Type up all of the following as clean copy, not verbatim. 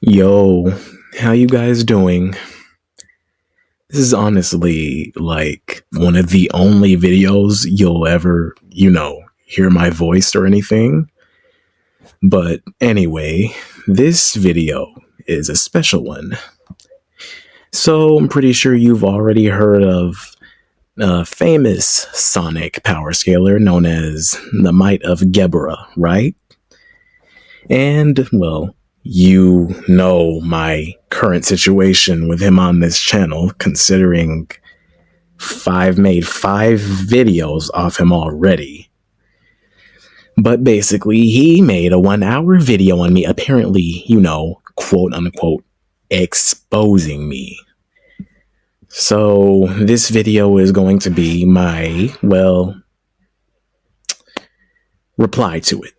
Yo, how you guys doing? This is honestly like one of the only videos you'll ever, hear my voice or anything. But anyway, this video is a special one. So I'm pretty sure you've already heard of a famous Sonic power scaler known as the Might of Gebbera, right? And, well, you know my current situation with him on this channel, considering I've made 5 videos off him already. But basically, he made a 1 hour video on me, apparently, quote unquote, exposing me. So this video is going to be my, reply to it.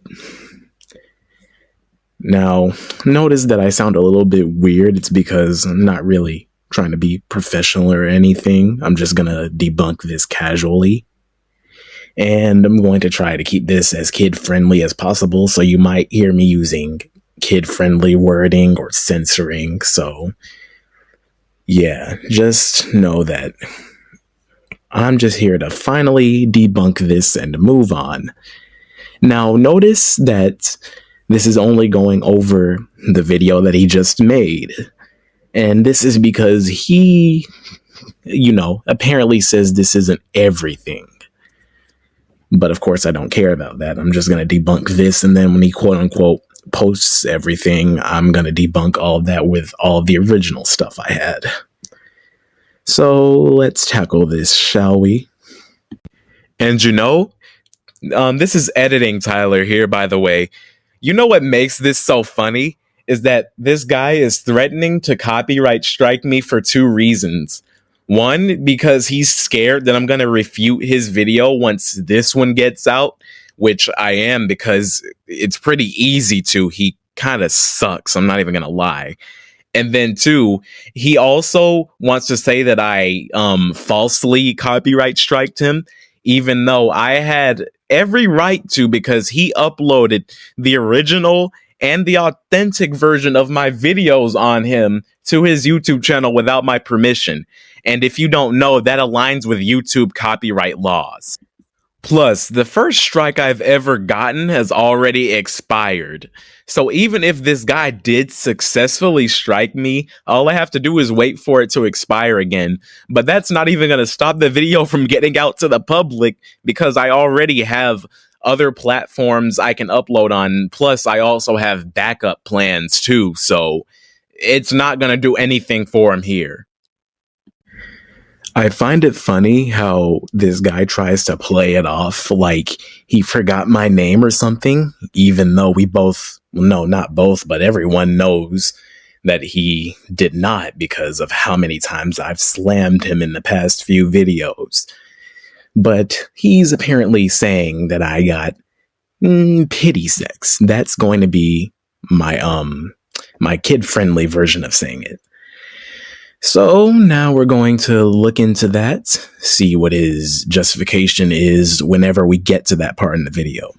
Now, notice that I sound a little bit weird. It's because I'm not really trying to be professional or anything. I'm just going to debunk this casually. And I'm going to try to keep this as kid-friendly as possible, so you might hear me using kid-friendly wording or censoring. So, yeah, just know that I'm just here to finally debunk this and move on. Now, notice that this is only going over the video that he just made. And this is because he, apparently says this isn't everything. But of course, I don't care about that. I'm just going to debunk this. And then when he quote unquote posts everything, I'm going to debunk all of that with all of the original stuff I had. So let's tackle this, shall we? And this is editing Tyler here, by the way. You know what makes this so funny is that this guy is threatening to copyright strike me for 2 reasons. One, because he's scared that I'm going to refute his video once this one gets out, which I am, because it's pretty easy to. He kind of sucks. I'm not even going to lie. And then 2, he also wants to say that I falsely copyright striked him, even though I had every right to, because he uploaded the original and the authentic version of my videos on him to his YouTube channel without my permission. And if you don't know, that aligns with YouTube copyright laws. Plus, the first strike I've ever gotten has already expired. So even if this guy did successfully strike me, all I have to do is wait for it to expire again. But that's not even going to stop the video from getting out to the public, because I already have other platforms I can upload on. Plus, I also have backup plans too. So it's not going to do anything for him here. I find it funny how this guy tries to play it off like he forgot my name or something, even though we both, no, not both, but everyone knows that he did not, because of how many times I've slammed him in the past few videos. But he's apparently saying that I got pity sex. That's going to be my kid-friendly version of saying it. So now we're going to look into that, see what his justification is whenever we get to that part in the video.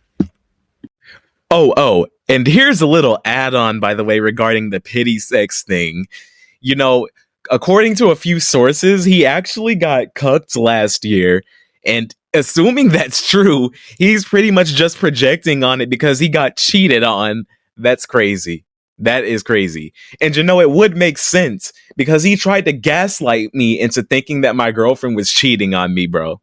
Oh, and here's a little add-on, by the way, regarding the pity sex thing. According to a few sources, he actually got cucked last year. And assuming that's true, he's pretty much just projecting on it because he got cheated on. That's crazy. That is crazy. And it would make sense because he tried to gaslight me into thinking that my girlfriend was cheating on me, bro.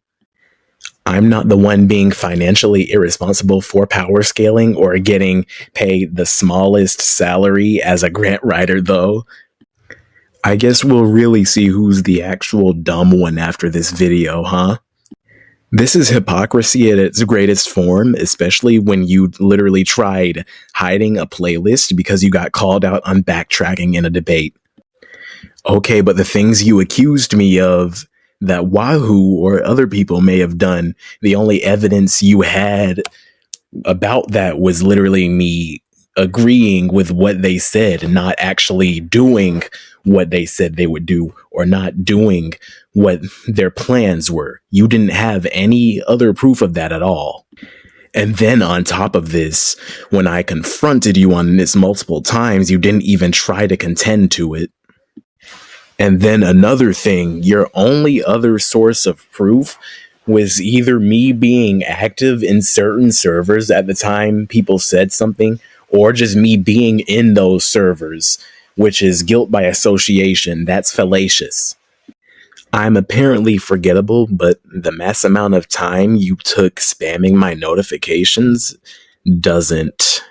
I'm not the one being financially irresponsible for power scaling or getting paid the smallest salary as a grant writer, though. I guess we'll really see who's the actual dumb one after this video, huh? This is hypocrisy at its greatest form, especially when you literally tried hiding a playlist because you got called out on backtracking in a debate. Okay, but the things you accused me of that Wahoo or other people may have done, the only evidence you had about that was literally me agreeing with what they said and not actually doing what they said they would do, or not doing what their plans were. You didn't have any other proof of that at all. And then on top of this, when I confronted you on this multiple times, you didn't even try to contend to it. And then another thing, your only other source of proof was either me being active in certain servers at the time people said something, or just me being in those servers, which is guilt by association. That's fallacious. I'm apparently forgettable, but the mass amount of time you took spamming my notifications doesn't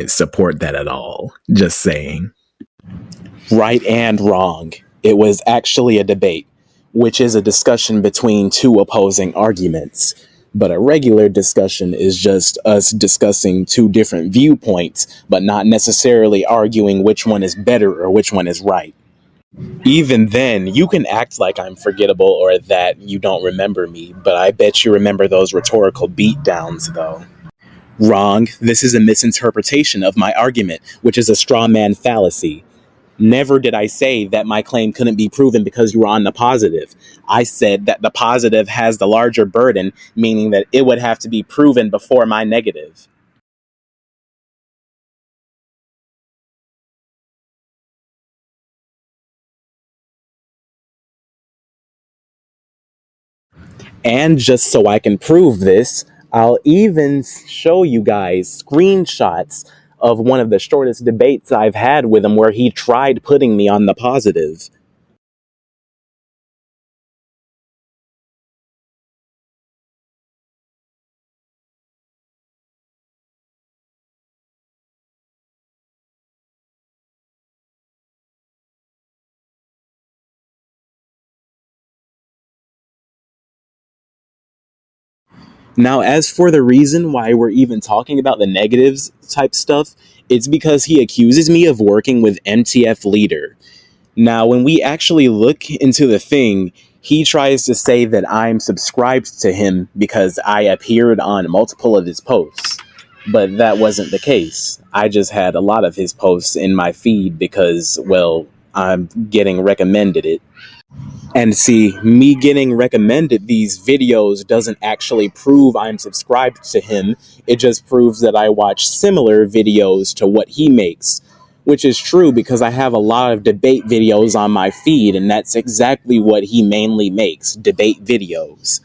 support that at all. Just saying. Right and wrong. It was actually a debate, which is a discussion between two opposing arguments. But a regular discussion is just us discussing two different viewpoints, but not necessarily arguing which one is better or which one is right. Even then, you can act like I'm forgettable or that you don't remember me, but I bet you remember those rhetorical beatdowns, though. Wrong. This is a misinterpretation of my argument, which is a straw man fallacy. Never did I say that my claim couldn't be proven because you were on the positive. I said that the positive has the larger burden, meaning that it would have to be proven before my negative. And just so I can prove this, I'll even show you guys screenshots of one of the shortest debates I've had with him where he tried putting me on the positive. Now, as for the reason why we're even talking about the negatives type stuff, it's because he accuses me of working with MTF Leader. Now, when we actually look into the thing, he tries to say that I'm subscribed to him because I appeared on multiple of his posts. But that wasn't the case. I just had a lot of his posts in my feed because, well, I'm getting recommended it. And see, me getting recommended these videos doesn't actually prove I'm subscribed to him. It just proves that I watch similar videos to what he makes. Which is true because I have a lot of debate videos on my feed, and that's exactly what he mainly makes, debate videos.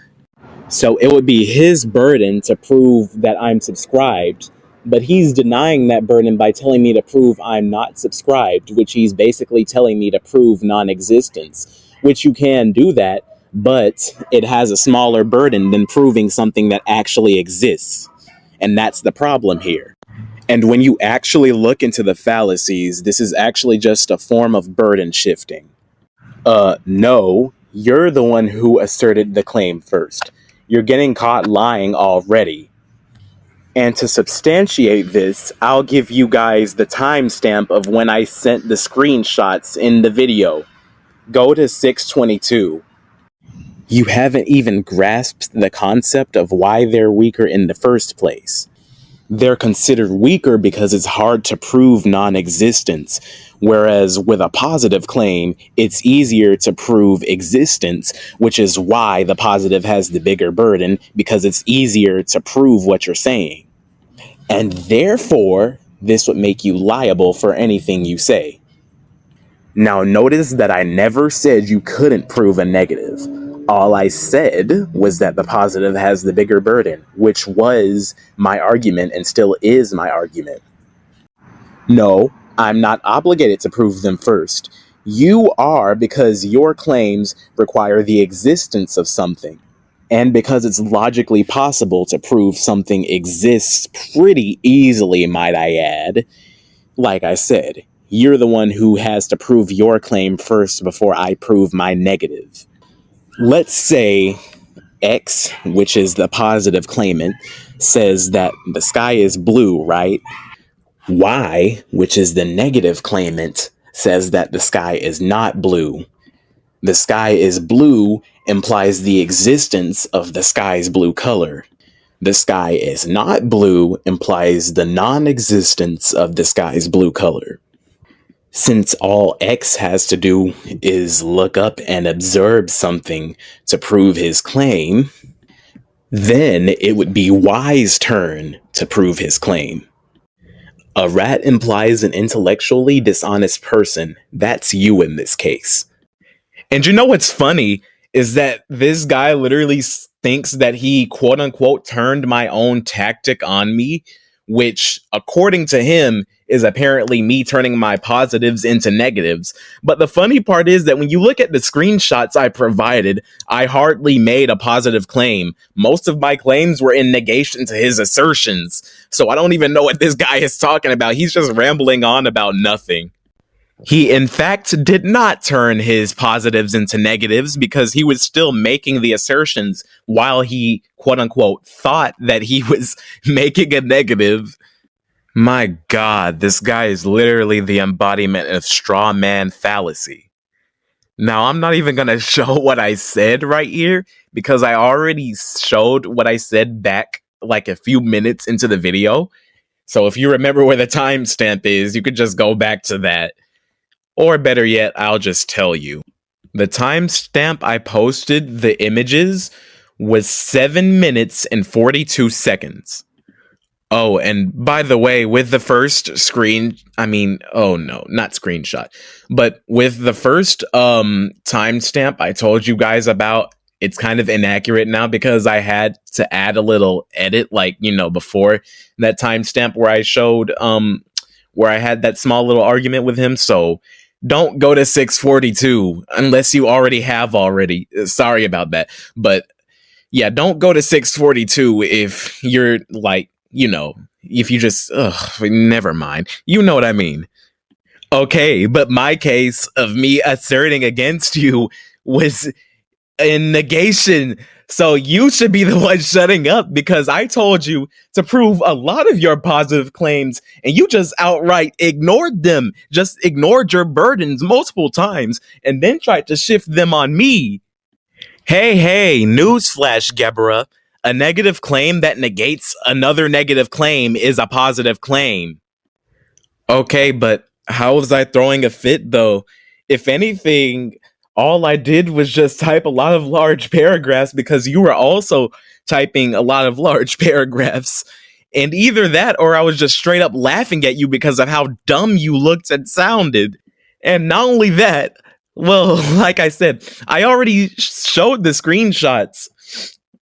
So it would be his burden to prove that I'm subscribed, but he's denying that burden by telling me to prove I'm not subscribed, which he's basically telling me to prove non-existence, which you can do that, but it has a smaller burden than proving something that actually exists. And that's the problem here. And when you actually look into the fallacies, this is actually just a form of burden shifting. No, you're the one who asserted the claim first. You're getting caught lying already. And to substantiate this, I'll give you guys the timestamp of when I sent the screenshots in the video. Go to 622. You haven't even grasped the concept of why they're weaker in the first place. They're considered weaker because it's hard to prove non-existence, whereas with a positive claim, it's easier to prove existence, which is why the positive has the bigger burden, because it's easier to prove what you're saying. And therefore, this would make you liable for anything you say. Now, notice that I never said you couldn't prove a negative. All I said was that the positive has the bigger burden, which was my argument and still is my argument. No, I'm not obligated to prove them first. You are, because your claims require the existence of something. And because it's logically possible to prove something exists pretty easily, might I add. Like I said, you're the one who has to prove your claim first before I prove my negative. Let's say X, which is the positive claimant, says that the sky is blue, right? Y, which is the negative claimant, says that the sky is not blue. The sky is blue implies the existence of the sky's blue color. The sky is not blue implies the non-existence of the sky's blue color. Since all X has to do is look up and observe something to prove his claim, Then it would be Y's turn to prove his claim. A rat implies an intellectually dishonest person. That's you in this case. And you know what's funny is that this guy literally thinks that he quote unquote turned my own tactic on me, which according to him is apparently me turning my positives into negatives. But the funny part is that when you look at the screenshots I provided, I hardly made a positive claim. Most of my claims were in negation to his assertions. So I don't even know what this guy is talking about. He's just rambling on about nothing. He, in fact, did not turn his positives into negatives because he was still making the assertions while he, quote unquote, thought that he was making a negative. My God, this guy is literally the embodiment of straw man fallacy. Now, I'm not even going to show what I said right here because I already showed what I said back like a few minutes into the video. So if you remember where the timestamp is, you could just go back to that. Or better yet, I'll just tell you. The timestamp I posted the images was 7 minutes and 42 seconds. Oh, and by the way, with the first not screenshot, but with the first timestamp I told you guys about, it's kind of inaccurate now because I had to add a little edit, before that timestamp where I showed where I had that small little argument with him. So don't go to 642 unless you already have already. Sorry about that. But yeah, don't go to 642 if you're if you just, never mind. You know what I mean. Okay, but my case of me asserting against you was in negation. So you should be the one shutting up because I told you to prove a lot of your positive claims and you just outright ignored them, just ignored your burdens multiple times and then tried to shift them on me. Hey, newsflash, Gebra. A negative claim that negates another negative claim is a positive claim. Okay, but how was I throwing a fit though? If anything, all I did was just type a lot of large paragraphs because you were also typing a lot of large paragraphs. And either that or I was just straight up laughing at you because of how dumb you looked and sounded. And not only that, well, like I said, I already showed the screenshots.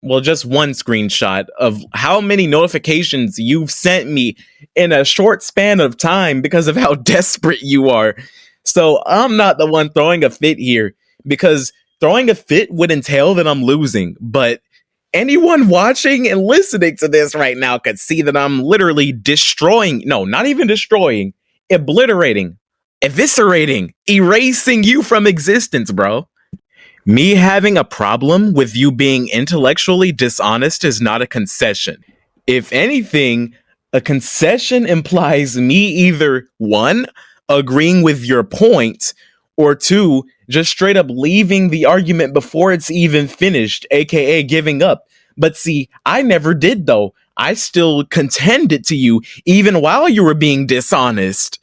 Well, just one screenshot of how many notifications you've sent me in a short span of time because of how desperate you are. So I'm not the one throwing a fit here because throwing a fit would entail that I'm losing. But anyone watching and listening to this right now could see that I'm literally not even destroying, obliterating, eviscerating, erasing you from existence, bro. Me having a problem with you being intellectually dishonest is not a concession. If anything, a concession implies me either, 1, agreeing with your point, or 2, just straight up leaving the argument before it's even finished, aka giving up. But see, I never did though. I still contended to you even while you were being dishonest.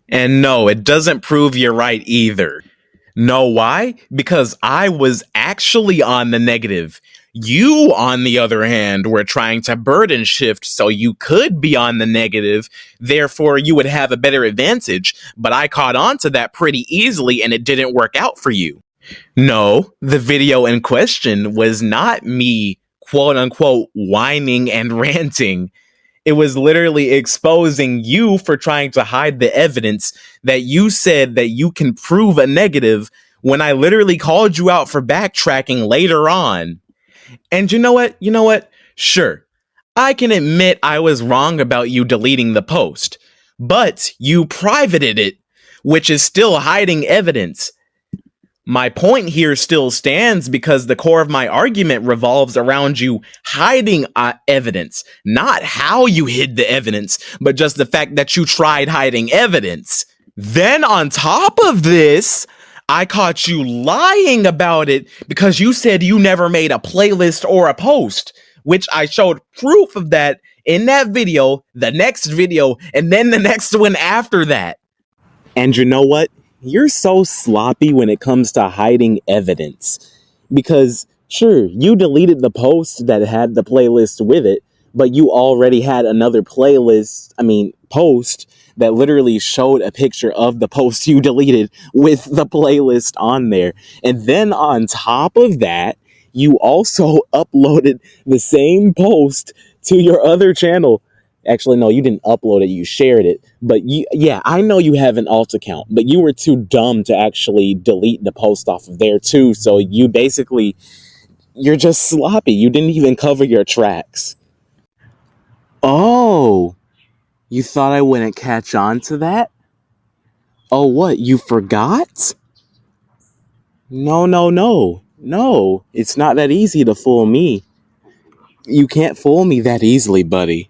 And no, it doesn't prove you're right either. Know why? Because I was actually on the negative. You, on the other hand, were trying to burden shift so you could be on the negative. Therefore, you would have a better advantage. But I caught on to that pretty easily and it didn't work out for you. No, the video in question was not me, quote unquote, whining and ranting. It was literally exposing you for trying to hide the evidence that you said that you can prove a negative when I literally called you out for backtracking later on. And you know what? Sure, I can admit I was wrong about you deleting the post, but you privated it, which is still hiding evidence. My point here still stands because the core of my argument revolves around you hiding evidence, not how you hid the evidence, but just the fact that you tried hiding evidence. Then on top of this, I caught you lying about it because you said you never made a playlist or a post, which I showed proof of that in that video, the next video, and then the next one after that. And you know what? You're so sloppy when it comes to hiding evidence because Sure, you deleted the post that had the playlist with it, but you already had another post that literally showed a picture of the post you deleted with the playlist on there. And then on top of that, you also uploaded the same post to your other channel. Actually, no, you didn't upload it, you shared it. But yeah, I know you have an alt account, but you were too dumb to actually delete the post off of there too. So you're just sloppy. You didn't even cover your tracks. Oh, you thought I wouldn't catch on to that? Oh, what? You forgot? No, no, no. No, it's not that easy to fool me. You can't fool me that easily, buddy.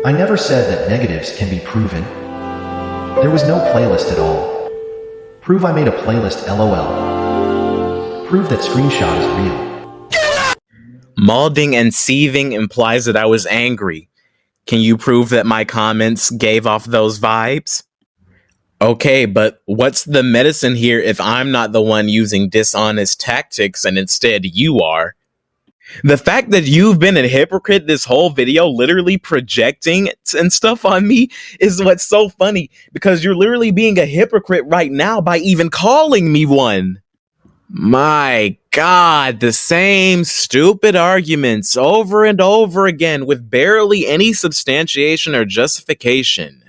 I never said that negatives can be proven. There was no playlist at all. Prove I made a playlist, lol. Prove that screenshot is real. Maulding and seething implies that I was angry. Can you prove that my comments gave off those vibes? Okay, but what's the medicine here if I'm not the one using dishonest tactics and instead you are? The fact that you've been a hypocrite this whole video, literally projecting and stuff on me, is what's so funny, because you're literally being a hypocrite right now by even calling me one. My God, the same stupid arguments over and over again with barely any substantiation or justification.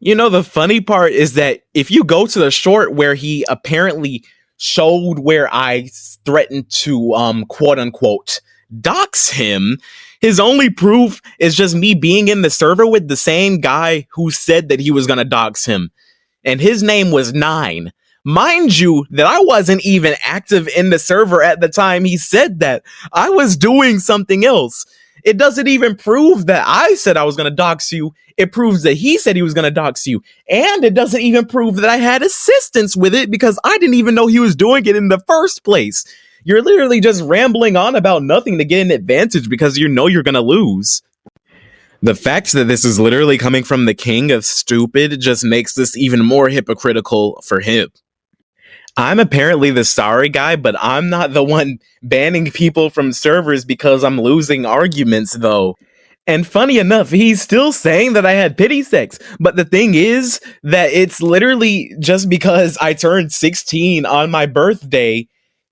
You know, the funny part is that if you go to the short where he apparently showed where I threatened to, quote unquote, dox him, his only proof is just me being in the server with the same guy who said that he was gonna dox him. And his name was Nine. Mind you, that I wasn't even active in the server at the time he said that. I was doing something else. It doesn't even prove that I said I was gonna dox you. It proves that he said he was gonna dox you. And it doesn't even prove that I had assistance with it because I didn't even know he was doing it in the first place. You're literally just rambling on about nothing to get an advantage because you know you're gonna lose. The fact that this is literally coming from the king of stupid just makes this even more hypocritical for him. I'm apparently the sorry guy, but I'm not the one banning people from servers because I'm losing arguments, though. And funny enough, he's still saying that I had pity sex. But the thing is that it's literally just because I turned 16 on my birthday,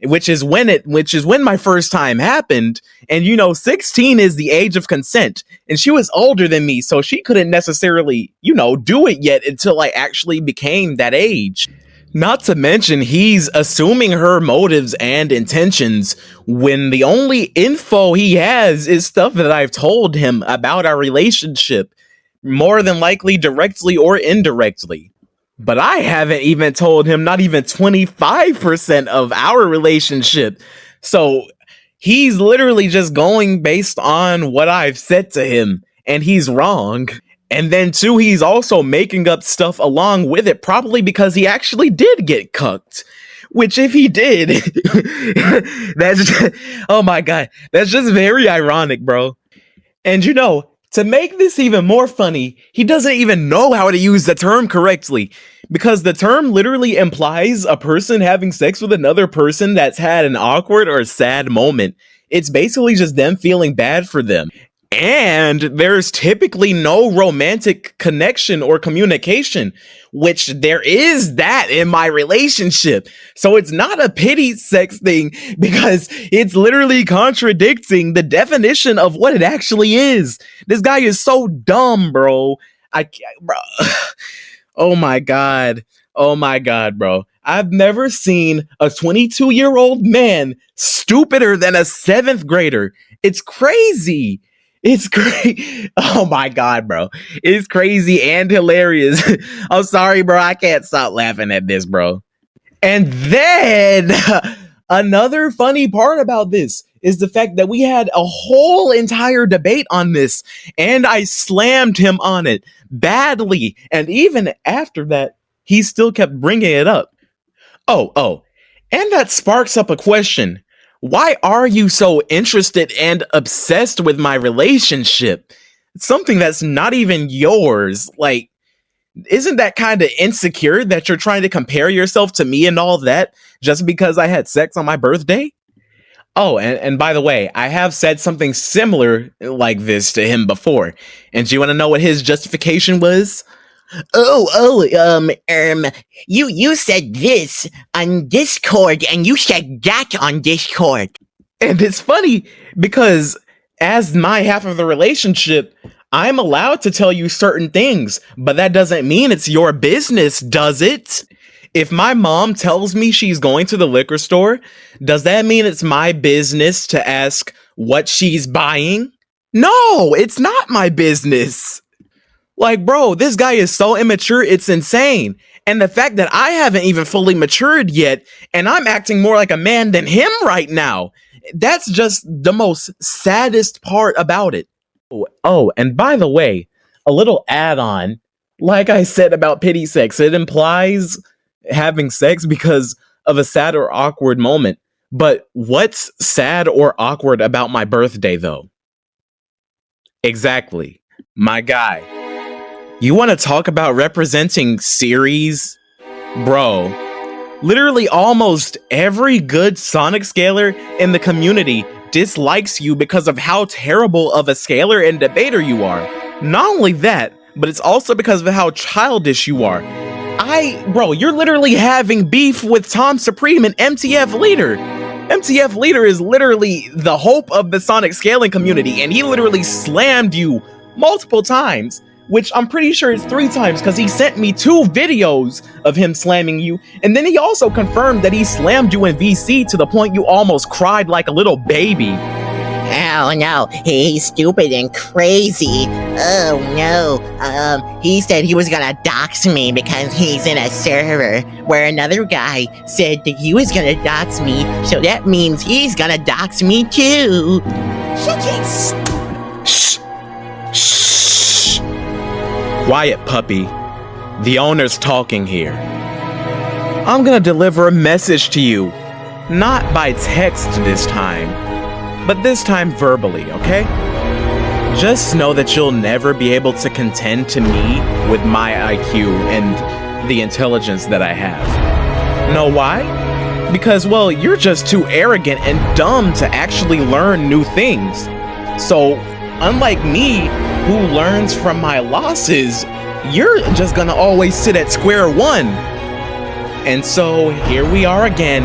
which is when my first time happened. And you know, 16 is the age of consent. And she was older than me, so she couldn't necessarily, do it yet until I actually became that age. Not to mention, he's assuming her motives and intentions when the only info he has is stuff that I've told him about our relationship, more than likely directly or indirectly. But I haven't even told him not even 25% of our relationship. So he's literally just going based on what I've said to him, and he's wrong. And then, too, he's also making up stuff along with it, probably because he actually did get cucked. Which, if he did, that's just, oh my God, that's just very ironic, bro. And to make this even more funny, he doesn't even know how to use the term correctly, because the term literally implies a person having sex with another person that's had an awkward or sad moment. It's basically just them feeling bad for them. And there's typically no romantic connection or communication, which there is that in my relationship. So it's not a pity sex thing because it's literally contradicting the definition of what it actually is. This guy is so dumb, bro. Bro. Oh my God. Oh my God, bro. I've never seen a 22-year-old man stupider than a seventh grader. It's crazy. It's great. Oh my God, bro. It's crazy and hilarious. I'm sorry, bro. I can't stop laughing at this, bro. And then another funny part about this is the fact that we had a whole entire debate on this, and I slammed him on it badly. And even after that, he still kept bringing it up. Oh, and that sparks up a question. Why are you so interested and obsessed with my relationship? Something that's not even yours. Like, isn't that kind of insecure that you're trying to compare yourself to me and all that just because I had sex on my birthday? Oh, and by the way, I have said something similar like this to him before. And do you want to know what his justification was? You said this on Discord and you said that on Discord. And it's funny because as my half of the relationship, I'm allowed to tell you certain things, but that doesn't mean it's your business, does it? If my mom tells me she's going to the liquor store, does that mean it's my business to ask what she's buying? No, it's not my business. Like, bro, this guy is so immature, it's insane. And the fact that I haven't even fully matured yet, and I'm acting more like a man than him right now, that's just the most saddest part about it. Oh, and by the way, a little add-on. Like I said about pity sex, it implies having sex because of a sad or awkward moment. But what's sad or awkward about my birthday, though? Exactly. My guy. You want to talk about representing series? Bro, literally almost every good Sonic scaler in the community dislikes you because of how terrible of a scaler and debater you are. Not only that, but it's also because of how childish you are. Bro, you're literally having beef with Tom Supreme and MTF Leader. MTF Leader is literally the hope of the Sonic scaling community, and he literally slammed you multiple times. Which I'm pretty sure it's 3 times because he sent me 2 videos of him slamming you. And then he also confirmed that he slammed you in VC to the point you almost cried like a little baby. Oh no, he's stupid and crazy. Oh no. He said he was gonna dox me because he's in a server where another guy said that he was gonna dox me, so that means he's gonna dox me too. Shh. Shh. Quiet, puppy. The owner's talking here. I'm gonna deliver a message to you. Not by text this time, but this time verbally, okay? Just know that you'll never be able to contend to me with my IQ and the intelligence that I have. Know why? Because, well, you're just too arrogant and dumb to actually learn new things. So, unlike me, who learns from my losses, you're just gonna always sit at square one. And so here we are again,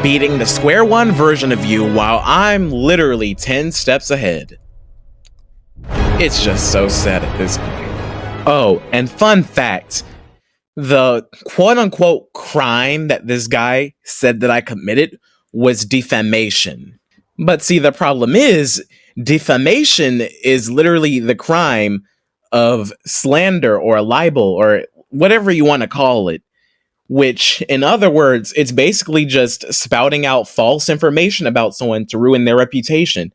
beating the square one version of you while I'm literally 10 steps ahead. It's just so sad at this point. Oh, and fun fact, the quote-unquote crime that this guy said that I committed was defamation. But see, the problem is, defamation is literally the crime of slander or libel or whatever you want to call it, which, in other words, it's basically just spouting out false information about someone to ruin their reputation.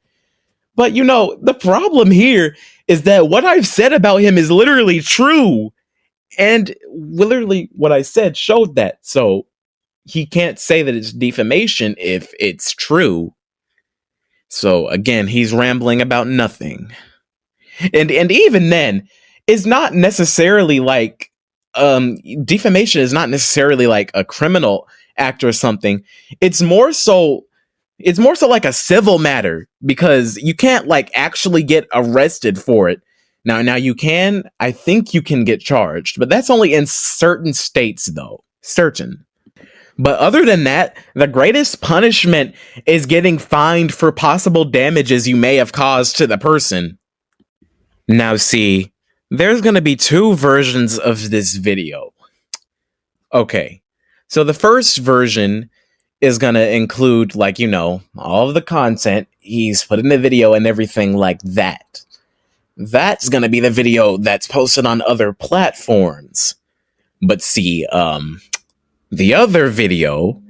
But you know, the problem here is that what I've said about him is literally true. And literally what I said showed that. So he can't say that it's defamation if it's true. So again, he's rambling about nothing. And even then, it's not necessarily like defamation is not necessarily like a criminal act or something. It's more so like a civil matter because you can't like actually get arrested for it. Now I think you can get charged, but that's only in certain states though. Certain. But other than that, the greatest punishment is getting fined for possible damages you may have caused to the person. Now see, there's gonna be 2 versions of this video. Okay, So the first version is going to include, like, you know, all of the content he's put in the video and everything like that. That's going to be the video that's posted on other platforms. But see, the other video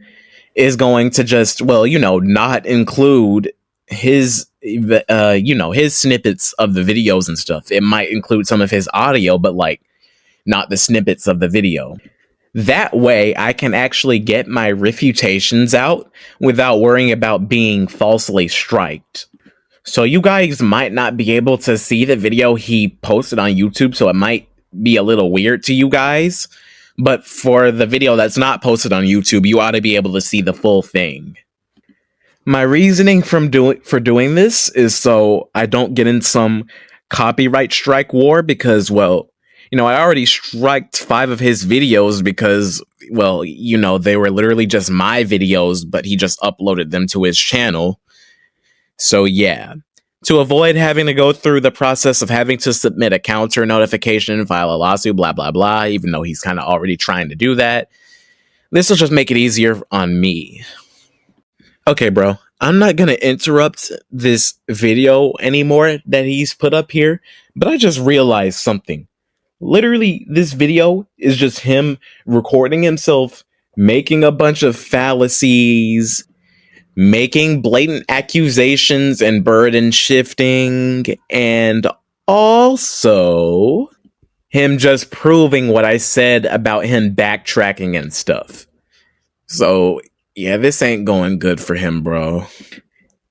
is going to just, well, you know, not include his, you know, his snippets of the videos and stuff. It might include some of his audio, but like not the snippets of the video. That way, I can actually get my refutations out without worrying about being falsely striked. So you guys might not be able to see the video he posted on YouTube, so it might be a little weird to you guys. But for the video that's not posted on YouTube, you ought to be able to see the full thing. My reasoning for doing this is so I don't get in some copyright strike war because, well, you know, I already striked 5 of his videos because, well, you know, they were literally just my videos, but he just uploaded them to his channel. So yeah, to avoid having to go through the process of having to submit a counter notification, file a lawsuit, blah, blah, blah, even though he's kind of already trying to do that, this will just make it easier on me. Okay, bro, I'm not going to interrupt this video anymore that he's put up here, but I just realized something. Literally, this video is just him recording himself, making a bunch of fallacies, making blatant accusations and burden shifting, and also him just proving what I said about him backtracking and stuff. So, yeah, this ain't going good for him, bro.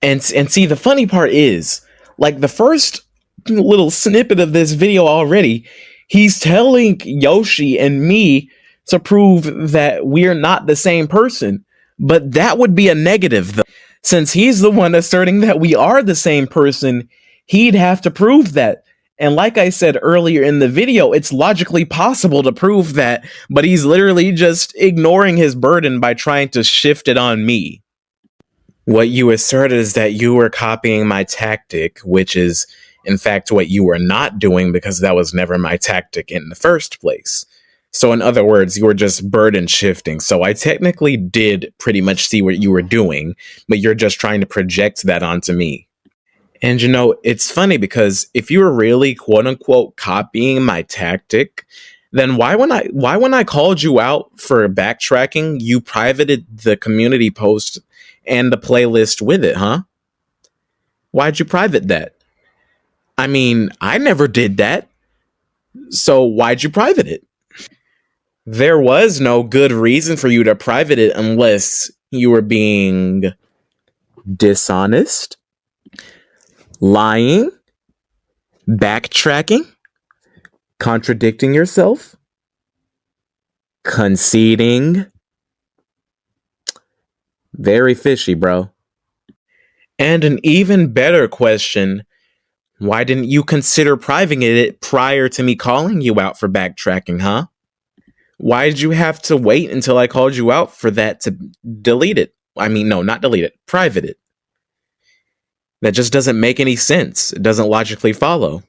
And see, the funny part is, like, the first little snippet of this video already, he's telling Yoshi and me to prove that we're not the same person. But that would be a negative, though. Since he's the one asserting that we are the same person, he'd have to prove that. And like I said earlier in the video, it's logically possible to prove that, but he's literally just ignoring his burden by trying to shift it on me. What you assert is that you were copying my tactic, which is, in fact, what you were not doing because that was never my tactic in the first place. So in other words, you were just burden shifting. So I technically did pretty much see what you were doing, but you're just trying to project that onto me. And you know, it's funny because if you were really quote unquote copying my tactic, then why when I called you out for backtracking, you privated the community post and the playlist with it, huh? Why'd you private that? I mean, I never did that. So why'd you private it? There was no good reason for you to private it unless you were being dishonest, lying, backtracking, contradicting yourself, conceding. Very fishy, bro. And an even better question, why didn't you consider privating it prior to me calling you out for backtracking, huh? Why did you have to wait until I called you out for that to delete it? I mean, no, not delete it, private it. That just doesn't make any sense. It doesn't logically follow.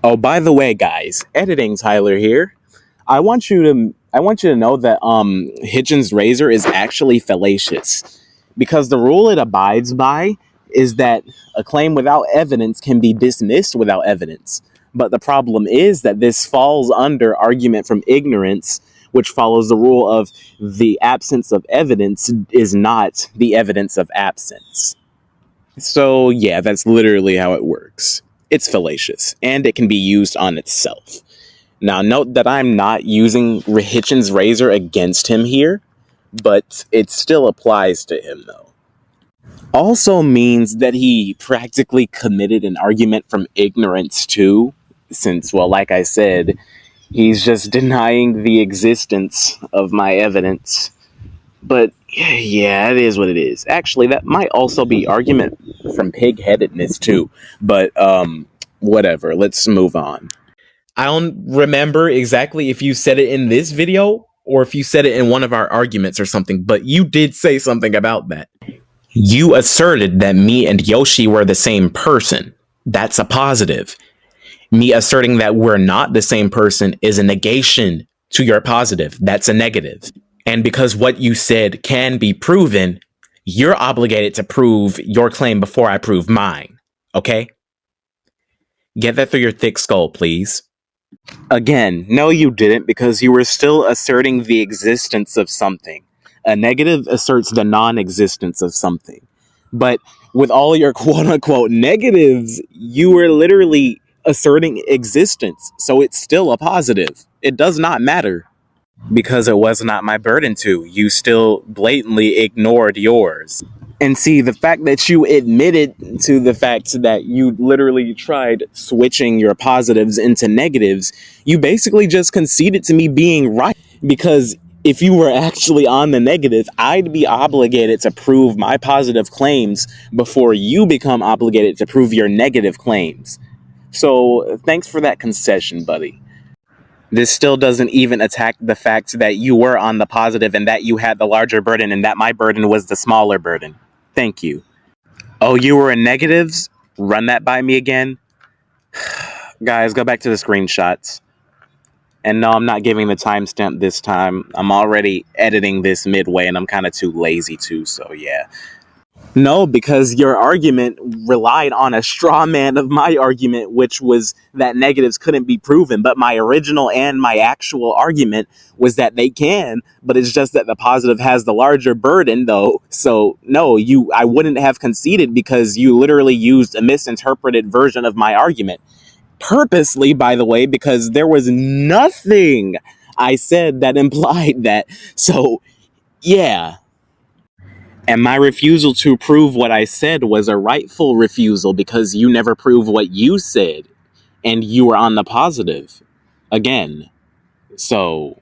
Oh, by the way, guys, editing Tyler here. I want you to know that Hitchens razor is actually fallacious because the rule it abides by is that a claim without evidence can be dismissed without evidence. But the problem is that this falls under argument from ignorance, which follows the rule of the absence of evidence is not the evidence of absence. So yeah, that's literally how it works. It's fallacious, and it can be used on itself. Now, note that I'm not using Hitchens' razor against him here, but it still applies to him, though. Also means that he practically committed an argument from ignorance, too, since, well, like I said, he's just denying the existence of my evidence. But yeah, it is what it is. Actually, that might also be argument from pig-headedness too. But whatever. Let's move on. I don't remember exactly if you said it in this video or if you said it in one of our arguments or something, but you did say something about that. You asserted that me and Yoshi were the same person. That's a positive. Me asserting that we're not the same person is a negation to your positive. That's a negative. And because what you said can be proven, you're obligated to prove your claim before I prove mine. Okay? Get that through your thick skull, please. Again, no, you didn't, because you were still asserting the existence of something. A negative asserts the non-existence of something. But with all your quote-unquote negatives, you were literally asserting existence. So it's still a positive. It does not matter. Because it was not my burden to. You still blatantly ignored yours. And see, the fact that you admitted to the fact that you literally tried switching your positives into negatives, you basically just conceded to me being right. Because if you were actually on the negative, I'd be obligated to prove my positive claims before you become obligated to prove your negative claims. So thanks for that concession, buddy. This still doesn't even attack the fact that you were on the positive and that you had the larger burden and that my burden was the smaller burden. Thank you. Oh, you were in negatives? Run that by me again? Guys, go back to the screenshots. And no, I'm not giving the timestamp this time. I'm already editing this midway and I'm kind of too lazy to, so yeah. No, because your argument relied on a straw man of my argument, which was that negatives couldn't be proven. But my original and my actual argument was that they can, but it's just that the positive has the larger burden, though. So no, I wouldn't have conceded because you literally used a misinterpreted version of my argument. Purposely, by the way, because there was nothing I said that implied that. So, yeah. And my refusal to prove what I said was a rightful refusal because you never proved what you said. And you were on the positive. Again. So,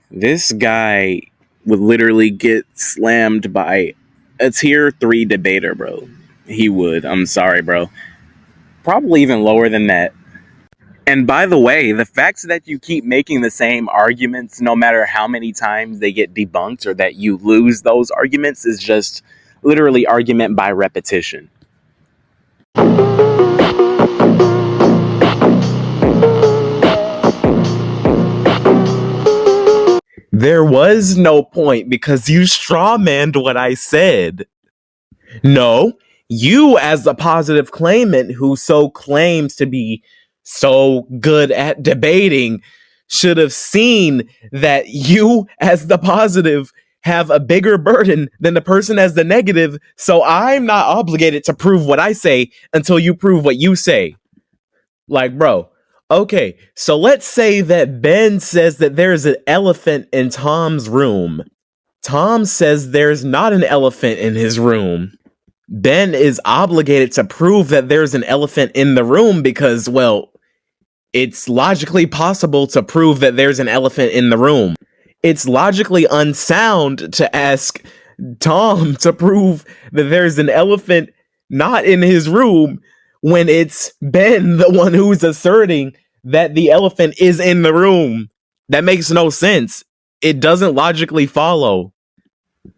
this guy would literally get slammed by a tier 3 debater, bro. He would. I'm sorry, bro. Probably even lower than that. And by the way, the fact that you keep making the same arguments, no matter how many times they get debunked or that you lose those arguments, is just literally argument by repetition. There was no point because you strawmanned what I said. No, you as the positive claimant who so claims to be so good at debating should have seen that you as the positive have a bigger burden than the person as the negative. So I'm not obligated to prove what I say until you prove what you say. Like, bro, okay, so let's say that Ben says that there's an elephant in Tom's room. Tom says there's not an elephant in his room. Ben is obligated to prove that there's an elephant in the room because, well, it's logically possible to prove that there's an elephant in the room. It's logically unsound to ask Tom to prove that there's an elephant not in his room when it's Ben, the one who's asserting that the elephant is in the room. That makes no sense. It doesn't logically follow.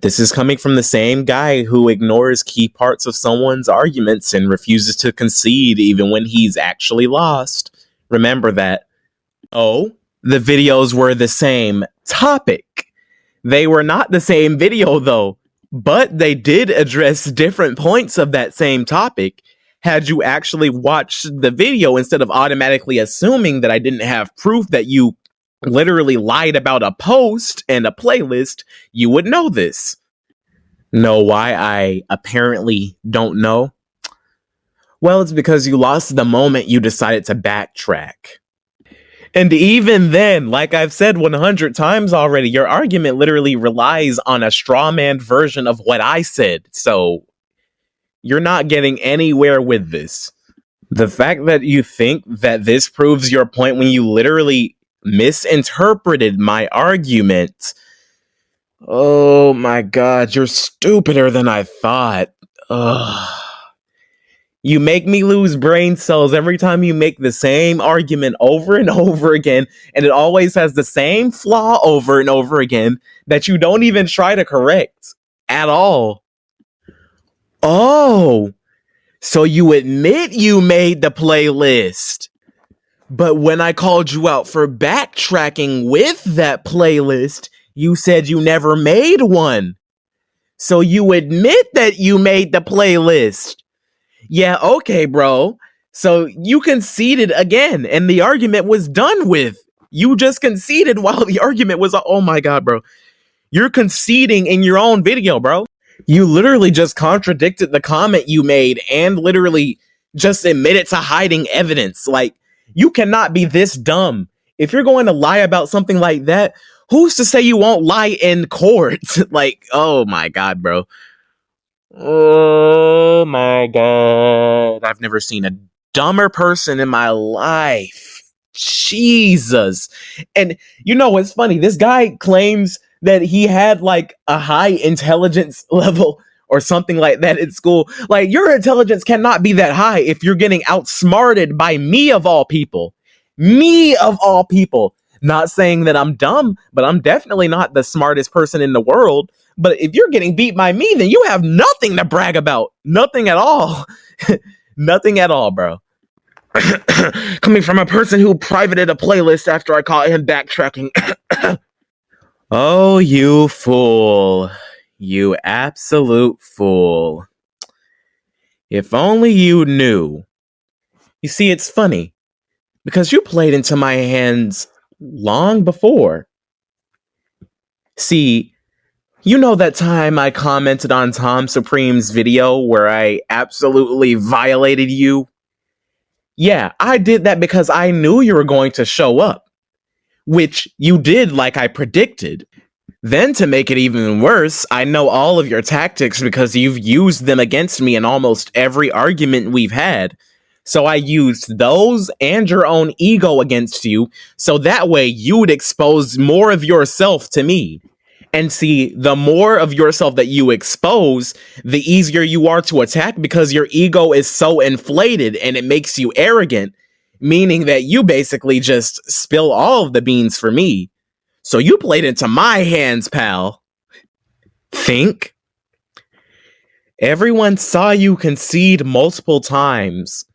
This is coming from the same guy who ignores key parts of someone's arguments and refuses to concede even when he's actually lost. Remember that. Oh, the videos were the same topic. They were not the same video, though, but they did address different points of that same topic. Had you actually watched the video instead of automatically assuming that I didn't have proof that you literally lied about a post and a playlist, you would know this. Know why I apparently don't know? Well, it's because you lost the moment you decided to backtrack. And even then, like I've said 100 times already, your argument literally relies on a straw man version of what I said. So you're not getting anywhere with this. The fact that you think that this proves your point when you literally misinterpreted my argument. Oh my god, you're stupider than I thought. Ugh. You make me lose brain cells every time you make the same argument over and over again, and it always has the same flaw over and over again that you don't even try to correct at all. Oh, so you admit you made the playlist. But when I called you out for backtracking with that playlist, you said you never made one. So you admit that you made the playlist. Yeah, okay, bro. So you conceded again, and the argument was done with. You just conceded while the argument was, oh my god, bro. You're conceding in your own video, bro. You literally just contradicted the comment you made and literally just admitted to hiding evidence. Like, you cannot be this dumb. If you're going to lie about something like that, who's to say you won't lie in court? Like, oh my god, bro. Oh my god. I've never seen a dumber person in my life. Jesus. And you know what's funny? This guy claims that he had like a high intelligence level or something like that in school. Like, your intelligence cannot be that high if you're getting outsmarted by me of all people. Me of all people. Not saying that I'm dumb, but I'm definitely not the smartest person in the world. But if you're getting beat by me, then you have nothing to brag about. Nothing at all. Nothing at all, bro. Coming from a person who privated a playlist after I caught him backtracking. Oh, you fool. You absolute fool. If only you knew. You see, it's funny. Because you played into my hands long before. See, you know that time I commented on Tom Supreme's video where I absolutely violated you? Yeah, I did that because I knew you were going to show up. Which you did like I predicted. Then to make it even worse, I know all of your tactics because you've used them against me in almost every argument we've had. So I used those and your own ego against you, so that way you would expose more of yourself to me. And see, the more of yourself that you expose, the easier you are to attack because your ego is so inflated and it makes you arrogant, meaning that you basically just spill all of the beans for me. So you played into my hands, pal. Think? Everyone saw you concede multiple times.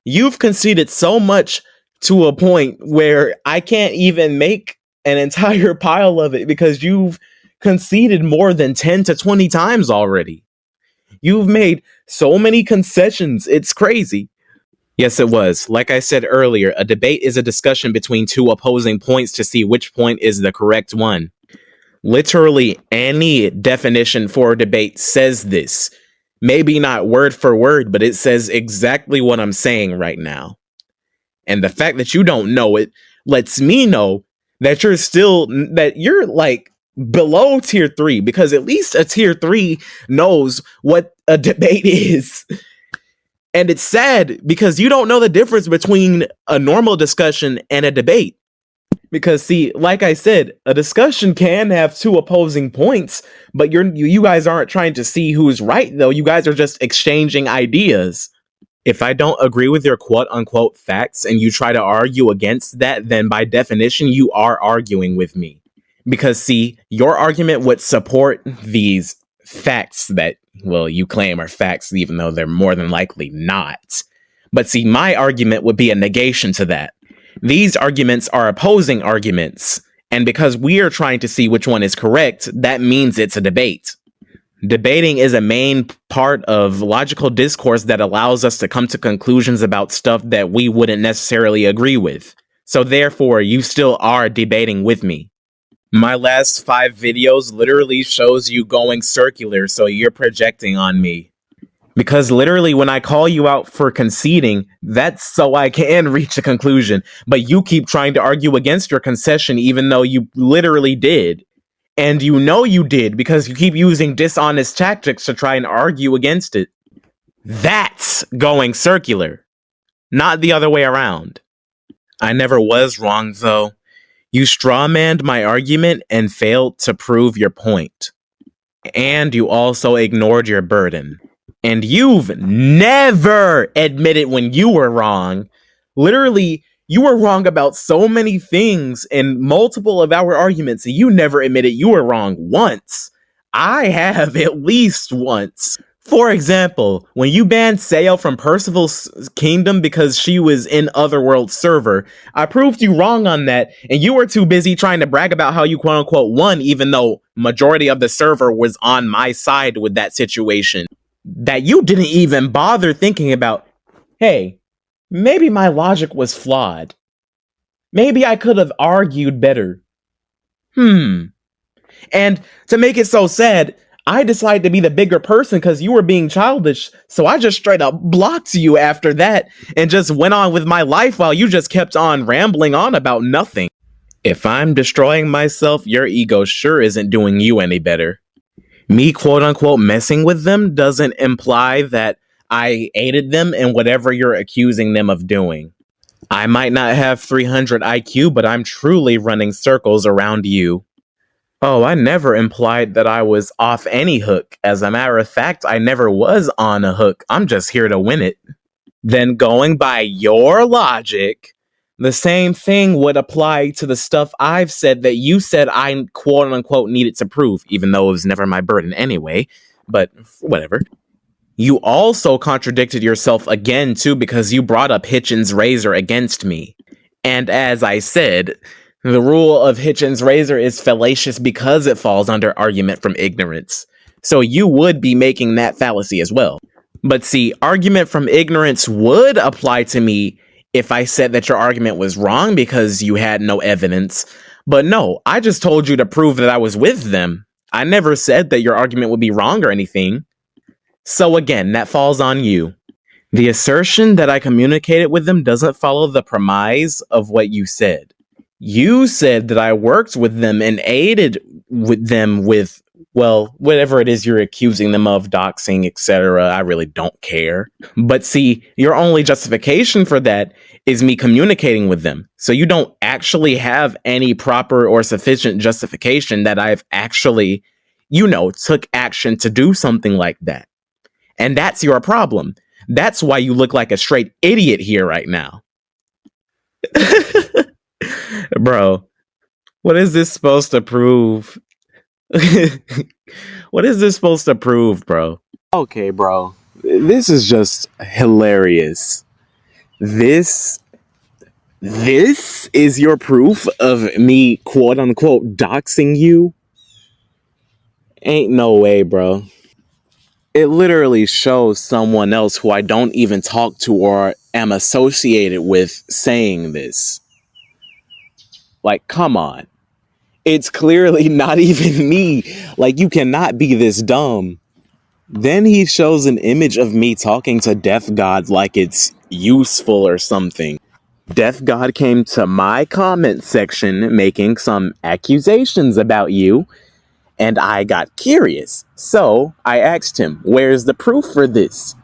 You've conceded so much to a point where I can't even make an entire pile of it because you've conceded more than 10 to 20 times already. You've made so many concessions, it's crazy. Yes, it was. Like I said earlier, a debate is a discussion between two opposing points to see which point is the correct one. Literally any definition for a debate says this. Maybe not word for word, but it says exactly what I'm saying right now. And the fact that you don't know it lets me know that you're like below tier 3, because at least a tier 3 knows what a debate is. And it's sad because you don't know the difference between a normal discussion and a debate. Because see, like I said, a discussion can have two opposing points, but you guys aren't trying to see who's right, though. You guys are just exchanging ideas. If I don't agree with your quote-unquote facts and you try to argue against that, then by definition, you are arguing with me. Because see, your argument would support these facts that, well, you claim are facts, even though they're more than likely not. But see, my argument would be a negation to that. These arguments are opposing arguments, and because we are trying to see which one is correct, that means it's a debate. Debating is a main part of logical discourse that allows us to come to conclusions about stuff that we wouldn't necessarily agree with. So therefore, you still are debating with me. My last 5 videos literally shows you going circular, so you're projecting on me. Because literally, when I call you out for conceding, that's so I can reach a conclusion. But you keep trying to argue against your concession, even though you literally did. And you know you did because you keep using dishonest tactics to try and argue against it. That's going circular, not the other way around. I never was wrong, though. You strawmanned my argument and failed to prove your point. And you also ignored your burden. And you've never admitted when you were wrong. Literally, you were wrong about so many things in multiple of our arguments, and you never admitted you were wrong once. I have at least once. For example, when you banned Sayo from Percival's kingdom because she was in Otherworld server, I proved you wrong on that, and you were too busy trying to brag about how you quote-unquote won, even though majority of the server was on my side with that situation, that you didn't even bother thinking about, hey, maybe my logic was flawed. Maybe I could have argued better. And to make it so sad, I decided to be the bigger person because you were being childish, so I just straight up blocked you after that and just went on with my life while you just kept on rambling on about nothing. If I'm destroying myself, your ego sure isn't doing you any better. Me quote-unquote messing with them doesn't imply that I aided them in whatever you're accusing them of doing. I might not have 300 IQ, but I'm truly running circles around you. Oh, I never implied that I was off any hook. As a matter of fact, I never was on a hook. I'm just here to win it. Then going by your logic, the same thing would apply to the stuff I've said that you said I quote unquote needed to prove, even though it was never my burden anyway. But whatever. You also contradicted yourself again too because you brought up Hitchin's razor against me. And as I said, the rule of Hitchin's razor is fallacious because it falls under argument from ignorance. So you would be making that fallacy as well. But see, argument from ignorance would apply to me if I said that your argument was wrong because you had no evidence. But no, I just told you to prove that I was with them. I never said that your argument would be wrong or anything. So again, that falls on you. The assertion that I communicated with them doesn't follow the premise of what you said. You said that I worked with them and aided with them with, well, whatever it is you're accusing them of, doxing, etc. I really don't care. But see, your only justification for that is me communicating with them. So you don't actually have any proper or sufficient justification that I've actually, took action to do something like that. And that's your problem. That's why you look like a straight idiot here right now. Bro, what is this supposed to prove? What is this supposed to prove, bro? Okay, bro. This is just hilarious. This is your proof of me, quote unquote, doxing you? Ain't no way, bro. It literally shows someone else who I don't even talk to or am associated with saying this. Like, come on. It's clearly not even me. Like, you cannot be this dumb. Then he shows an image of me talking to Death God like it's useful or something. Death God came to my comment section making some accusations about you, and I got curious. So I asked him, where's the proof for this?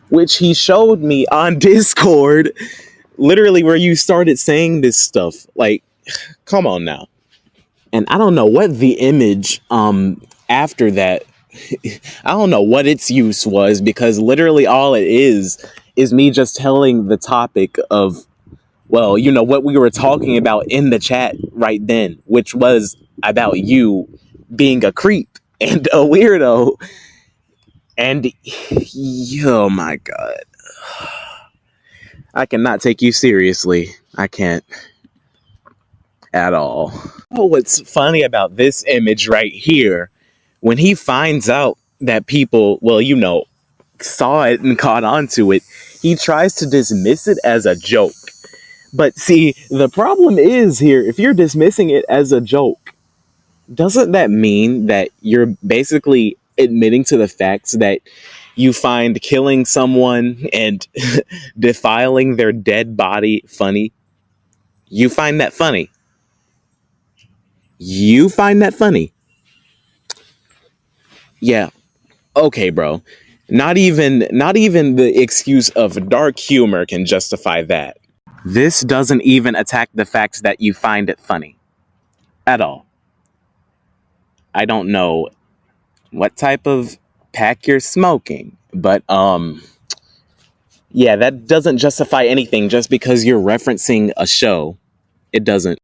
Which he showed me on Discord, literally where you started saying this stuff. Like, come on now. And I don't know what the image after that, I don't know what its use was, because literally all it is me just telling the topic of, well, what we were talking about in the chat right then, which was about you being a creep and a weirdo. And oh my God, I cannot take you seriously. I can't at all. Oh, what's funny about this image right here, when he finds out that people, well, saw it and caught on to it, he tries to dismiss it as a joke. But see, the problem is here, if you're dismissing it as a joke, doesn't that mean that you're basically admitting to the facts that You find killing someone and defiling their dead body funny. You find that funny. You find that funny. Yeah. Okay, bro. Not even the excuse of dark humor can justify that. This doesn't even attack the fact that you find it funny at all. I don't know what type of pack you're smoking, but yeah, that doesn't justify anything just because you're referencing a show. It doesn't.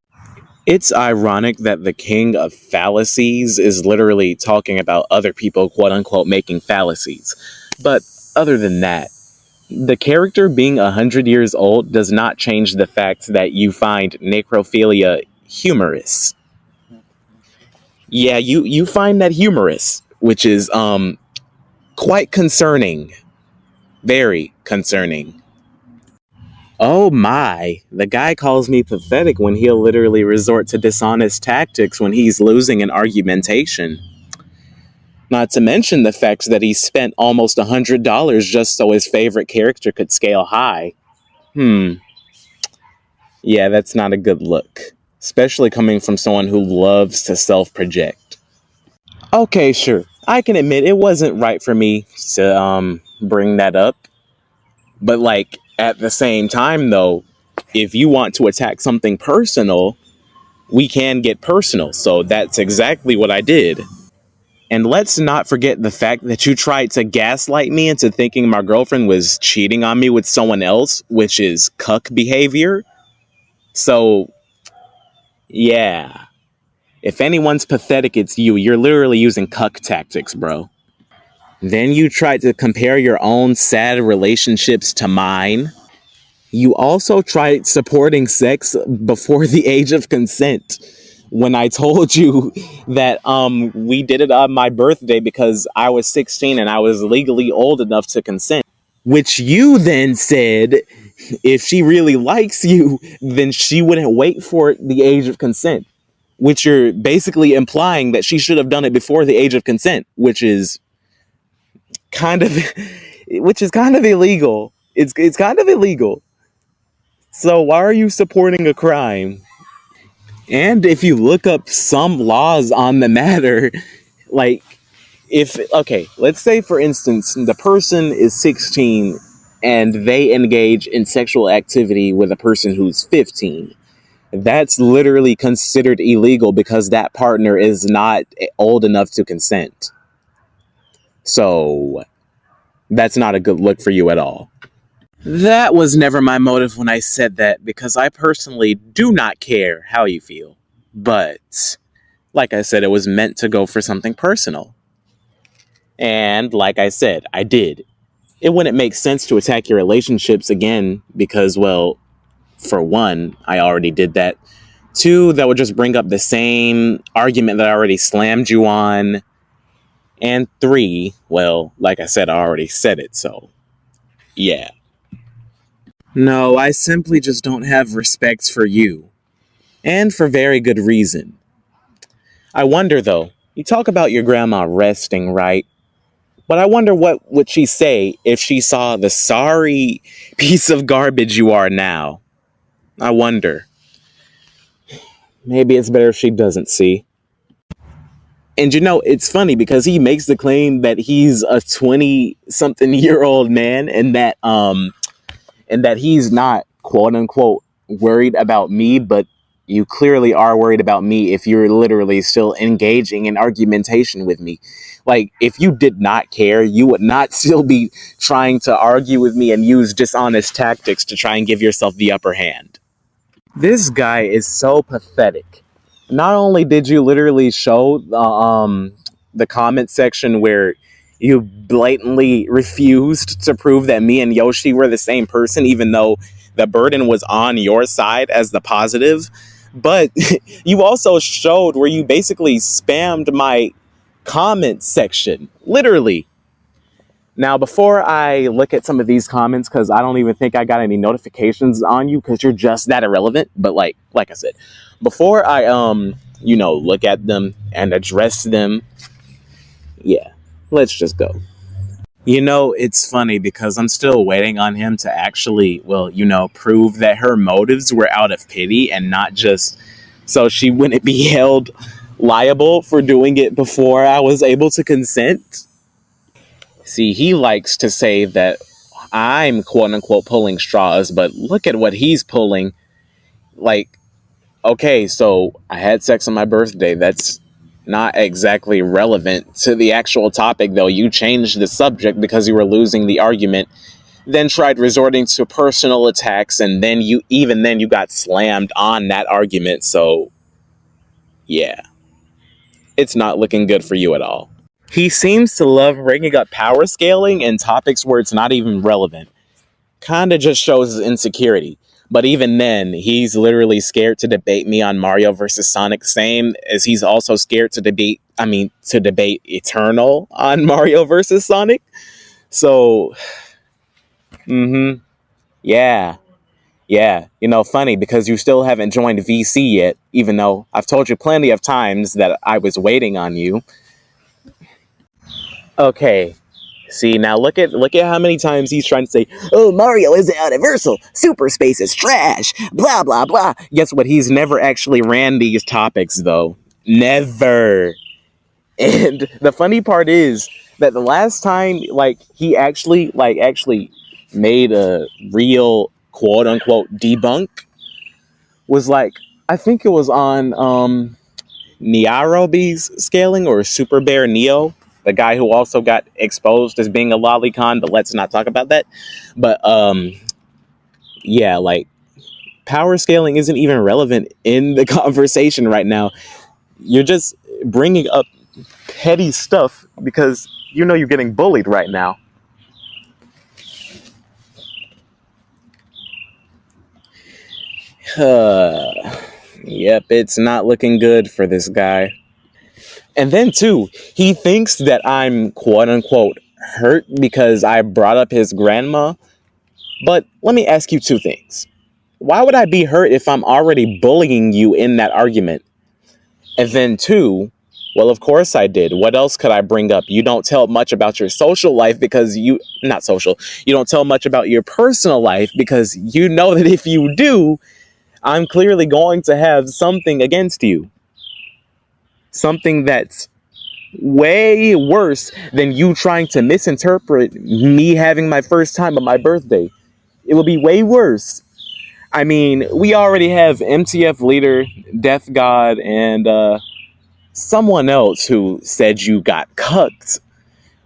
It's ironic that the king of fallacies is literally talking about other people, quote unquote, making fallacies. But other than that, the character being 100 years old does not change the fact that you find necrophilia humorous. Yeah, you find that humorous, which is quite concerning. Very concerning. Oh my, the guy calls me pathetic when he'll literally resort to dishonest tactics when he's losing an argumentation. Not to mention the fact that he spent almost $100 just so his favorite character could scale high. Yeah, that's not a good look. Especially coming from someone who loves to self-project. Okay, sure. I can admit it wasn't right for me to bring that up. But like at the same time though, if you want to attack something personal, we can get personal. So that's exactly what I did. And let's not forget the fact that you tried to gaslight me into thinking my girlfriend was cheating on me with someone else, which is cuck behavior. So, yeah. If anyone's pathetic, it's you. You're literally using cuck tactics, bro. Then you tried to compare your own sad relationships to mine. You also tried supporting sex before the age of consent. When I told you that we did it on my birthday because I was 16 and I was legally old enough to consent. Which you then said, if she really likes you, then she wouldn't wait for the age of consent. Which you're basically implying that she should have done it before the age of consent, which is kind of illegal. It's kind of illegal. So why are you supporting a crime? And if you look up some laws on the matter, like okay, let's say for instance, the person is 16 and they engage in sexual activity with a person who's 15. That's literally considered illegal because that partner is not old enough to consent. So that's not a good look for you at all. That was never my motive when I said that, because I personally do not care how you feel. But, like I said, it was meant to go for something personal. And, like I said, I did. It wouldn't make sense to attack your relationships again because, well, for one, I already did that. Two, that would just bring up the same argument that I already slammed you on. And three, well, like I said, I already said it, so yeah. No, I simply just don't have respect for you. And for very good reason. I wonder though, you talk about your grandma resting, right? But I wonder what would she say if she saw the sorry piece of garbage you are now. I wonder. Maybe it's better if she doesn't see. And you know, it's funny because he makes the claim that he's a 20-something-year-old man and that he's not, quote unquote, worried about me, but you clearly are worried about me if you're literally still engaging in argumentation with me. Like, if you did not care, you would not still be trying to argue with me and use dishonest tactics to try and give yourself the upper hand. This guy is so pathetic. Not only did you literally show the comment section where you blatantly refused to prove that me and Yoshi were the same person, even though the burden was on your side as the positive. But you also showed where you basically spammed my comment section. Literally. Now, before I look at some of these comments, because I don't even think I got any notifications on you because you're just that irrelevant. But like I said, before I, look at them and address them, yeah, let's just go. You know, it's funny because I'm still waiting on him to actually, well, prove that her motives were out of pity and not just so she wouldn't be held liable for doing it before I was able to consent. See, he likes to say that I'm quote unquote pulling straws, but look at what he's pulling. Like, okay, so I had sex on my birthday. That's not exactly relevant to the actual topic, though. You changed the subject because you were losing the argument, then tried resorting to personal attacks, and then you got slammed on that argument. So, yeah, it's not looking good for you at all. He seems to love bringing up power scaling and topics where it's not even relevant. Kinda just shows his insecurity. But even then, he's literally scared to debate me on Mario versus Sonic, same as he's also scared to debate Eternal on Mario versus Sonic. So, yeah, yeah. Funny because you still haven't joined VC yet, even though I've told you plenty of times that I was waiting on you. Okay, see, now look at how many times he's trying to say, "Oh, Mario isn't universal. Super space is trash." Blah blah blah. Guess what? He's never actually ran these topics though. Never. And the funny part is that the last time, like, he actually made a real quote unquote debunk was like, I think it was on Niarobi's scaling or Super Bear Neo, the guy who also got exposed as being a lolicon, but let's not talk about that. But yeah, like, power scaling isn't even relevant in the conversation right now. You're just bringing up petty stuff because you're getting bullied right now. Yep, it's not looking good for this guy. And then, too, he thinks that I'm quote unquote hurt because I brought up his grandma. But let me ask you two things. Why would I be hurt if I'm already bullying you in that argument? And then, two, well, of course I did. What else could I bring up? You don't tell much about your social life because not social, you don't tell much about your personal life because you know that if you do, I'm clearly going to have something against you. Something that's way worse than you trying to misinterpret me having my first time on my birthday. It will be way worse. I mean, we already have MTF leader, Death God, and someone else who said you got cucked,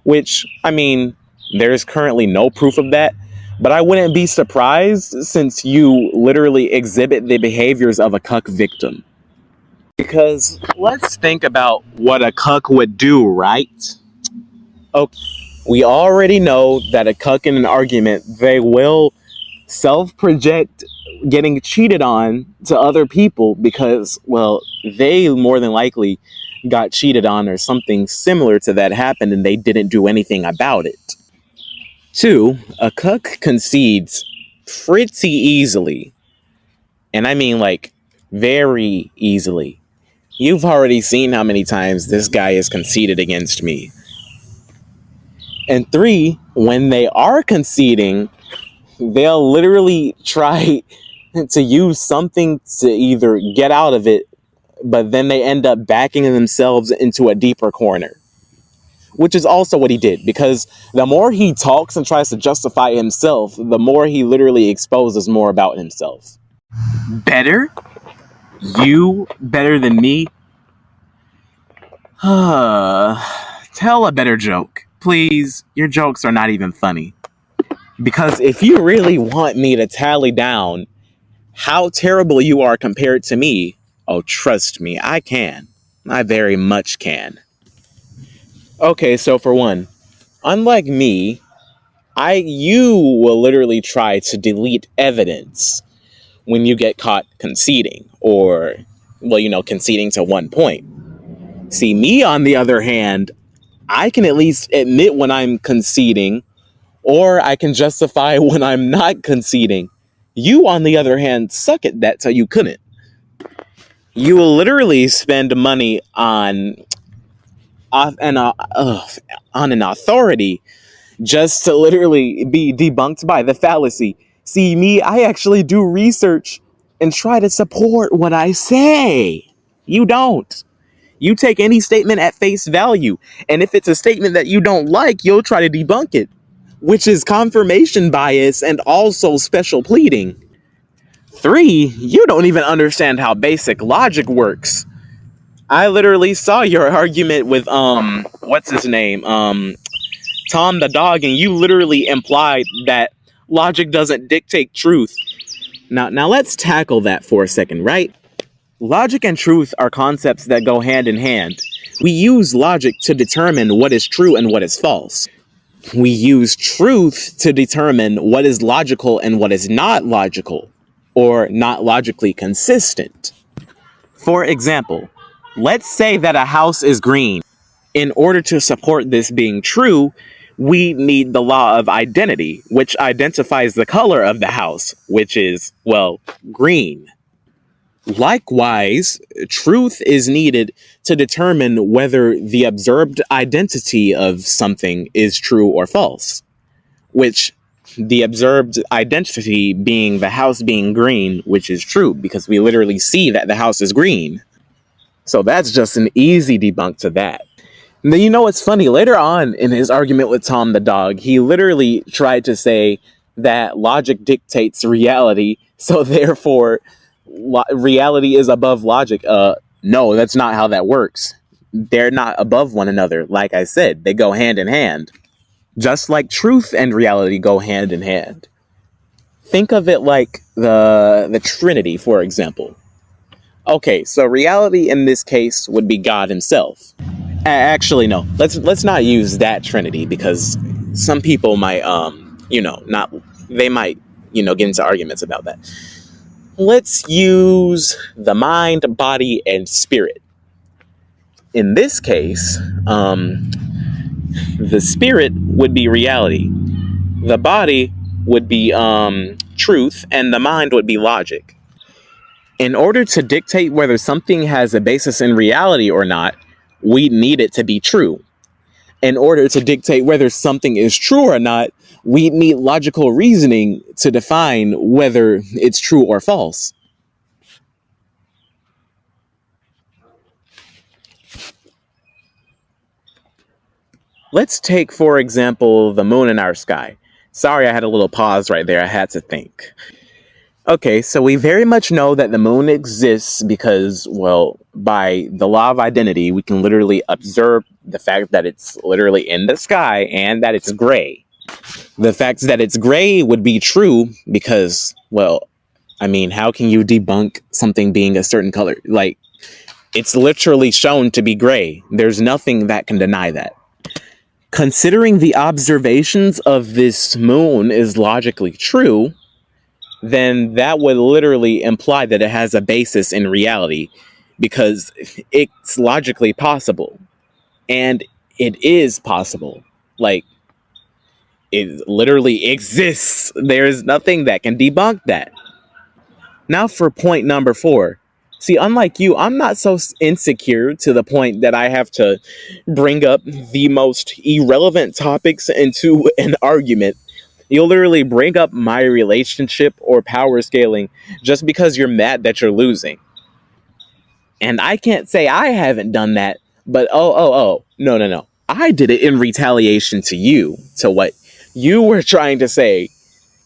which, I mean, there's currently no proof of that, but I wouldn't be surprised since you literally exhibit the behaviors of a cuck victim. Because let's think about what a cuck would do, right? Okay, we already know that a cuck in an argument, they will self-project getting cheated on to other people because, well, they more than likely got cheated on or something similar to that happened and they didn't do anything about it. Two, a cuck concedes pretty easily. And I mean, like, very easily. You've already seen how many times this guy has conceded against me. And three, when they are conceding, they'll literally try to use something to either get out of it, but then they end up backing themselves into a deeper corner. Which is also what he did, because the more he talks and tries to justify himself, the more he literally exposes more about himself. Better? You better than me? Tell a better joke. Please, your jokes are not even funny. Because if you really want me to tally down how terrible you are compared to me, oh, trust me, I can. I very much can. Okay, so for one, unlike me, you will literally try to delete evidence when you get caught conceding, or, well, conceding to one point. See, me, on the other hand, I can at least admit when I'm conceding, or I can justify when I'm not conceding. You, on the other hand, suck at that, so you couldn't. You will literally spend money on an authority just to literally be debunked by the fallacy. See, me, I actually do research and try to support what I say. You don't. You take any statement at face value, and if it's a statement that you don't like, you'll try to debunk it, which is confirmation bias and also special pleading. 3, you don't even understand how basic logic works. I literally saw your argument with, what's his name? Tom the dog, and you literally implied that logic doesn't dictate truth. Now let's tackle that for a second, right? Logic and truth are concepts that go hand in hand. We use logic to determine what is true and what is false. We use truth to determine what is logical and what is not logical, or not logically consistent. For example, let's say that a house is green. In order to support this being true, we need the law of identity, which identifies the color of the house, which is, well, green. Likewise, truth is needed to determine whether the observed identity of something is true or false, which the observed identity being the house being green, which is true because we literally see that the house is green. So that's just an easy debunk to that. And then, you know what's funny? Later on in his argument with Tom the dog, he literally tried to say that logic dictates reality, so therefore reality is above logic. No, that's not how that works. They're not above one another. Like I said, they go hand in hand. Just like truth and reality go hand in hand. Think of it like the Trinity, for example. Okay, so reality in this case would be God himself. Actually, no. Let's not use that Trinity, because some people might get into arguments about that. Let's use the mind, body, and spirit. In this case, the spirit would be reality, the body would be truth, and the mind would be logic. In order to dictate whether something has a basis in reality or not, we need it to be true. In order to dictate whether something is true or not, we need logical reasoning to define whether it's true or false. Let's take, for example, the moon in our sky. Sorry, I had a little pause right there. I had to think. Okay, so we very much know that the moon exists because, well, by the law of identity, we can literally observe the fact that it's literally in the sky and that it's gray. The fact that it's gray would be true because, well, I mean, how can you debunk something being a certain color? Like, it's literally shown to be gray. There's nothing that can deny that. Considering the observations of this moon is logically true, then that would literally imply that it has a basis in reality, because it's logically possible. And it is possible. Like, it literally exists. There's nothing that can debunk that. Now for point number 4. See, unlike you, I'm not so insecure to the point that I have to bring up the most irrelevant topics into an argument. You'll literally bring up my relationship or power scaling just because you're mad that you're losing. And I can't say I haven't done that, but no. I did it in retaliation to you, to what you were trying to say.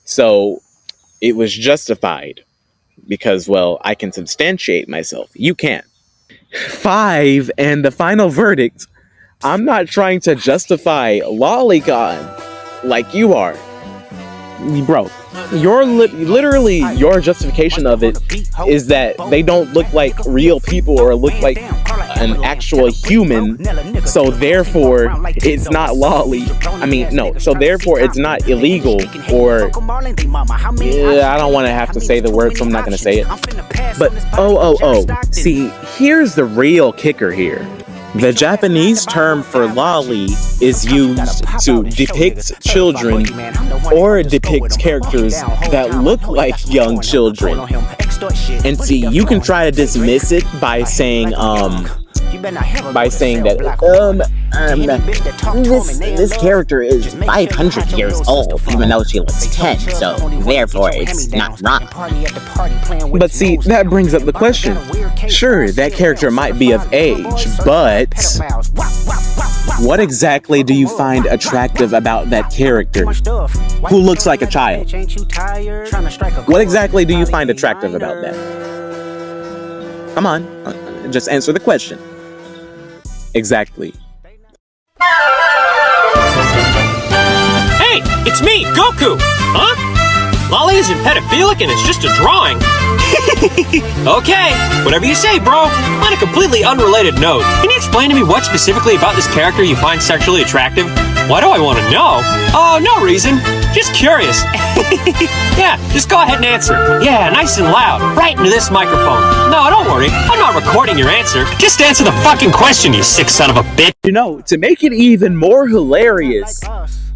So it was justified because, well, I can substantiate myself. You can't. 5, and the final verdict. I'm not trying to justify lolicon like you are. Bro, literally your justification of it is that they don't look like real people or look like an actual human, so therefore it's not so therefore it's not illegal, or I don't want to have to say the word, so I'm not going to say it. But see, here's the real kicker here. The Japanese term for loli is used to depict children or depict characters that look like young children. And see, you can try to dismiss it by saying that This character is 500 years old, even though she looks 10, so therefore it's not wrong. But see, that brings up the question. Sure, that character might be of age, but what exactly do you find attractive about that character who looks like a child? What exactly do you find attractive about that? Come on, just answer the question. Exactly. Hey, it's me, Goku! Huh? Lolly isn't pedophilic and it's just a drawing. Okay, whatever you say, bro. On a completely unrelated note, can you explain to me what specifically about this character you find sexually attractive? Why do I want to know? Oh, no reason. Just curious. Yeah, just go ahead and answer. Yeah, nice and loud. Right into this microphone. No, don't worry. I'm not recording your answer. Just answer the fucking question, you sick son of a bitch. You know, to make it even more hilarious,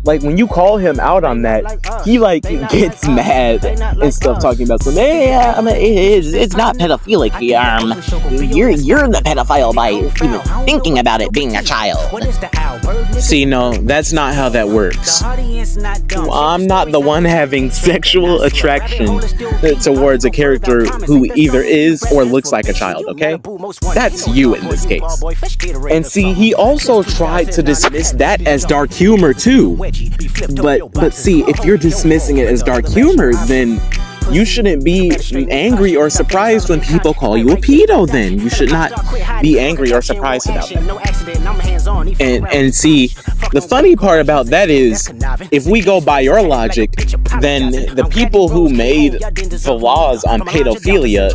like when you call him out on that, he like gets mad and stuff, talking about some. It's not pedophilic. You're the pedophile by even thinking about it being a child. See, no, that's not how that works. I'm not the one having sexual attraction towards a character who either is or looks like a child, okay? That's you in this case. And see, he also tried to dismiss that as dark humor too. But see, if you're dismissing it as dark humor, then you shouldn't be angry or surprised when people call you a pedo. Then you should not be angry or surprised about that. And see, the funny part about that is, if we go by your logic, then the people who made the laws on pedophilia,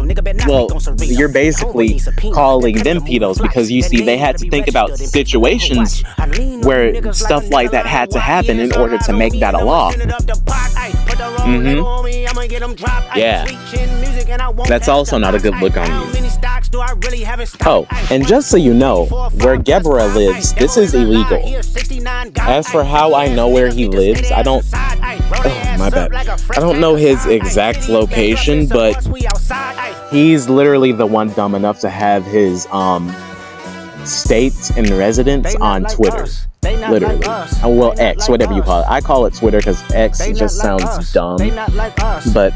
well, you're basically calling them pedos, because you see, they had to think about situations where stuff like that had to happen in order to make that a law. Yeah, that's also not a good look on you. Oh, and just so you know, where Gebra lives, this is illegal. As for how I know where he lives, I don't know his exact location, but he's literally the one dumb enough to have his state and residence on Twitter. Literally. Well, X, whatever you call it. I call it Twitter because X just sounds dumb. But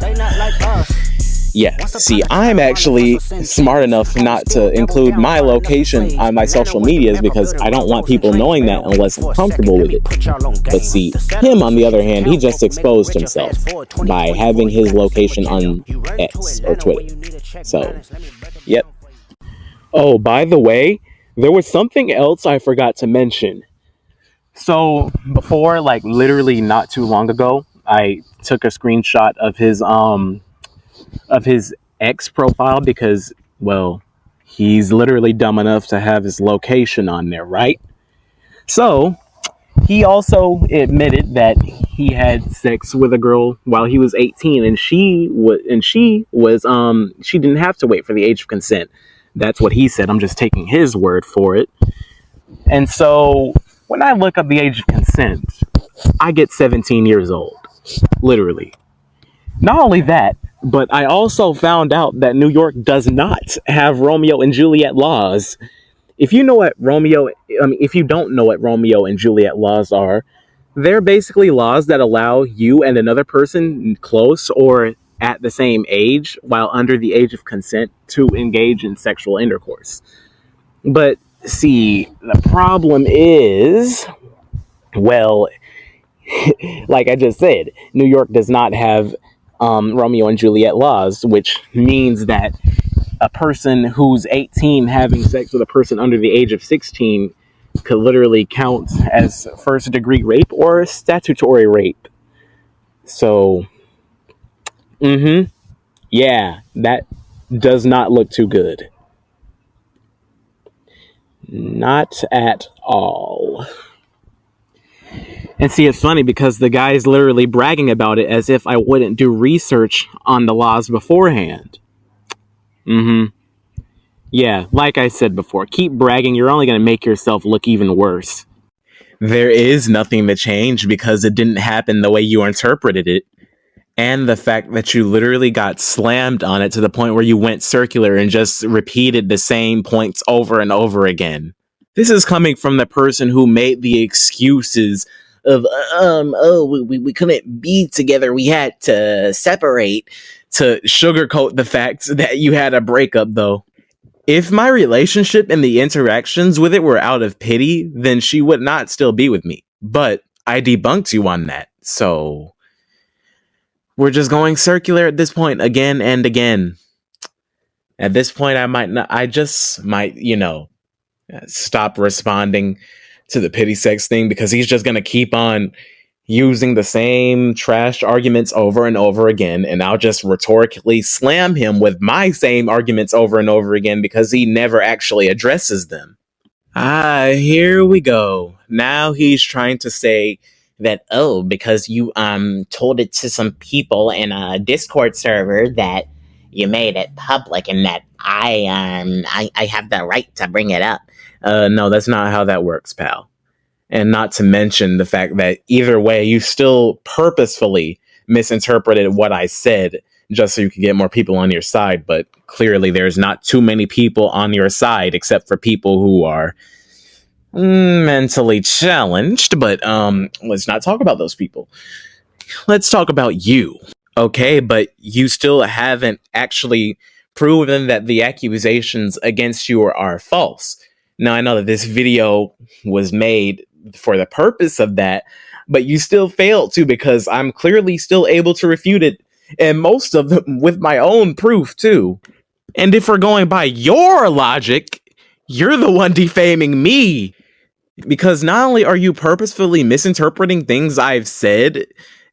yeah, see, I'm actually smart enough not to include my location on my social medias because I don't want people knowing that unless I'm comfortable with it. But see, him on the other hand, he just exposed himself by having his location on X or Twitter. So, yep. Oh, by the way, there was something else I forgot to mention. So before, like literally not too long ago, I took a screenshot of his X profile because, well, he's literally dumb enough to have his location on there, right? So he also admitted that he had sex with a girl while he was 18, and she didn't have to wait for the age of consent. That's what he said. I'm just taking his word for it. And so when I look up the age of consent, I get 17 years old. Literally. Not only that, but I also found out that New York does not have Romeo and Juliet laws. If you don't know what Romeo and Juliet laws are, they're basically laws that allow you and another person close or at the same age while under the age of consent to engage in sexual intercourse. But see, the problem is, well, like I just said, New York does not have Romeo and Juliet laws, which means that a person who's 18 having sex with a person under the age of 16 could literally count as first-degree rape or statutory rape. So, yeah, that does not look too good. Not at all. And see, it's funny because the guy's literally bragging about it as if I wouldn't do research on the laws beforehand. Yeah, like I said before, keep bragging. You're only going to make yourself look even worse. There is nothing to change because it didn't happen the way you interpreted it. And the fact that you literally got slammed on it to the point where you went circular and just repeated the same points over and over again. This is coming from the person who made the excuses of, we couldn't be together. We had to separate to sugarcoat the fact that you had a breakup, though. If my relationship and the interactions with it were out of pity, then she would not still be with me. But I debunked you on that. So we're just going circular at this point again and again. At this point, I just might, stop responding to the pity sex thing because he's just going to keep on using the same trash arguments over and over again, and I'll just rhetorically slam him with my same arguments over and over again because he never actually addresses them. Here we go. Now he's trying to say that, because you told it to some people in a Discord server that you made it public and that I have the right to bring it up. No, that's not how that works, pal. And not to mention the fact that either way, you still purposefully misinterpreted what I said just so you could get more people on your side. But clearly there's not too many people on your side except for people who are mentally challenged. But let's not talk about those people. Let's talk about you. Okay, but you still haven't actually proven that the accusations against you are false. Now, I know that this video was made for the purpose of that, but you still failed to because I'm clearly still able to refute it, and most of them with my own proof, too. And if we're going by your logic, you're the one defaming me. Because not only are you purposefully misinterpreting things I've said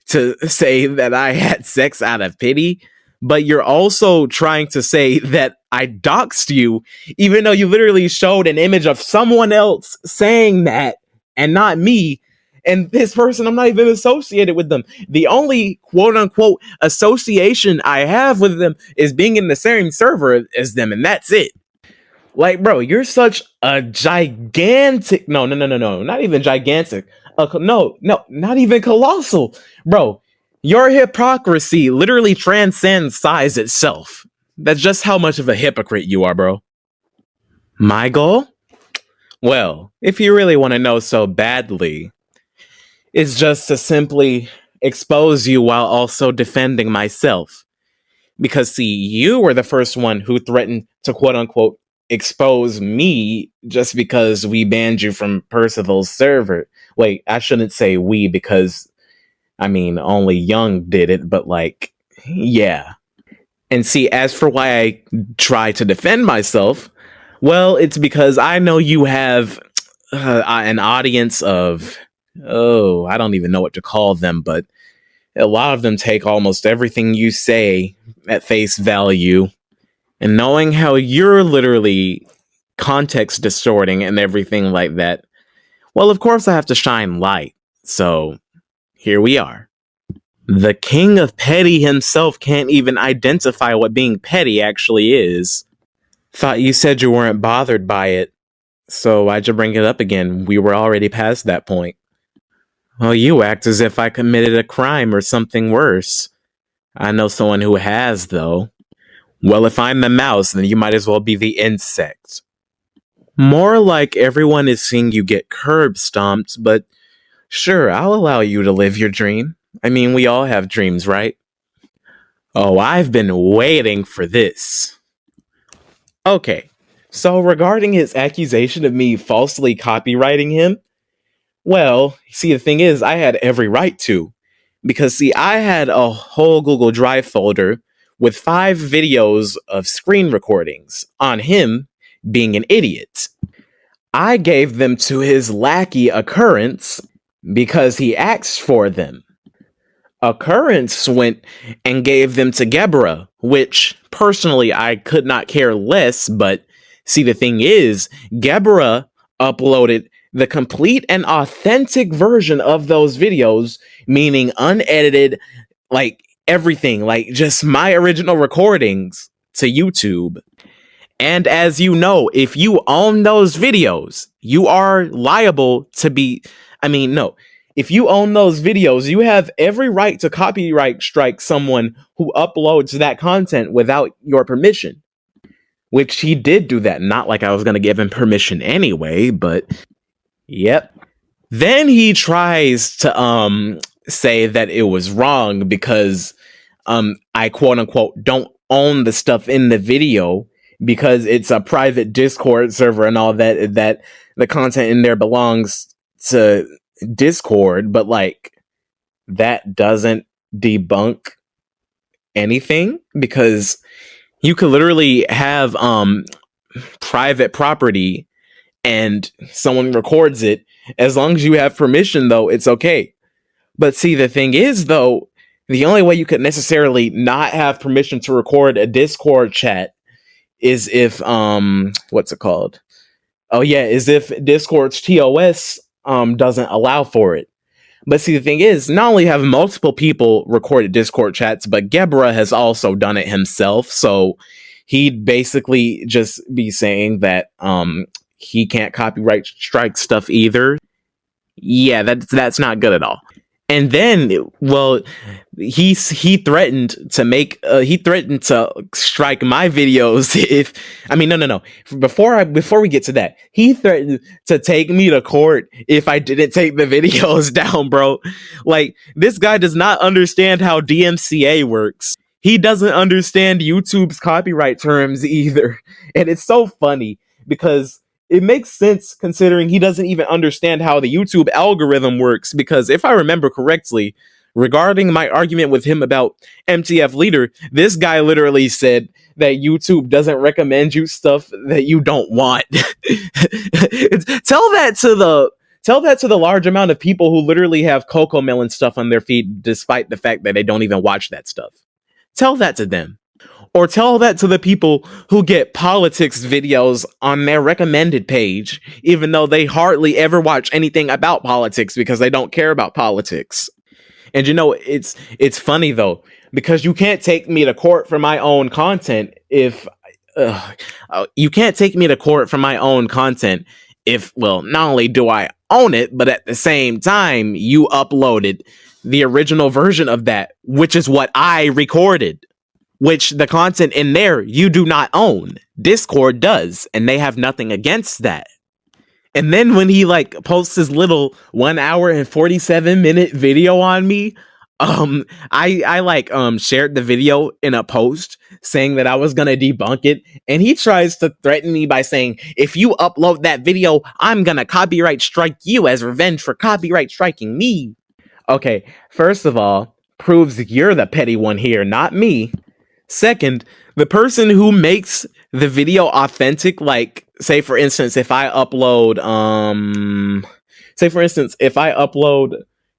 to say that I had sex out of pity, but you're also trying to say that I doxed you, even though you literally showed an image of someone else saying that and not me. And this person, I'm not even associated with them. The only quote unquote association I have with them is being in the same server as them, and that's it. Like, bro, you're such a gigantic, no, not even gigantic. No, not even colossal. Bro, your hypocrisy literally transcends size itself. That's just how much of a hypocrite you are, bro. My goal? Well, if you really want to know so badly, it's just to simply expose you while also defending myself. Because, see, you were the first one who threatened to quote-unquote expose me just because we banned you from Percival's server. Wait, I shouldn't say we because, only Young did it, but yeah. And see, as for why I try to defend myself, well, it's because I know you have an audience of, I don't even know what to call them, but a lot of them take almost everything you say at face value. And knowing how you're literally context distorting and everything like that, well, of course I have to shine light. So, here we are. The king of petty himself can't even identify what being petty actually is. Thought you said you weren't bothered by it, so why'd you bring it up again? We were already past that point. Well, you act as if I committed a crime or something worse. I know someone who has, though. Well, if I'm the mouse, then you might as well be the insect. More like everyone is seeing you get curb stomped, but sure, I'll allow you to live your dream. We all have dreams, right? Oh, I've been waiting for this. Okay, so regarding his accusation of me falsely copywriting him, well, see, the thing is, I had every right to. Because, see, I had a whole Google Drive folder with 5 videos of screen recordings on him being an idiot. I gave them to his lackey Occurrence because he asked for them. Occurrence went and gave them to Gebra, which personally I could not care less, but see, the thing is, Gebra uploaded the complete and authentic version of those videos, meaning unedited, everything, just my original recordings, to YouTube. And as you know, if you own those videos, you are liable to be, if you own those videos, you have every right to copyright strike someone who uploads that content without your permission. which he did do that. Not like I was going to give him permission anyway, but yep. Then he tries to say that it was wrong because I quote unquote don't own the stuff in the video because it's a private Discord server and all that the content in there belongs to Discord, but like that doesn't debunk anything because you could literally have private property and someone records it. As long as you have permission, though, it's okay. But see, the thing is, though, the only way you could necessarily not have permission to record a Discord chat is if what's it called? Oh yeah, is if Discord's TOS doesn't allow for it. But see, the thing is, not only have multiple people recorded Discord chats, but Gebra has also done it himself. So he'd basically just be saying that he can't copyright strike stuff either. Yeah, that's not good at all. And then, well, he threatened to strike my videos if no. Before we get to that, he threatened to take me to court if I didn't take the videos down, bro. Like, this guy does not understand how DMCA works. He doesn't understand YouTube's copyright terms either. And it's so funny because it makes sense considering he doesn't even understand how the YouTube algorithm works. Because if I remember correctly, regarding my argument with him about MTF Leader, this guy literally said that YouTube doesn't recommend you stuff that you don't want. Tell that to the large amount of people who literally have CoComelon stuff on their feed, despite the fact that they don't even watch that stuff. Tell that to them. Or tell that to the people who get politics videos on their recommended page, even though they hardly ever watch anything about politics because they don't care about politics. And you know, it's funny though, because you can't take me to court for my own content if well, not only do I own it, but at the same time, you uploaded the original version of that, which is what I recorded. Which the content in there you do not own. Discord does, and they have nothing against that. And then when he like posts his little 1 hour and 47-minute video on me, I shared the video in a post saying that I was gonna debunk it, and he tries to threaten me by saying, if you upload that video, I'm gonna copyright strike you as revenge for copyright striking me. Okay, first of all, proves you're the petty one here, not me. Second, the person who makes the video authentic, like, say for instance, if I upload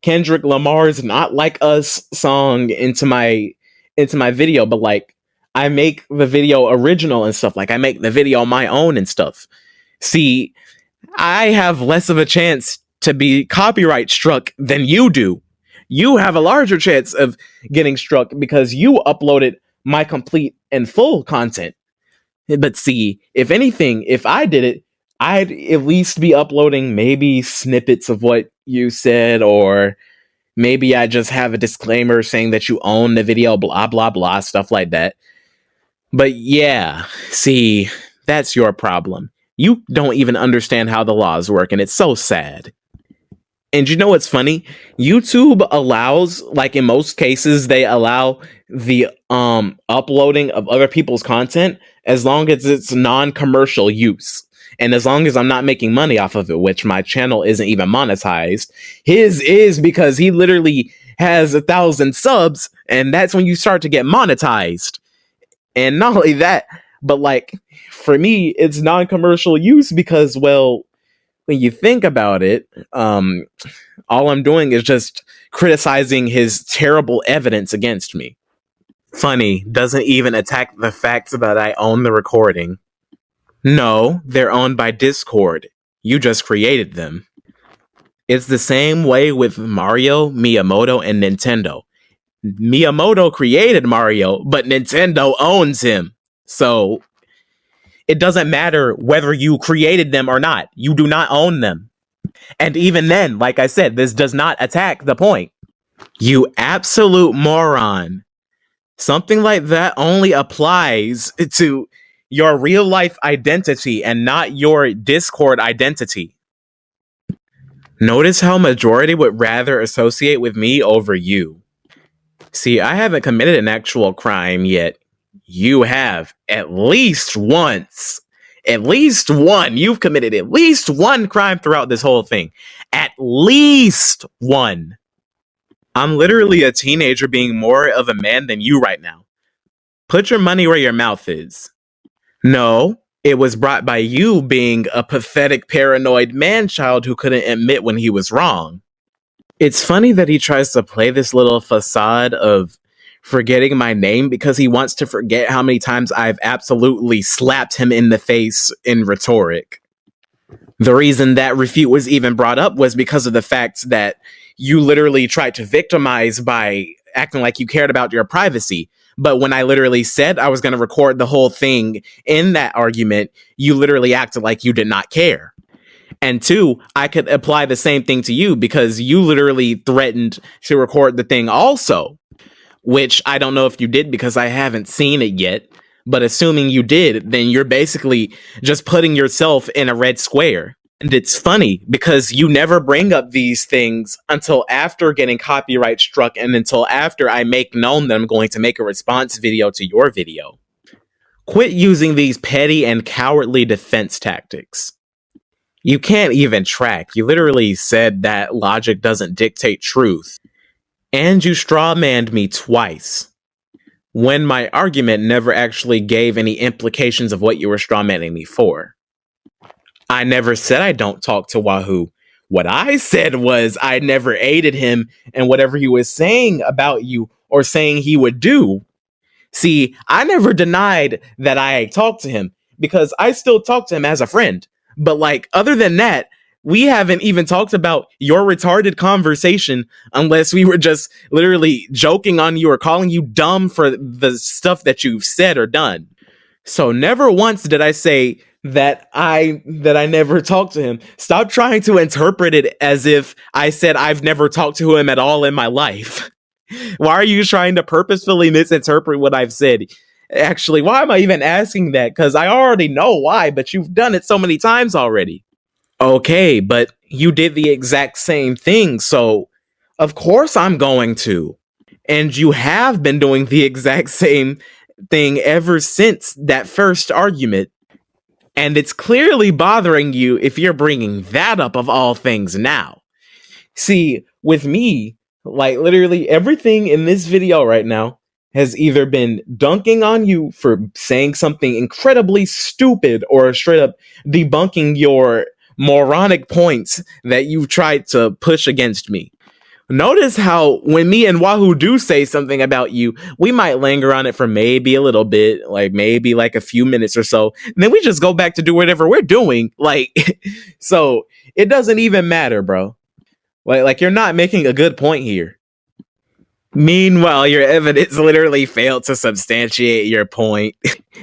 Kendrick Lamar's Not Like Us song into my video, but like I make the video original and stuff, like I make the video my own and stuff. See, I have less of a chance to be copyright struck than you do. You have a larger chance of getting struck because you uploaded my complete and full content. But see, if anything, if I did it, I'd at least be uploading maybe snippets of what you said, or maybe I just have a disclaimer saying that you own the video, blah, blah, blah, stuff like that. But yeah, see, that's your problem. You don't even understand how the laws work, and it's so sad. And you know what's funny? YouTube allows, like in most cases, they allow the uploading of other people's content as long as it's non-commercial use. And as long as I'm not making money off of it, which my channel isn't even monetized. His is, because he literally has 1,000 subs, and that's when you start to get monetized. And not only that, but like, for me, it's non-commercial use because, well, when you think about it, all I'm doing is just criticizing his terrible evidence against me. Funny, doesn't even attack the fact that I own the recording. No, they're owned by Discord. You just created them. It's the same way with Mario, Miyamoto, and Nintendo. Miyamoto created Mario, but Nintendo owns him. So it doesn't matter whether you created them or not. You do not own them. And even then, like I said, this does not attack the point. You absolute moron. Something like that only applies to your real life identity and not your Discord identity. Notice how majority would rather associate with me over you. See, I haven't committed an actual crime yet. You have, at least once. At least one. You've committed at least one crime throughout this whole thing. At least one. I'm literally a teenager being more of a man than you right now. Put your money where your mouth is. No, it was brought by you being a pathetic, paranoid man-child who couldn't admit when he was wrong. It's funny that he tries to play this little facade of forgetting my name because he wants to forget how many times I've absolutely slapped him in the face in rhetoric. The reason that refute was even brought up was because of the fact that you literally tried to victimize by acting like you cared about your privacy. But when I literally said I was going to record the whole thing in that argument, you literally acted like you did not care. And two, I could apply the same thing to you because you literally threatened to record the thing also, which I don't know if you did because I haven't seen it yet. But assuming you did, then you're basically just putting yourself in a red square. And it's funny because you never bring up these things until after getting copyright struck and until after I make known that I'm going to make a response video to your video. Quit using these petty and cowardly defense tactics. You can't even track. You literally said that logic doesn't dictate truth. And you strawmanned me twice, when my argument never actually gave any implications of what you were strawmanning me for. I never said I don't talk to Wahoo. What I said was I never aided him in whatever he was saying about you or saying he would do. See, I never denied that I talked to him because I still talk to him as a friend. But like, other than that, we haven't even talked about your retarded conversation unless we were just literally joking on you or calling you dumb for the stuff that you've said or done. So never once did I say that I never talked to him. Stop trying to interpret it as if I said I've never talked to him at all in my life. Why are you trying to purposefully misinterpret what I've said? Actually, why am I even asking that? Because I already know why, but you've done it so many times already. Okay, but you did the exact same thing, so of course I'm going to. And you have been doing the exact same thing ever since that first argument. And it's clearly bothering you if you're bringing that up of all things now. See, with me, like literally everything in this video right now has either been dunking on you for saying something incredibly stupid or straight up debunking your moronic points that you've tried to push against me. Notice how when me and Wahoo do say something about you, we might linger on it for maybe a little bit, like maybe like a few minutes or so. And then we just go back to do whatever we're doing. Like, so it doesn't even matter, bro. Like you're not making a good point here. Meanwhile, your evidence literally failed to substantiate your point.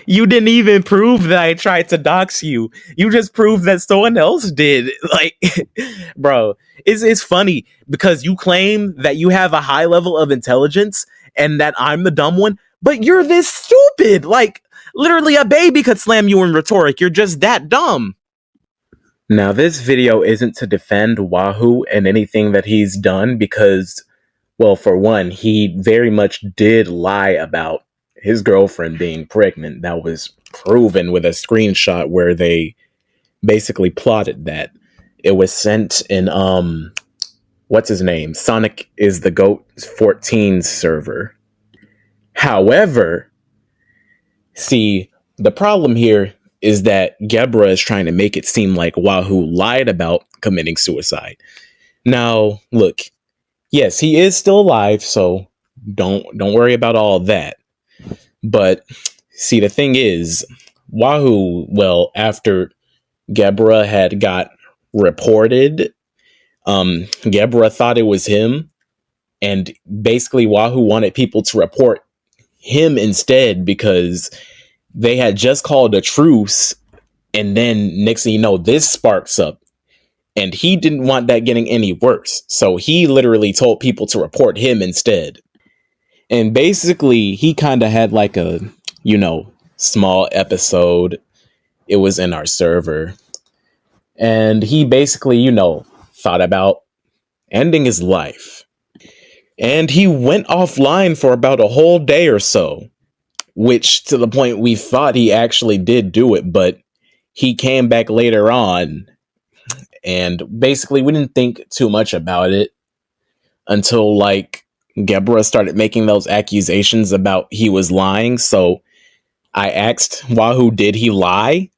You didn't even prove that I tried to dox you. You just proved that someone else did. Like, bro, it's funny because you claim that you have a high level of intelligence and that I'm the dumb one, but you're this stupid. Like, literally a baby could slam you in rhetoric. You're just that dumb. Now, this video isn't to defend Wahoo and anything that he's done because, well, for one, he very much did lie about his girlfriend being pregnant. That was proven with a screenshot where they basically plotted that. It was sent in, what's his name? Sonic is the GOAT 14 server. However, see, the problem here is that Gebra is trying to make it seem like Wahoo lied about committing suicide. Now, look, yes, he is still alive, so don't worry about all that. But see, the thing is, Wahoo, well, after Gebra had got reported, Gebra thought it was him, and basically Wahoo wanted people to report him instead because they had just called a truce, and then next thing you know, this sparks up. And he didn't want that getting any worse. So he literally told people to report him instead. And basically, he kind of had like a, small episode. It was in our server. And he basically, thought about ending his life. And he went offline for about a whole day or so, which to the point we thought he actually did do it, but he came back later on. And basically, we didn't think too much about it until like Gebra started making those accusations about he was lying. So I asked Wahoo, did he lie?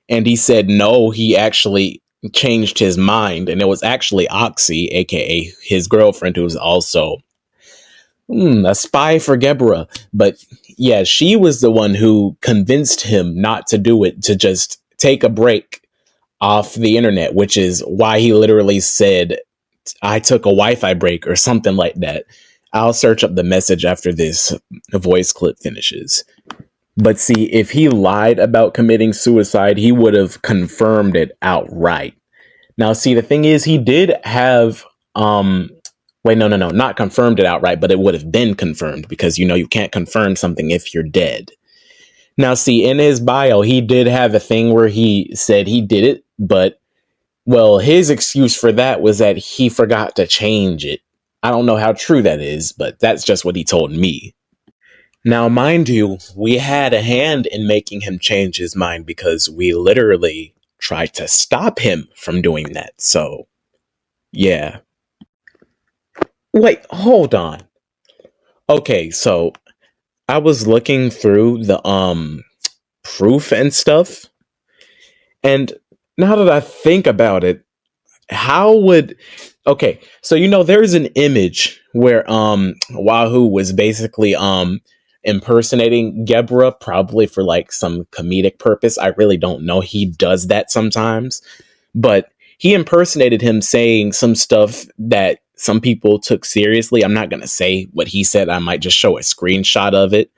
And he said no, he actually changed his mind. And it was actually Oxy, aka his girlfriend, who was also a spy for Gebra. But yeah, she was the one who convinced him not to do it, to just take a break off the internet, which is why he literally said, I took a Wi-Fi break or something like that. I'll search up the message after this voice clip finishes. But see, if he lied about committing suicide, he would have confirmed it outright. Now, see, the thing is, he did have, not confirmed it outright, but it would have been confirmed because, you can't confirm something if you're dead. Now, see, in his bio, he did have a thing where he said he did it, but, well, his excuse for that was that he forgot to change it. I don't know how true that is, but that's just what he told me. Now, mind you, we had a hand in making him change his mind because we literally tried to stop him from doing that. So, yeah. Wait, hold on. Okay, so I was looking through the proof and stuff. And now that I think about it, okay, so there's an image where Wahoo was basically impersonating Gebra, probably for like some comedic purpose. I really don't know. He does that sometimes. But he impersonated him saying some stuff that some people took seriously. I'm not going to say what he said. I might just show a screenshot of it.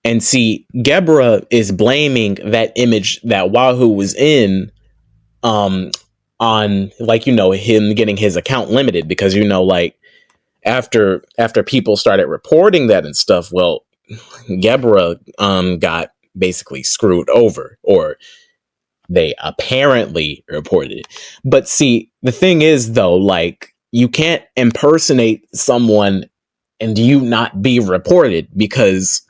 And see, Gebra is blaming that image that Wahoo was in on, like, him getting his account limited because, like, after people started reporting that and stuff, well, Gebra got basically screwed over, or they apparently reported it. But see, the thing is, though, like, you can't impersonate someone and you not be reported because,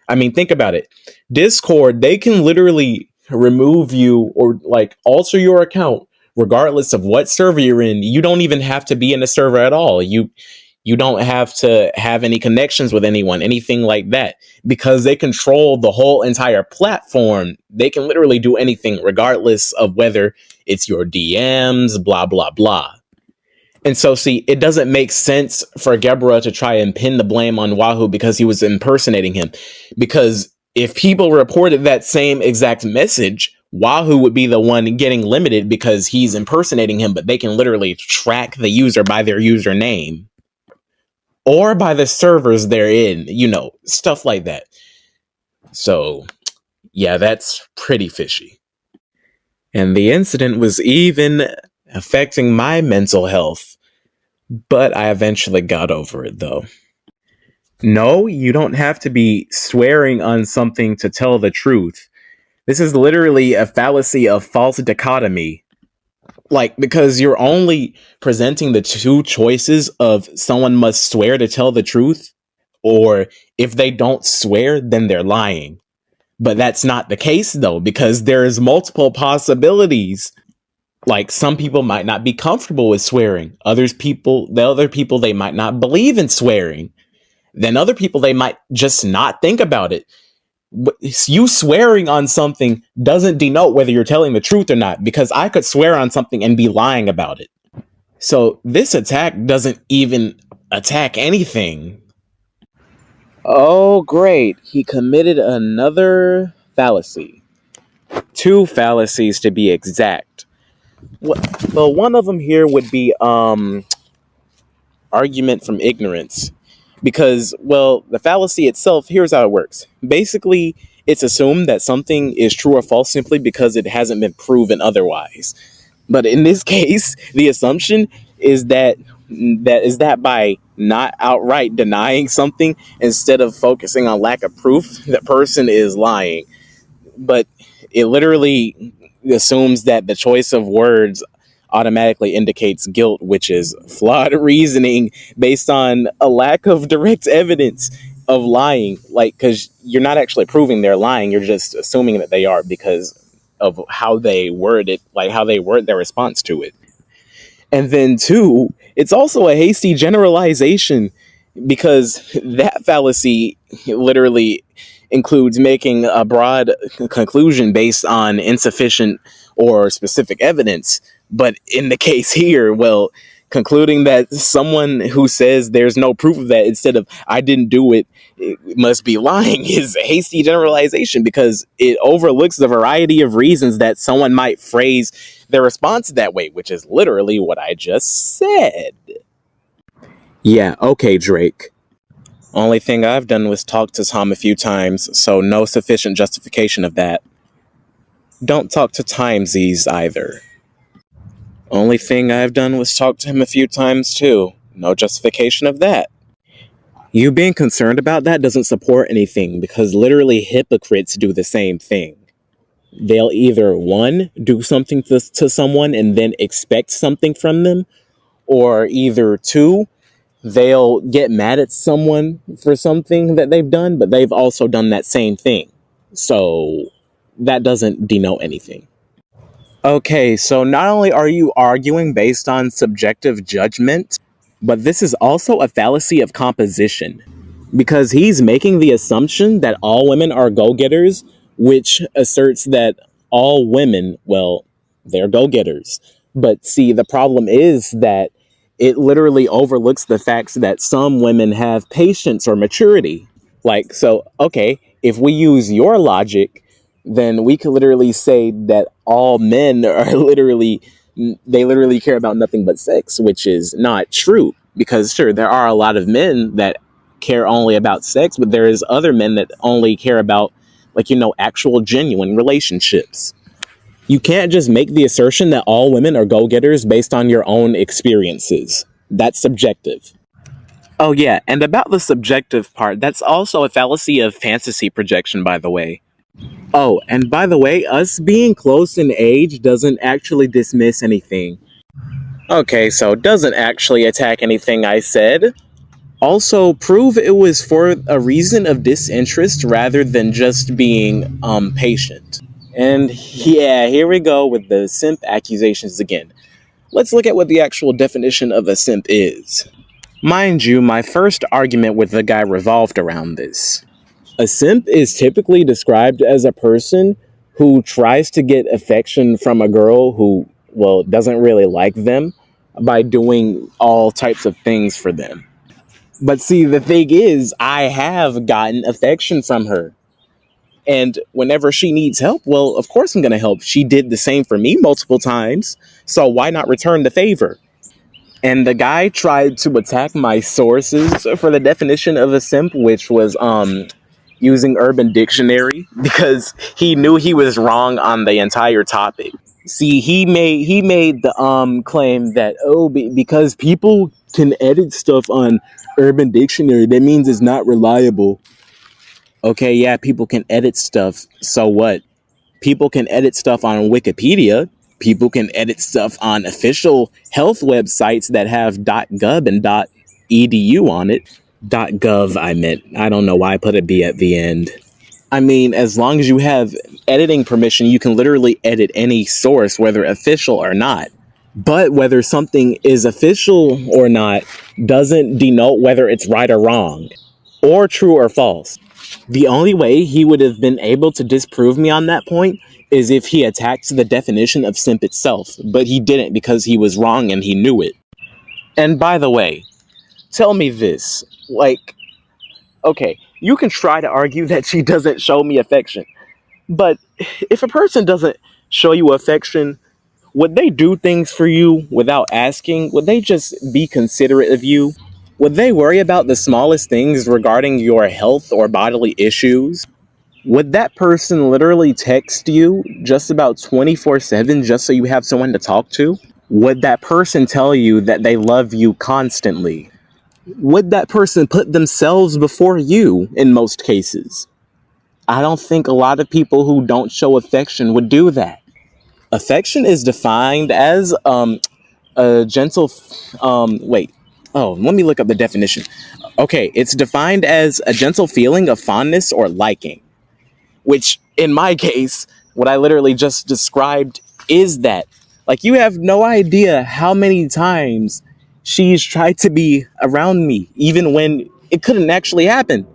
I mean, think about it. Discord, they can literally remove you or like alter your account regardless of what server you're in. You don't even have to be in a server at all. You don't have to have any connections with anyone, anything like that, because they control the whole entire platform. They can literally do anything regardless of whether it's your DMs, blah, blah, blah. And so, see, it doesn't make sense for Gebra to try and pin the blame on Wahoo because he was impersonating him. Because if people reported that same exact message, Wahoo would be the one getting limited because he's impersonating him, but they can literally track the user by their username or by the servers they're in, stuff like that. So, yeah, that's pretty fishy. And the incident was even affecting my mental health, but I eventually got over it, though. No, you don't have to be swearing on something to tell the truth. This is literally a fallacy of false dichotomy. Like, because you're only presenting the two choices of someone must swear to tell the truth, or if they don't swear, then they're lying. But that's not the case, though, because there's multiple possibilities. Like, some people might not be comfortable with swearing. The other people, they might not believe in swearing. Then other people, they might just not think about it. You swearing on something doesn't denote whether you're telling the truth or not, because I could swear on something and be lying about it. So this attack doesn't even attack anything. Oh, great. He committed another fallacy. 2 fallacies to be exact. Well, one of them here would be argument from ignorance. Because, well, the fallacy itself, here's how it works. Basically, it's assumed that something is true or false simply because it hasn't been proven otherwise. But in this case, the assumption is that by not outright denying something instead of focusing on lack of proof, the person is lying. but it literally assumes that the choice of words automatically indicates guilt, which is flawed reasoning based on a lack of direct evidence of lying. Like, because you're not actually proving they're lying, you're just assuming that they are because of how they word it, like how they word their response to it. And then, two, it's also a hasty generalization because that fallacy literally includes making a broad conclusion based on insufficient or specific evidence. But in the case here, well, concluding that someone who says there's no proof of that instead of I didn't do it, it must be lying is a hasty generalization because it overlooks the variety of reasons that someone might phrase their response that way, which is literally what I just said. Yeah, okay, Drake. Only thing I've done was talk to Tom a few times, so no sufficient justification of that. Don't talk to Timesies either. Only thing I've done was talk to him a few times too. No justification of that. You being concerned about that doesn't support anything because literally hypocrites do the same thing. They'll either, one, do something to someone and then expect something from them, or either two, they'll get mad at someone for something that they've done, but they've also done that same thing. So that doesn't denote anything. Okay, so not only are you arguing based on subjective judgment, but this is also a fallacy of composition. Because he's making the assumption that all women are go-getters, which asserts that all women, well, they're go-getters. But see, the problem is that it literally overlooks the facts that some women have patience or maturity. Like, so, okay, if we use your logic, then we could literally say that all men are they literally care about nothing but sex, which is not true. Because sure, there are a lot of men that care only about sex, but there is other men that only care about, like, actual genuine relationships. You can't just make the assertion that all women are go-getters based on your own experiences. That's subjective. Oh yeah, and about the subjective part, that's also a fallacy of fantasy projection, by the way. Oh, and by the way, us being close in age doesn't actually dismiss anything. Okay, so doesn't actually attack anything I said. Also, prove it was for a reason of disinterest rather than just being patient. And yeah, here we go with the simp accusations again. Let's look at what the actual definition of a simp is. Mind you, my first argument with the guy revolved around this. A simp is typically described as a person who tries to get affection from a girl who, well, doesn't really like them by doing all types of things for them. But see, the thing is, I have gotten affection from her. And whenever she needs help, well, of course I'm going to help. She did the same for me multiple times. So why not return the favor? And the guy tried to attack my sources for the definition of a simp, which was using Urban Dictionary, because he knew he was wrong on the entire topic. See, he made the claim that because people can edit stuff on Urban Dictionary, that means it's not reliable. Okay, yeah, people can edit stuff. So what? People can edit stuff on Wikipedia. People can edit stuff on official health websites that have .gov and .edu on it. .gov, I meant. I don't know why I put a B at the end. I mean, as long as you have editing permission, you can literally edit any source, whether official or not. But whether something is official or not doesn't denote whether it's right or wrong, or true or false. The only way he would have been able to disprove me on that point is if he attacked the definition of simp itself, but he didn't because he was wrong and he knew it. And by the way, tell me this, like, okay, you can try to argue that she doesn't show me affection, but if a person doesn't show you affection, would they do things for you without asking? Would they just be considerate of you? Would they worry about the smallest things regarding your health or bodily issues? Would that person literally text you just about 24/7 just so you have someone to talk to? Would that person tell you that they love you constantly? Would that person put themselves before you in most cases? I don't think a lot of people who don't show affection would do that. Affection is defined as a gentle wait. Oh, let me look up the definition. Okay, it's defined as a gentle feeling of fondness or liking, which in my case, what I literally just described is that. Like, you have no idea how many times she's tried to be around me, even when it couldn't actually happen,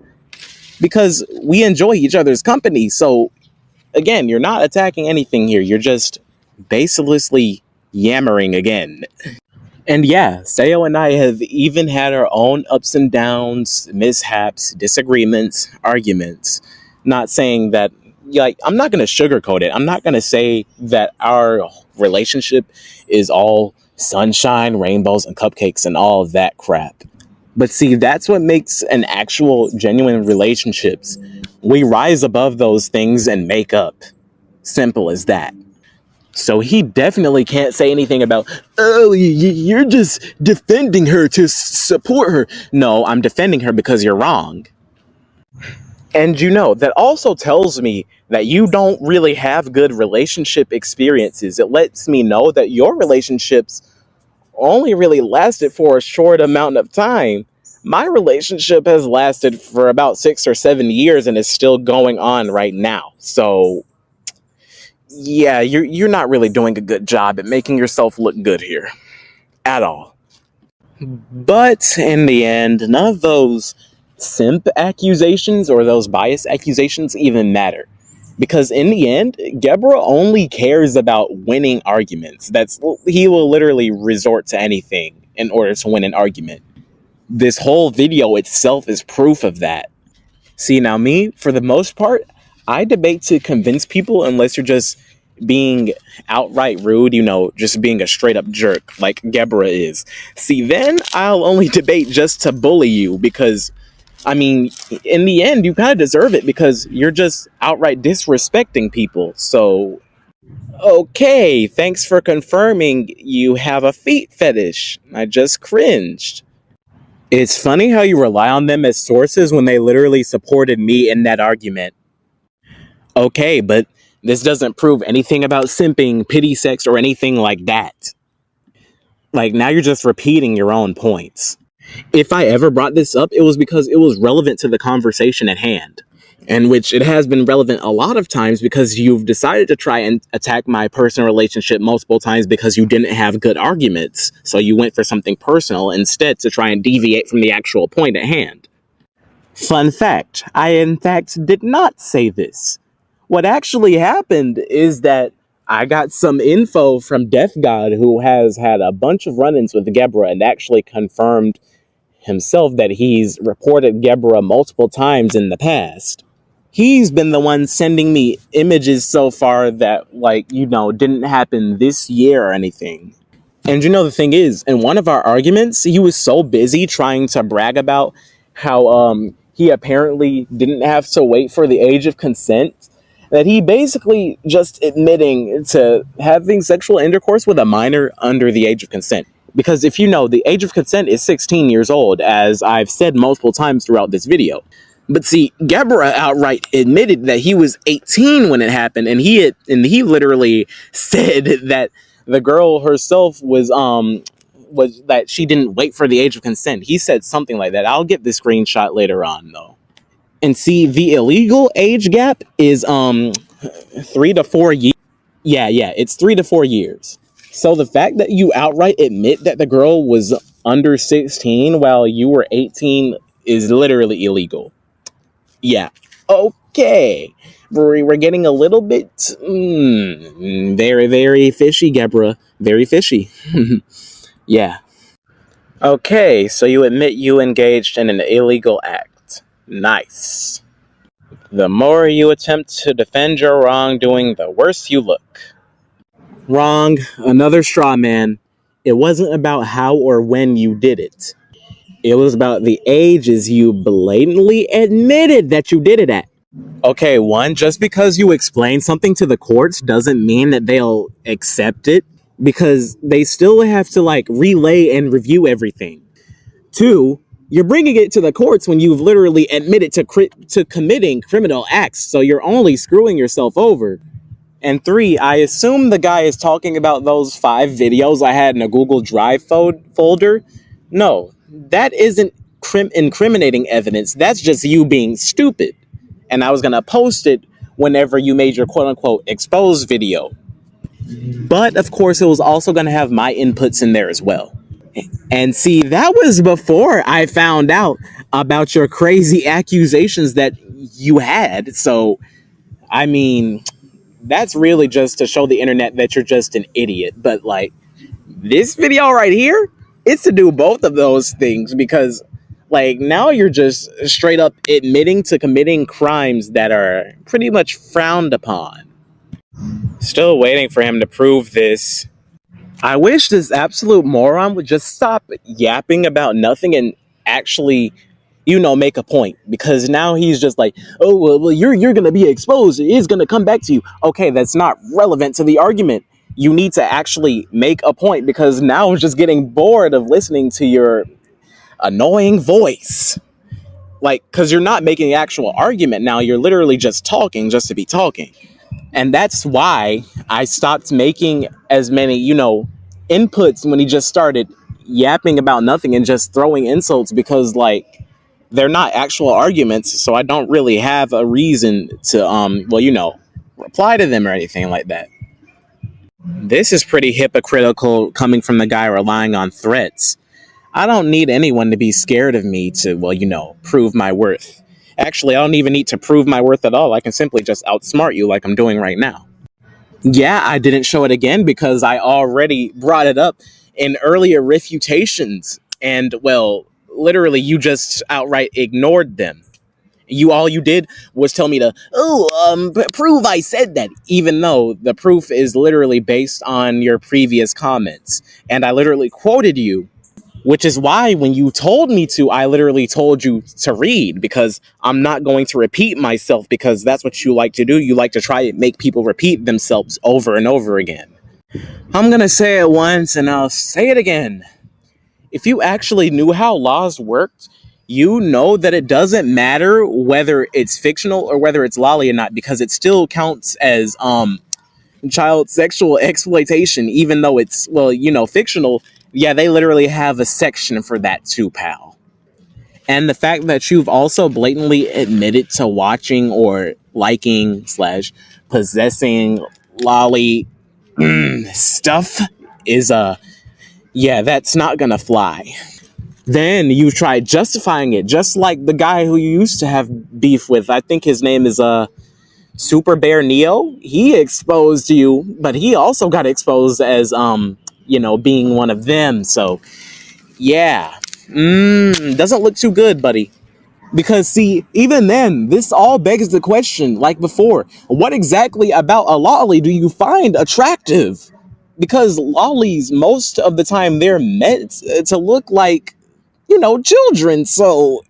because we enjoy each other's company. So, again, you're not attacking anything here. You're just baselessly yammering again. And yeah, Sayo and I have even had our own ups and downs, mishaps, disagreements, arguments. Not saying that, like, I'm not going to sugarcoat it. I'm not going to say that our relationship is all sunshine, rainbows, and cupcakes and all of that crap. But see, that's what makes an actual, genuine relationships. We rise above those things and make up. Simple as that. So he definitely can't say anything about, oh, you're just defending her to support her. No, I'm defending her because you're wrong. And that also tells me that you don't really have good relationship experiences. It lets me know that your relationships only really lasted for a short amount of time. My relationship has lasted for about 6 or 7 years and is still going on right now. So yeah, you're not really doing a good job at making yourself look good here at all. But in the end, none of those simp accusations or those bias accusations even matter. Because in the end, Gebra only cares about winning arguments. He will literally resort to anything in order to win an argument. This whole video itself is proof of that. See, now me, for the most part, I debate to convince people unless you're just being outright rude, just being a straight up jerk like Gebra is. See, then I'll only debate just to bully you because, in the end, you kind of deserve it because you're just outright disrespecting people. So, okay, thanks for confirming you have a feet fetish. I just cringed. It's funny how you rely on them as sources when they literally supported me in that argument. Okay, but this doesn't prove anything about simping, pity sex, or anything like that. Like, now you're just repeating your own points. If I ever brought this up, it was because it was relevant to the conversation at hand. And which it has been relevant a lot of times because you've decided to try and attack my personal relationship multiple times because you didn't have good arguments. So you went for something personal instead to try and deviate from the actual point at hand. Fun fact, I in fact did not say this. What actually happened is that I got some info from Death God, who has had a bunch of run-ins with Gebra and actually confirmed himself that he's reported Gebra multiple times in the past. He's been the one sending me images so far that, didn't happen this year or anything. And the thing is, in one of our arguments, he was so busy trying to brag about how he apparently didn't have to wait for the age of consent that he basically just admitting to having sexual intercourse with a minor under the age of consent. Because if you know, the age of consent is 16 years old, as I've said multiple times throughout this video. But see, Gebra outright admitted that he was 18 when it happened, and he literally said that the girl herself was that she didn't wait for the age of consent. He said something like that. I'll get the screenshot later on, though. And see, the illegal age gap is 3 to 4 years. Yeah, it's 3 to 4 years. So the fact that you outright admit that the girl was under 16 while you were 18 is literally illegal. Yeah. Okay. We're getting a little bit very, very fishy, Gebra. Very fishy. Yeah. Okay, so you admit you engaged in an illegal act. Nice. The more you attempt to defend your wrongdoing, the worse you look. Wrong. Another straw man. It wasn't about how or when you did it. It was about the ages you blatantly admitted that you did it at. Okay, one, just because you explain something to the courts doesn't mean that they'll accept it, because they still have to relay and review everything. Two, You're bringing it to the courts when you've literally admitted to committing criminal acts, so you're only screwing yourself over. And 3, I assume the guy is talking about those 5 videos I had in a Google Drive folder. No, that isn't incriminating evidence. That's just you being stupid. And I was going to post it whenever you made your quote-unquote exposed video. But, of course, it was also going to have my inputs in there as well. And see, that was before I found out about your crazy accusations that you had. So, I mean, that's really just to show the internet that you're just an idiot. But, like, this video right here, it's to do both of those things because, like, now you're just straight up admitting to committing crimes that are pretty much frowned upon. Still waiting for him to prove this. I wish this absolute moron would just stop yapping about nothing and actually, make a point. Because now he's just like, oh, well you're going to be exposed. It's going to come back to you. Okay, that's not relevant to the argument. You need to actually make a point because now I'm just getting bored of listening to your annoying voice. Like, because you're not making an actual argument now. You're literally just talking just to be talking. And that's why I stopped making as many, inputs when he just started yapping about nothing and just throwing insults because, like, they're not actual arguments. So I don't really have a reason to, reply to them or anything like that. This is pretty hypocritical coming from the guy relying on threats. I don't need anyone to be scared of me to, prove my worth. Actually, I don't even need to prove my worth at all. I can simply just outsmart you like I'm doing right now. Yeah, I didn't show it again because I already brought it up in earlier refutations. And, well, literally, you just outright ignored them. All you did was tell me to, prove I said that, even though the proof is literally based on your previous comments. And I literally quoted you. Which is why when you told me to, I literally told you to read because I'm not going to repeat myself because that's what you like to do. You like to try to make people repeat themselves over and over again. I'm going to say it once and I'll say it again. If you actually knew how laws worked, you know that it doesn't matter whether it's fictional or whether it's lolly or not because it still counts as child sexual exploitation, even though it's, fictional. Yeah, they literally have a section for that too, pal. And the fact that you've also blatantly admitted to watching or liking / possessing lolly stuff is, that's not gonna fly. Then you tried justifying it, just like the guy who you used to have beef with. I think his name is, Super Bear Neo. He exposed you, but he also got exposed as, being one of them. So, yeah. Doesn't look too good, buddy. Because, see, even then, this all begs the question, like before, what exactly about a lolly do you find attractive? Because lollies, most of the time, they're meant to look like, children. So,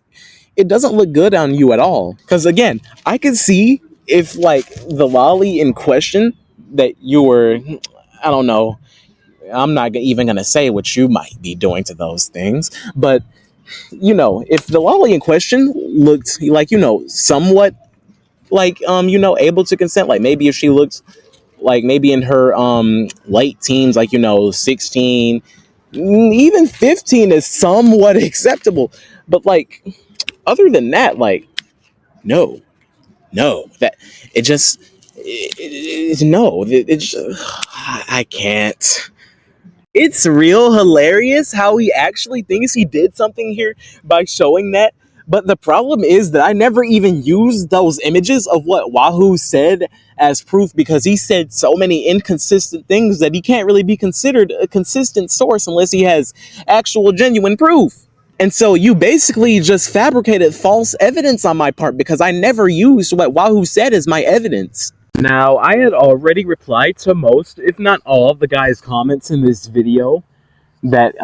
it doesn't look good on you at all. Because, again, I can see if, like, the lolly in question that you were, I don't know, I'm not even going to say what you might be doing to those things, but, if the lolly in question looked like, somewhat like, able to consent, like maybe if she looked like maybe in her late teens, like, 16, even 15 is somewhat acceptable. But, like, other than that, like, no, that it just, no, it just, I can't. It's real hilarious how he actually thinks he did something here by showing that. But the problem is that I never even used those images of what Wahoo said as proof because he said so many inconsistent things that he can't really be considered a consistent source unless he has actual genuine proof. And so you basically just fabricated false evidence on my part because I never used what Wahoo said as my evidence. Now, I had already replied to most, if not all, of the guy's comments in this video that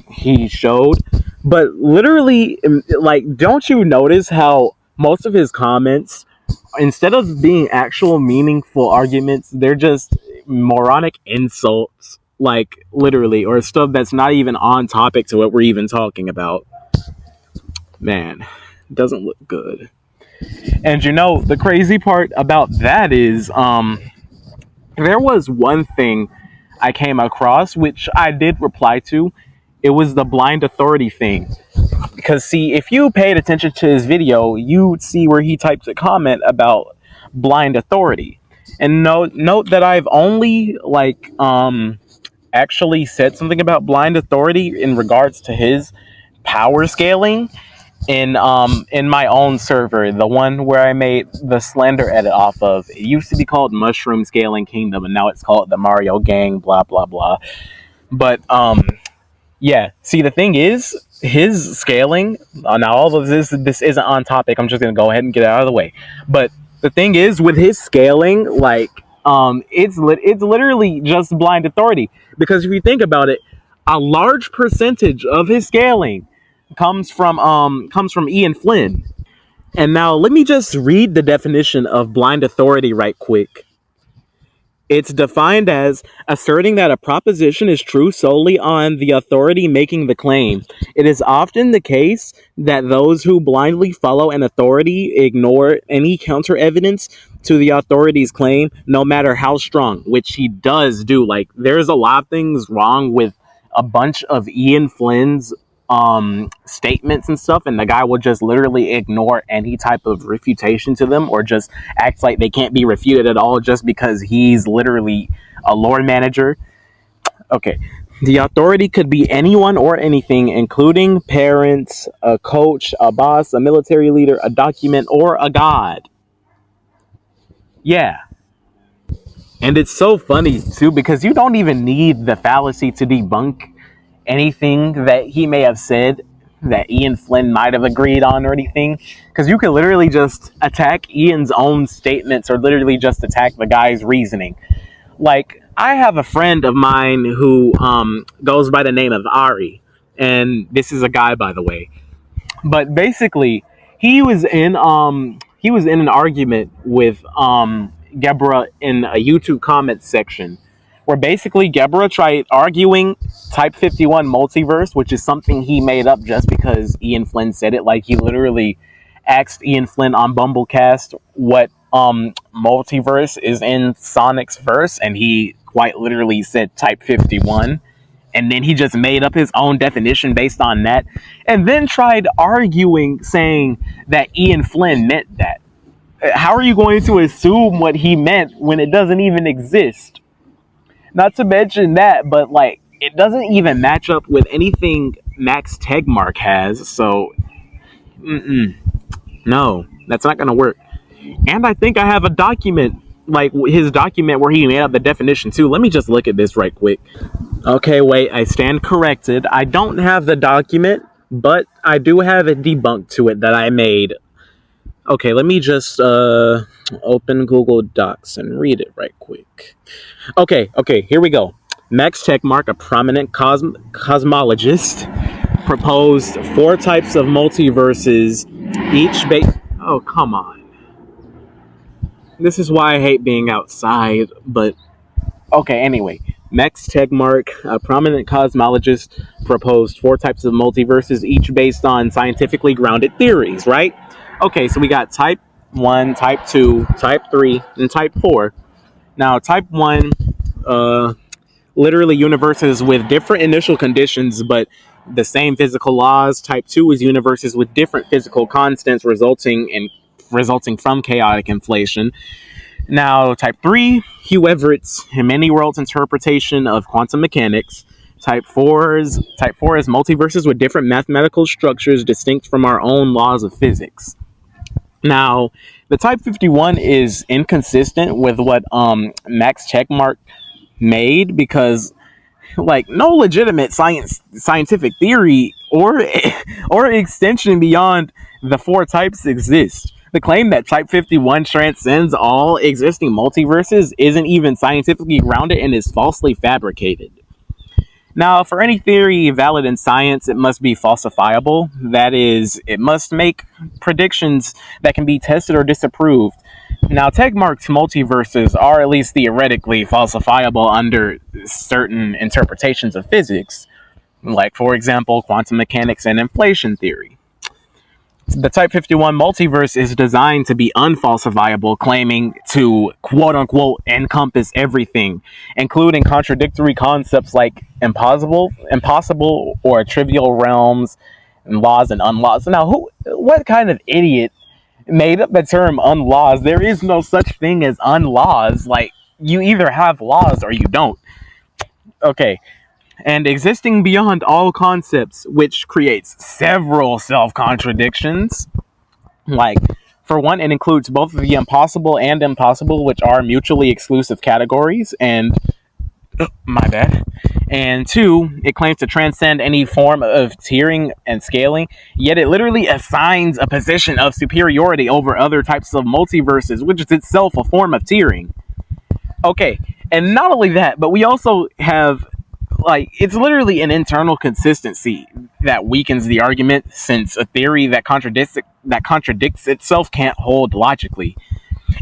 he showed. But literally, like, don't you notice how most of his comments, instead of being actual meaningful arguments, they're just moronic insults, like, literally, or stuff that's not even on topic to what we're even talking about. Man, doesn't look good. And the crazy part about that is, there was one thing I came across which I did reply to. It was the blind authority thing. Because see, if you paid attention to his video, you'd see where he types a comment about blind authority. And note that I've only actually said something about blind authority in regards to his power scaling in my own server, the one where I made the Slender edit off of. It used to be called Mushroom Scaling Kingdom, and now it's called the Mario Gang, blah blah blah. But yeah, see, the thing is, his scaling, now all of this isn't on topic, I'm just gonna go ahead and get it out of the way. But the thing is, with his scaling, it's literally just blind authority. Because if you think about it, a large percentage of his scaling comes from Ian Flynn. And now let me just read the definition of blind authority right quick. It's defined as asserting that a proposition is true solely on the authority making the claim. It is often the case that those who blindly follow an authority ignore any counter evidence to the authority's claim, no matter how strong, which he does do. There's a lot of things wrong with a bunch of Ian Flynn's statements and stuff, and the guy will just literally ignore any type of refutation to them, or just acts like they can't be refuted at all just because he's literally a lore manager. Okay, the authority could be anyone or anything, including parents, a coach, a boss, a military leader, a document, or a god. Yeah. And it's so funny too, because you don't even need the fallacy to debunk anything that he may have said that Ian Flynn might have agreed on or anything, because you could literally just attack Ian's own statements, or literally just attack the guy's reasoning. I have a friend of mine who goes by the name of Ari, and this is a guy, by the way. But basically, he was in an argument with Gebra in a YouTube comments section, where basically Gebra tried arguing Type 51 multiverse, which is something he made up just because Ian Flynn said it. He literally asked Ian Flynn on Bumblecast what multiverse is in Sonic's verse, and he quite literally said Type 51. And then he just made up his own definition based on that, and then tried arguing, saying that Ian Flynn meant that. How are you going to assume what he meant when it doesn't even exist? Not to mention that, but it doesn't even match up with anything Max Tegmark has, so no, that's not gonna work. And I think I have a document, his document where he made up the definition too. Let me just look at this right quick. Okay, wait, I stand corrected. I don't have the document, but I do have a debunk to it that I made. Okay, let me just open Google Docs and read it right quick. Okay, here we go. Max Tegmark, a prominent cosmologist, proposed 4 types of multiverses, each based... Oh, come on. This is why I hate being outside, but... Okay, anyway. Max Tegmark, a prominent cosmologist, proposed 4 types of multiverses, each based on scientifically grounded theories, right? Okay, so we got Type 1, Type 2, Type 3, and Type 4. Now, Type 1, literally universes with different initial conditions, but the same physical laws. Type 2 is universes with different physical constants resulting from chaotic inflation. Now, Type 3, Hugh Everett's Many Worlds interpretation of quantum mechanics. Type 4 is multiverses with different mathematical structures distinct from our own laws of physics. Now, the Type 51 is inconsistent with what Max Tegmark made, because no legitimate scientific theory or extension beyond the 4 types exist. The claim that Type 51 transcends all existing multiverses isn't even scientifically grounded and is falsely fabricated. Now, for any theory valid in science, it must be falsifiable. That is, it must make predictions that can be tested or disapproved. Now, Tegmark's multiverses are at least theoretically falsifiable under certain interpretations of physics, like, for example, quantum mechanics and inflation theory. The Type 51 multiverse is designed to be unfalsifiable, claiming to quote-unquote encompass everything, including contradictory concepts like impossible or trivial realms, and laws and unlaws. Now, what kind of idiot made up the term unlaws? There is no such thing as unlaws. Like, you either have laws or you don't. Okay. And existing beyond all concepts, which creates several self-contradictions. Like, for one, it includes both the impossible and impossible, which are mutually exclusive categories, and my bad. And two, it claims to transcend any form of tiering and scaling, yet it literally assigns a position of superiority over other types of multiverses, which is itself a form of tiering. Okay, and not only that, but we also have, like, it's literally an internal consistency that weakens the argument, since a theory that contradicts itself can't hold logically.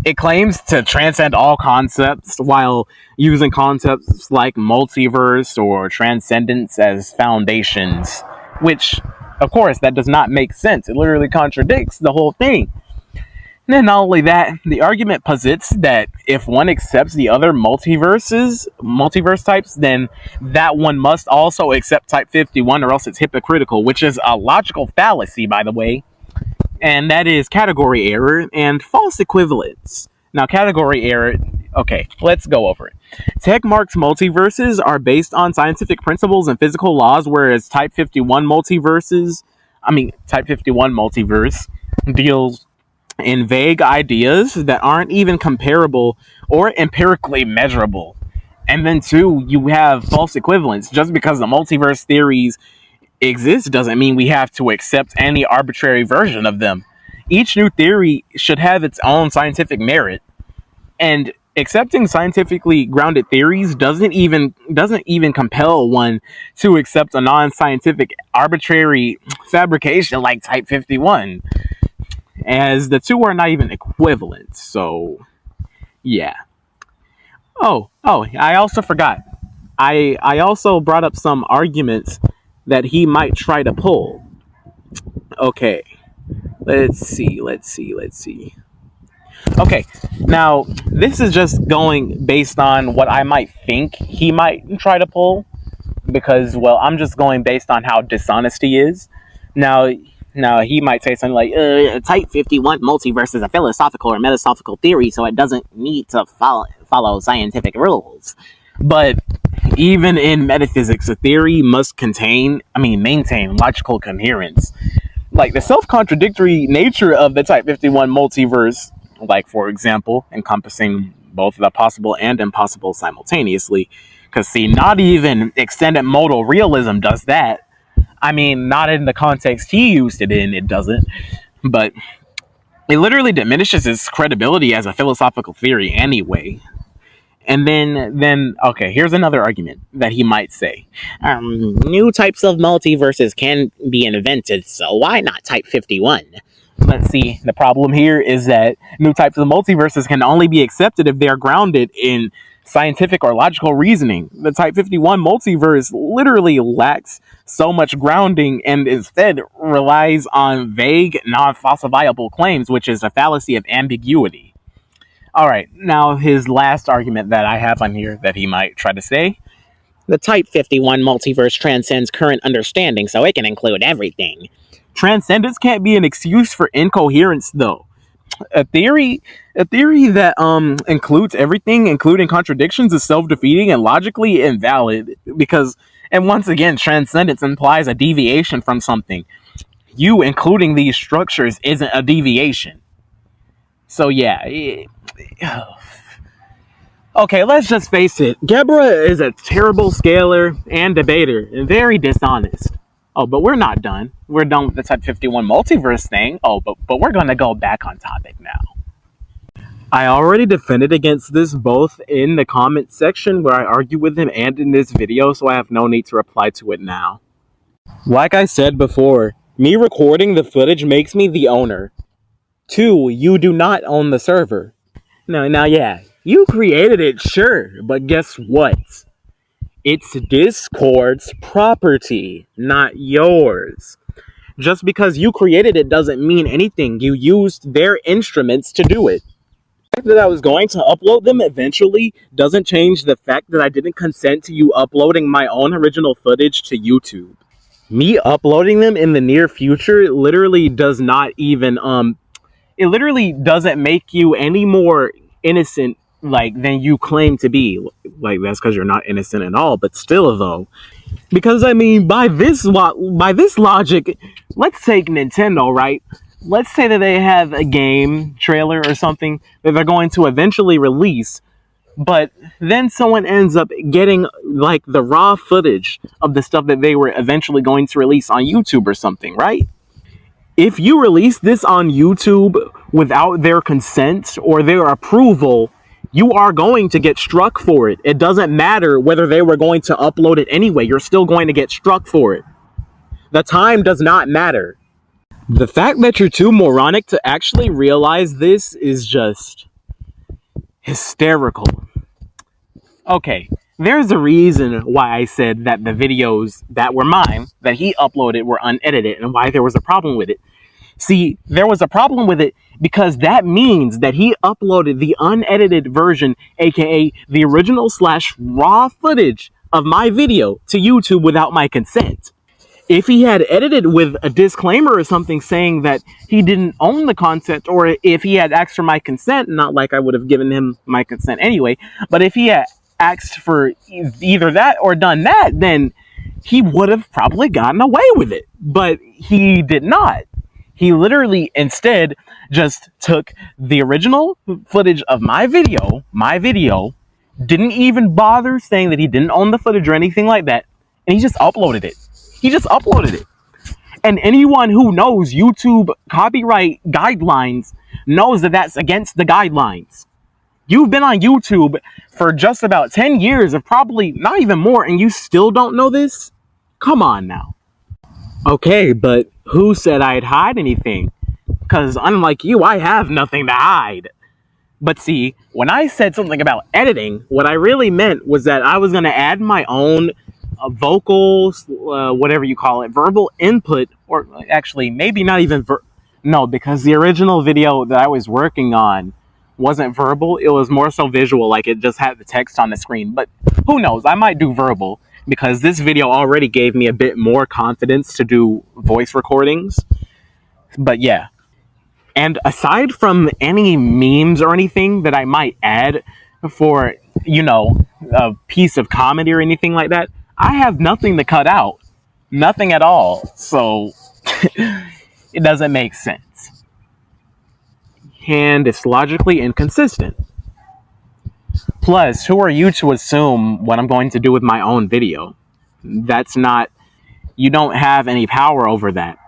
It claims to transcend all concepts while using concepts like multiverse or transcendence as foundations, which, of course, that does not make sense. It literally contradicts the whole thing. And then not only that, the argument posits that if one accepts the other multiverse types, then that one must also accept Type 51 or else it's hypocritical, which is a logical fallacy, by the way. And that is category error and false equivalence. Now, category error, okay, let's go over it. TechMark's multiverses are based on scientific principles and physical laws, whereas Type 51 multiverse deals in vague ideas that aren't even comparable or empirically measurable. And then two, you have false equivalence. Just because the multiverse theories exist doesn't mean we have to accept any arbitrary version of them. Each new theory should have its own scientific merit, and accepting scientifically grounded theories doesn't even compel one to accept a non-scientific arbitrary fabrication like Type 51, as the two are not even equivalent. So yeah. Oh, I also forgot. I also brought up some arguments that he might try to pull. Okay. Let's see. Okay, now, this is just going based on what I might think he might try to pull, because, well, I'm just going based on how dishonest he is. Now, he might say something like, Type 51 multiverse is a philosophical or metaphysical theory, so it doesn't need to follow scientific rules. But even in metaphysics, a theory must maintain logical coherence. Like, the self-contradictory nature of the Type 51 multiverse, like, for example, encompassing both the possible and impossible simultaneously, because, see, not even extended modal realism does that. I mean, not in the context he used it in, it doesn't. But it literally diminishes its credibility as a philosophical theory anyway. And then, okay, here's another argument that he might say. New types of multiverses can be invented, so why not Type 51? Let's see, the problem here is that new types of multiverses can only be accepted if they are grounded in scientific or logical reasoning. The Type 51 multiverse literally lacks so much grounding and instead relies on vague, non-falsifiable claims, which is a fallacy of ambiguity. Alright, now his last argument that I have on here that he might try to say. The Type 51 multiverse transcends current understanding, so it can include everything. Transcendence can't be an excuse for incoherence, though. A theory that includes everything, including contradictions, is self-defeating and logically invalid, because, and once again, transcendence implies a deviation from something. You including these structures isn't a deviation. So yeah. Okay, let's just face it. Gebra is a terrible scaler and debater, and very dishonest. Oh, but we're not done. We're done with the Type 51 multiverse thing. Oh, but we're gonna go back on topic now. I already defended against this both in the comment section where I argue with him and in this video, so I have no need to reply to it now. Like I said before, me recording the footage makes me the owner. 2, you do not own the server. Now, yeah, you created it, sure, but guess what? It's Discord's property, not yours. Just because you created it doesn't mean anything. You used their instruments to do it. The fact that I was going to upload them eventually doesn't change the fact that I didn't consent to you uploading my own original footage to YouTube. Me uploading them in the near future literally does not even it literally doesn't make you any more innocent than you claim to be. Like, that's because you're not innocent at all, but still though. Because I mean, by this logic, let's take Nintendo, right? Let's say that they have a game trailer or something that they're going to eventually release, but then someone ends up getting like the raw footage of the stuff that they were eventually going to release on YouTube or something, right? If you release this on YouTube without their consent or their approval, you are going to get struck for it. It doesn't matter whether they were going to upload it anyway. You're still going to get struck for it. The time does not matter. The fact that you're too moronic to actually realize this is just hysterical. Okay, there's a reason why I said that the videos that were mine, that he uploaded, were unedited, and why there was a problem with it. See, there was a problem with it because that means that he uploaded the unedited version, aka the original / raw footage of my video to YouTube without my consent. If he had edited with a disclaimer or something saying that he didn't own the content, or if he had asked for my consent, not like I would have given him my consent anyway, but if he had asked for either that or done that, then he would have probably gotten away with it. But he did not. He literally instead just took the original footage of my video, didn't even bother saying that he didn't own the footage or anything like that, and he just uploaded it. And anyone who knows YouTube copyright guidelines knows that that's against the guidelines. You've been on YouTube for just about 10 years, or probably not even more, and you still don't know this? Come on now. Okay, but who said I'd hide anything? Because unlike you, I have nothing to hide. But see, when I said something about editing, what I really meant was that I was going to add my own vocals, whatever you call it, verbal input, or actually maybe not even no, because the original video that I was working on wasn't verbal. It was more so visual, like it just had the text on the screen. But who knows, I might do verbal, because this video already gave me a bit more confidence to do voice recordings. But yeah. And aside from any memes or anything that I might add for, a piece of comedy or anything like that, I have nothing to cut out. Nothing at all. So it doesn't make sense. And it's logically inconsistent. Plus, who are you to assume what I'm going to do with my own video? You don't have any power over that.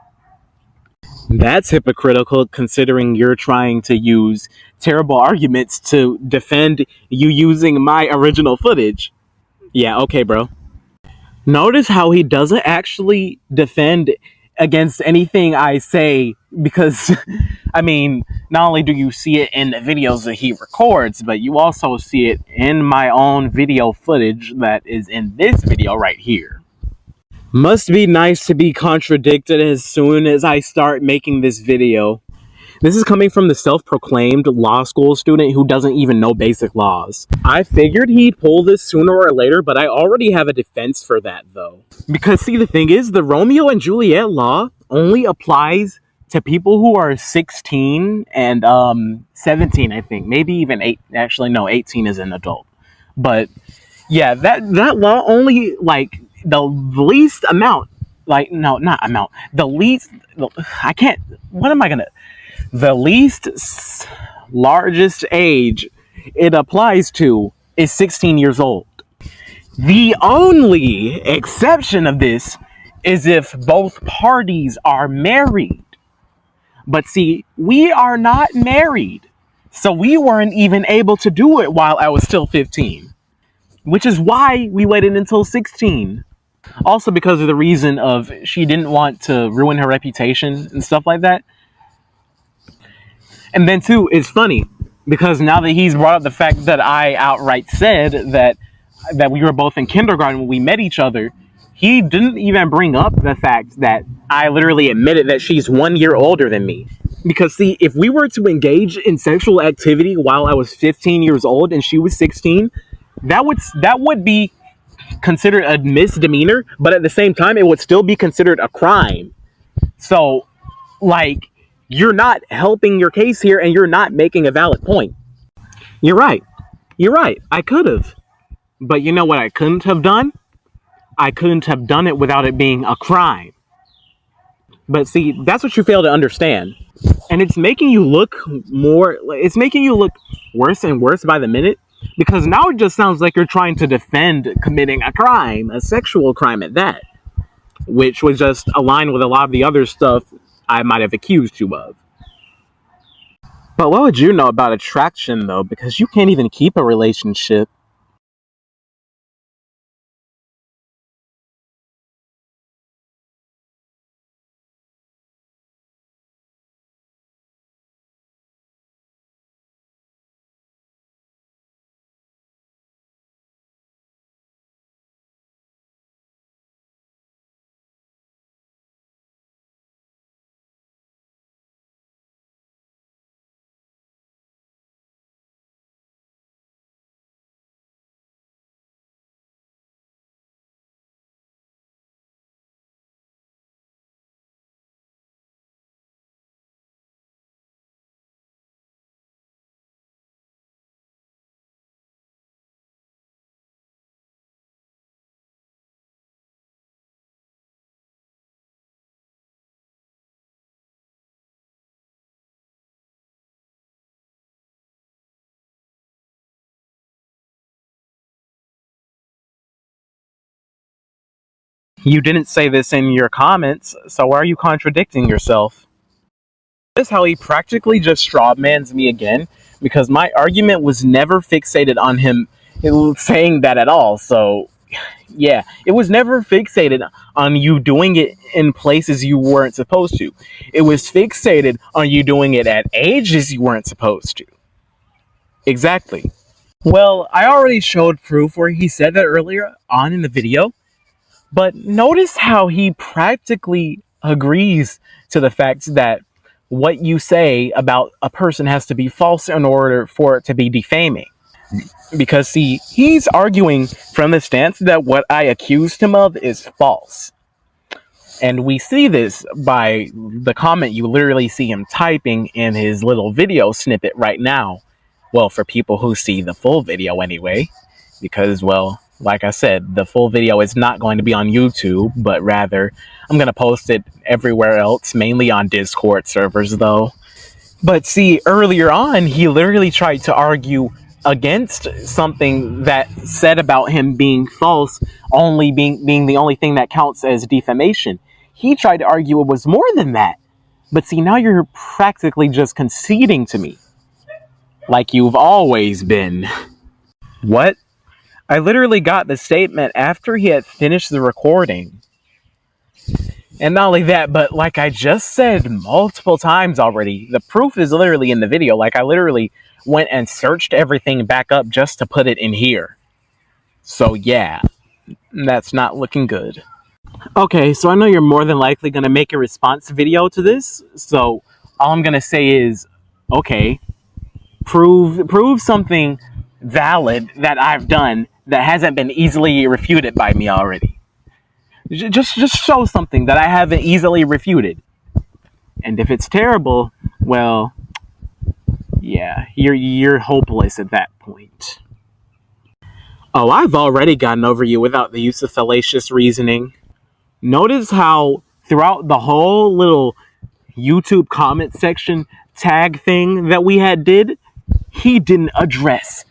That's hypocritical, considering you're trying to use terrible arguments to defend you using my original footage. Yeah, okay, bro. Notice how he doesn't actually defend against anything I say, because, I mean, not only do you see it in the videos that he records, but you also see it in my own video footage that is in this video right here. Must be nice to be contradicted as soon as I start making this video. This is coming from the self-proclaimed law school student who doesn't even know basic laws. I figured he'd pull this sooner or later, but I already have a defense for that, though. Because, see, the thing is, the Romeo and Juliet law only applies to people who are 16 and 17, I think. Maybe even 8. Actually, no, 18 is an adult. But, yeah, that law only, the least amount, the least largest age it applies to is 16 years old. The only exception of this is if both parties are married. But see, we are not married, so we weren't even able to do it while I was still 15, which is why we waited until 16. Also because of the reason of she didn't want to ruin her reputation and stuff like that. And then too, it's funny because now that he's brought up the fact that I outright said that we were both in kindergarten when we met each other, he didn't even bring up the fact that I literally admitted that she's 1 year older than me. Because, see, if we were to engage in sexual activity while I was 15 years old and she was 16, that would be considered a misdemeanor, but at the same time, it would still be considered a crime. So, like, you're not helping your case here and you're not making a valid point. You're right. You're right. I could have. But you know what I couldn't have done? I couldn't have done it without it being a crime. But see, that's what you fail to understand. And it's making you look worse and worse by the minute, because now it just sounds like you're trying to defend committing a crime, a sexual crime at that, which was just aligned with a lot of the other stuff I might have accused you of. But what would you know about attraction, though? Because you can't even keep a relationship. You didn't say this in your comments, so why are you contradicting yourself? Notice how he practically just strawmans me again, because my argument was never fixated on him saying that at all. So, yeah, it was never fixated on you doing it in places you weren't supposed to. It was fixated on you doing it at ages you weren't supposed to. Exactly. Well, I already showed proof where he said that earlier on in the video. But notice how he practically agrees to the fact that what you say about a person has to be false in order for it to be defaming. Because, see, he's arguing from the stance that what I accused him of is false. And we see this by the comment you literally see him typing in his little video snippet right now. Well, for people who see the full video anyway. Because, well, like I said, the full video is not going to be on YouTube, but rather I'm going to post it everywhere else, mainly on Discord servers, though. But see, earlier on, he literally tried to argue against something that said about him being false, only being the only thing that counts as defamation. He tried to argue it was more than that. But see, now you're practically just conceding to me. Like you've always been. What? I literally got the statement after he had finished the recording. And not only that, but like I just said multiple times already, the proof is literally in the video. Like I literally went and searched everything back up just to put it in here. So yeah, that's not looking good. Okay, so I know you're more than likely going to make a response video to this. So all I'm going to say is, okay, prove something valid that I've done that hasn't been easily refuted by me already. Just show something that I haven't easily refuted. And if it's terrible, well, yeah, you're hopeless at that point. Oh, I've already gotten over you without the use of fallacious reasoning. Notice how throughout the whole little YouTube comment section tag thing that we did, he didn't address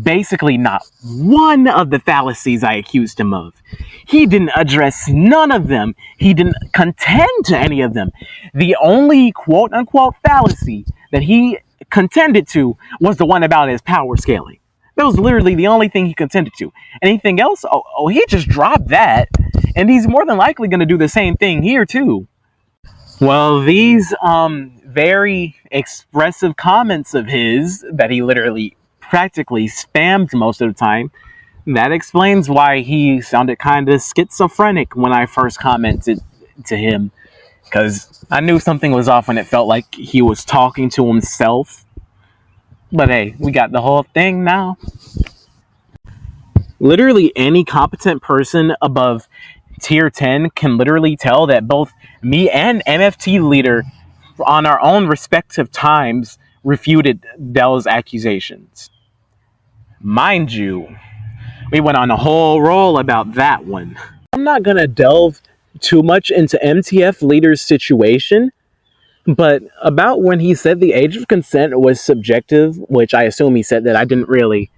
basically not one of the fallacies I accused him of. He didn't address none of them. He didn't contend to any of them. The only quote-unquote fallacy that he contended to was the one about his power scaling. That was literally the only thing he contended to. Anything else? Oh, he just dropped that. And he's more than likely going to do the same thing here, too. Well, these very expressive comments of his that he literally practically spammed most of the time, That explains why he sounded kind of schizophrenic when I first commented to him, because I knew something was off when it felt like he was talking to himself. But hey, we got the whole thing now. Literally any competent person above tier 10 can literally tell that both me and MFT Leader on our own respective times refuted those accusations. Mind you, we went on a whole roll about that one. I'm not gonna delve too much into MTF Leader's situation, but about when he said the age of consent was subjective, which I assume he said that, I didn't really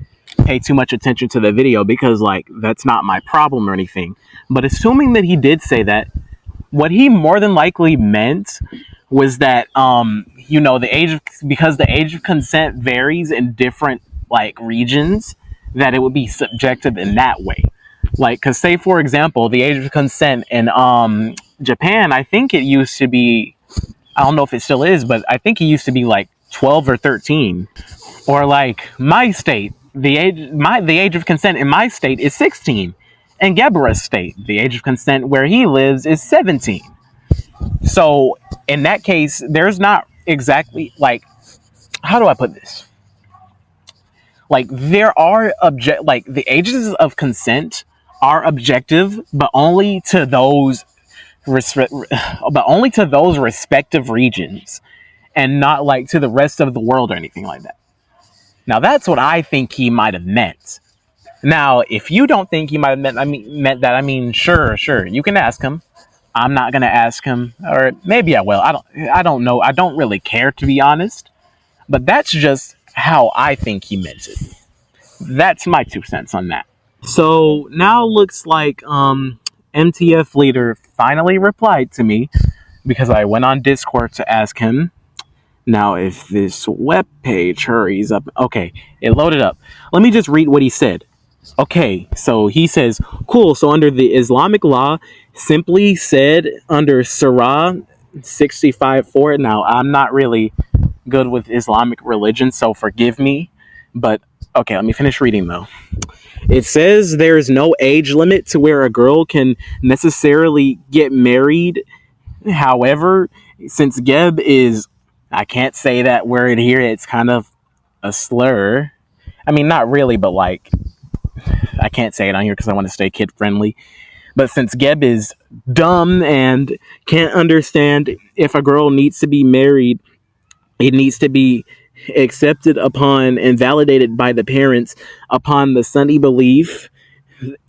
pay too much attention to the video because, like, that's not my problem or anything. But assuming that he did say that, what he more than likely meant was that, the age of, because the age of consent varies in different, like, regions, that it would be subjective in that way. Like, because say, for example, the age of consent in Japan, I think it used to be, I don't know if it still is, but I think it used to be like 12 or 13. Or like my state, the age of consent in my state is 16. In Gebera's state, the age of consent where he lives is 17. So in that case, there's not exactly, like, how do I put this? Like, there are the ages of consent are objective, but only to those respective regions, and not like to the rest of the world or anything like that. Now that's what I think he might have meant. Now, if you don't think he might have meant that, sure, you can ask him. I'm not gonna ask him, or maybe I will. I don't know. I don't really care, to be honest. But that's just how I think he meant it. That's my 2 cents on that. So now looks like MTF Leader finally replied to me, because I went on Discord to ask him. Now, if this web page hurries up... Okay, it loaded up. Let me just read what he said. Okay, so he says, cool, so under the Islamic law, simply said under Surah 65:4. Now, I'm not really good with Islamic religion, so forgive me. But, okay, let me finish reading, though. It says there is no age limit to where a girl can necessarily get married. However, since Geb is... I can't say that word here. It's kind of a slur. I mean, not really, but like, I can't say it on here because I want to stay kid friendly. But since Geb is dumb and can't understand if a girl needs to be married, it needs to be accepted upon and validated by the parents upon the Sunni belief,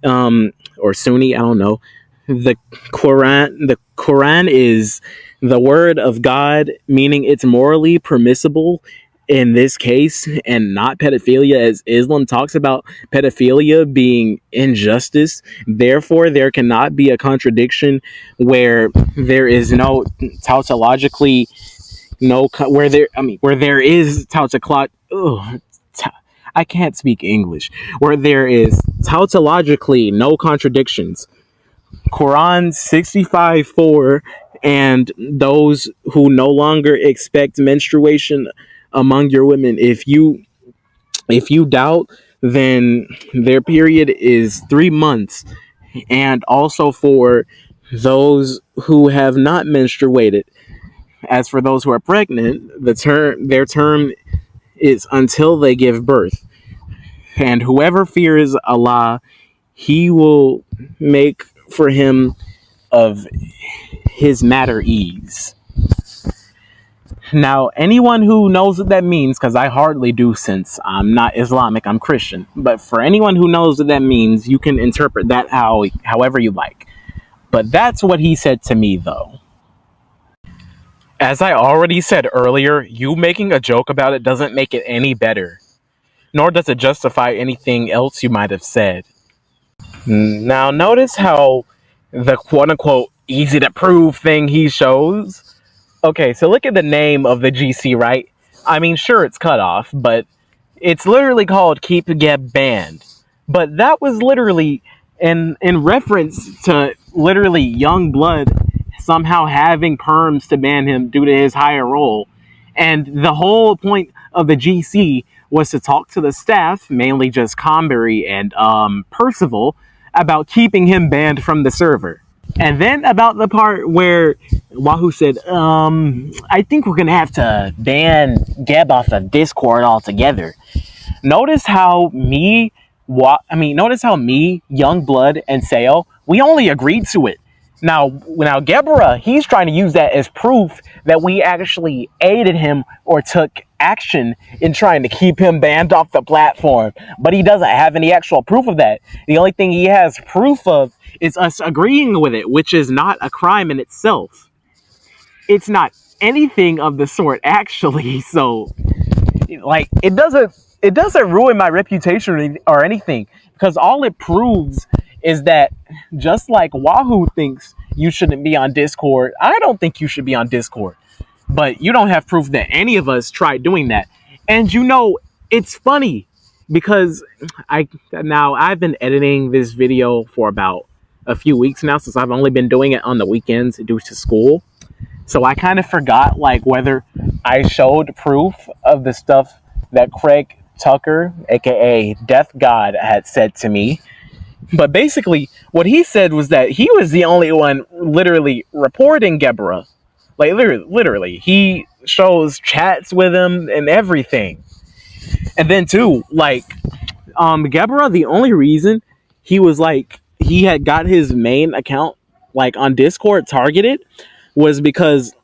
or Sunni, I don't know. The Quran is the word of God, meaning it's morally permissible in this case, and not pedophilia, as Islam talks about pedophilia being injustice. Therefore, there cannot be a contradiction where there is no tautologically where there is I can't speak English. Where there is tautologically no contradictions. Quran 65:4, and those who no longer expect menstruation among your women, if you doubt, then their period is 3 months. And also for those who have not menstruated, as for those who are pregnant, their term is until they give birth. And whoever fears Allah, He will make for him of his matter ease. Now, anyone who knows what that means, because I hardly do since I'm not Islamic, I'm Christian, but for anyone who knows what that means, you can interpret that however you like. But that's what he said to me, though. As I already said earlier, you making a joke about it doesn't make it any better, nor does it justify anything else you might have said. Now, notice how the quote-unquote easy to prove thing he shows. Okay, so look at the name of the GC, right? I mean, sure, it's cut off, but it's literally called Keep Geb Banned. But that was literally in reference to literally Young Blood somehow having perms to ban him due to his higher role. And the whole point of the GC was to talk to the staff, mainly just Conbury and Percival, about keeping him banned from the server. And then about the part where Wahoo said, I think we're going to have to ban Geb off of Discord altogether. Notice how me, Youngblood, and Sayo, we only agreed to it. Now Gebra, he's trying to use that as proof that we actually aided him or took action in trying to keep him banned off the platform. But he doesn't have any actual proof of that. The only thing he has proof of is us agreeing with it, which is not a crime in itself. It's not anything of the sort, actually. So, like, it doesn't ruin my reputation or anything, because all it proves is that just like Wahoo thinks you shouldn't be on Discord, I don't think you should be on Discord. But you don't have proof that any of us tried doing that. And it's funny because I've been editing this video for about a few weeks now, since I've only been doing it on the weekends due to school. So I kind of forgot whether I showed proof of the stuff that Craig Tucker, aka Death God, had said to me. But basically, what he said was that he was the only one literally reporting Gebra. Like, literally. He shows chats with him and everything. And then, too, Gebra, the only reason he had got his main account, on Discord targeted, was because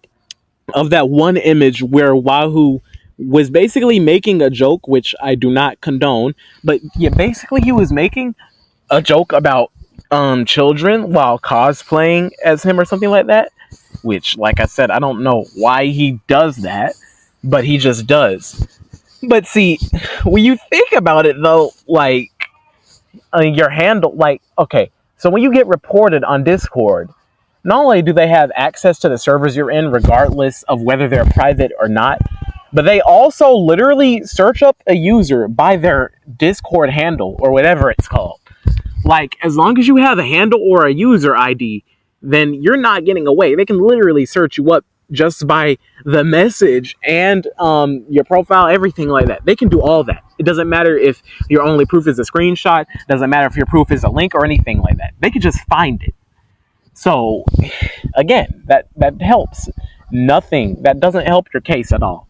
of that one image where Wahoo was basically making a joke, which I do not condone. But, yeah, basically he was making a joke about children while cosplaying as him or something like that, which, like I said, I don't know why he does that, but he just does. But see, when you think about it though, your handle, okay, so when you get reported on Discord, not only do they have access to the servers you're in regardless of whether they're private or not, but they also literally search up a user by their Discord handle or whatever it's called. As long as you have a handle or a user ID, then you're not getting away. They can literally search you up just by the message and your profile, everything like that. They can do all that. It doesn't matter if your only proof is a screenshot. Doesn't matter if your proof is a link or anything like that. They can just find it. So, again, that helps. Nothing. That doesn't help your case at all.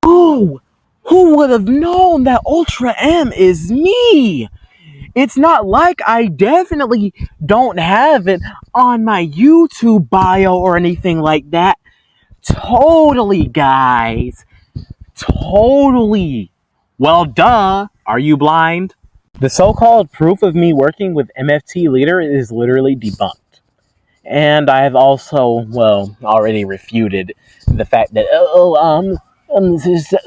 Ooh, who would have known that Ultra M is me? It's not like I definitely don't have it on my YouTube bio or anything like that. Totally, guys. Totally. Well, duh. Are you blind? The so-called proof of me working with MFT Leader is literally debunked. And I have also, already refuted the fact that,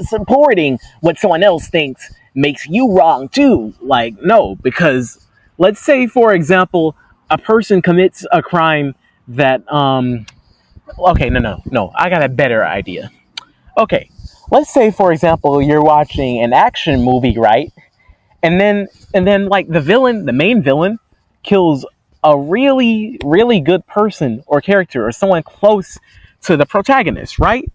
supporting what someone else thinks makes you wrong too. No, because let's say, for example, a person commits a crime that, okay, no, I got a better idea. Okay, let's say, for example, you're watching an action movie, right? And then the main villain kills a really, really good person or character or someone close to the protagonist, right?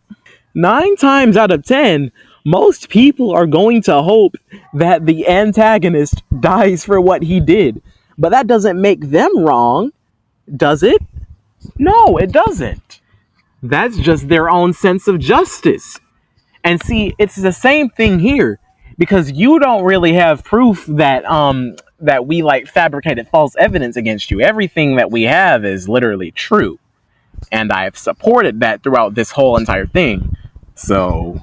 9 times out of 10, most people are going to hope that the antagonist dies for what he did. But that doesn't make them wrong, does it? No, it doesn't. That's just their own sense of justice. And see, it's the same thing here, because you don't really have proof that that we fabricated false evidence against you. Everything that we have is literally true. And I've supported that throughout this whole entire thing. So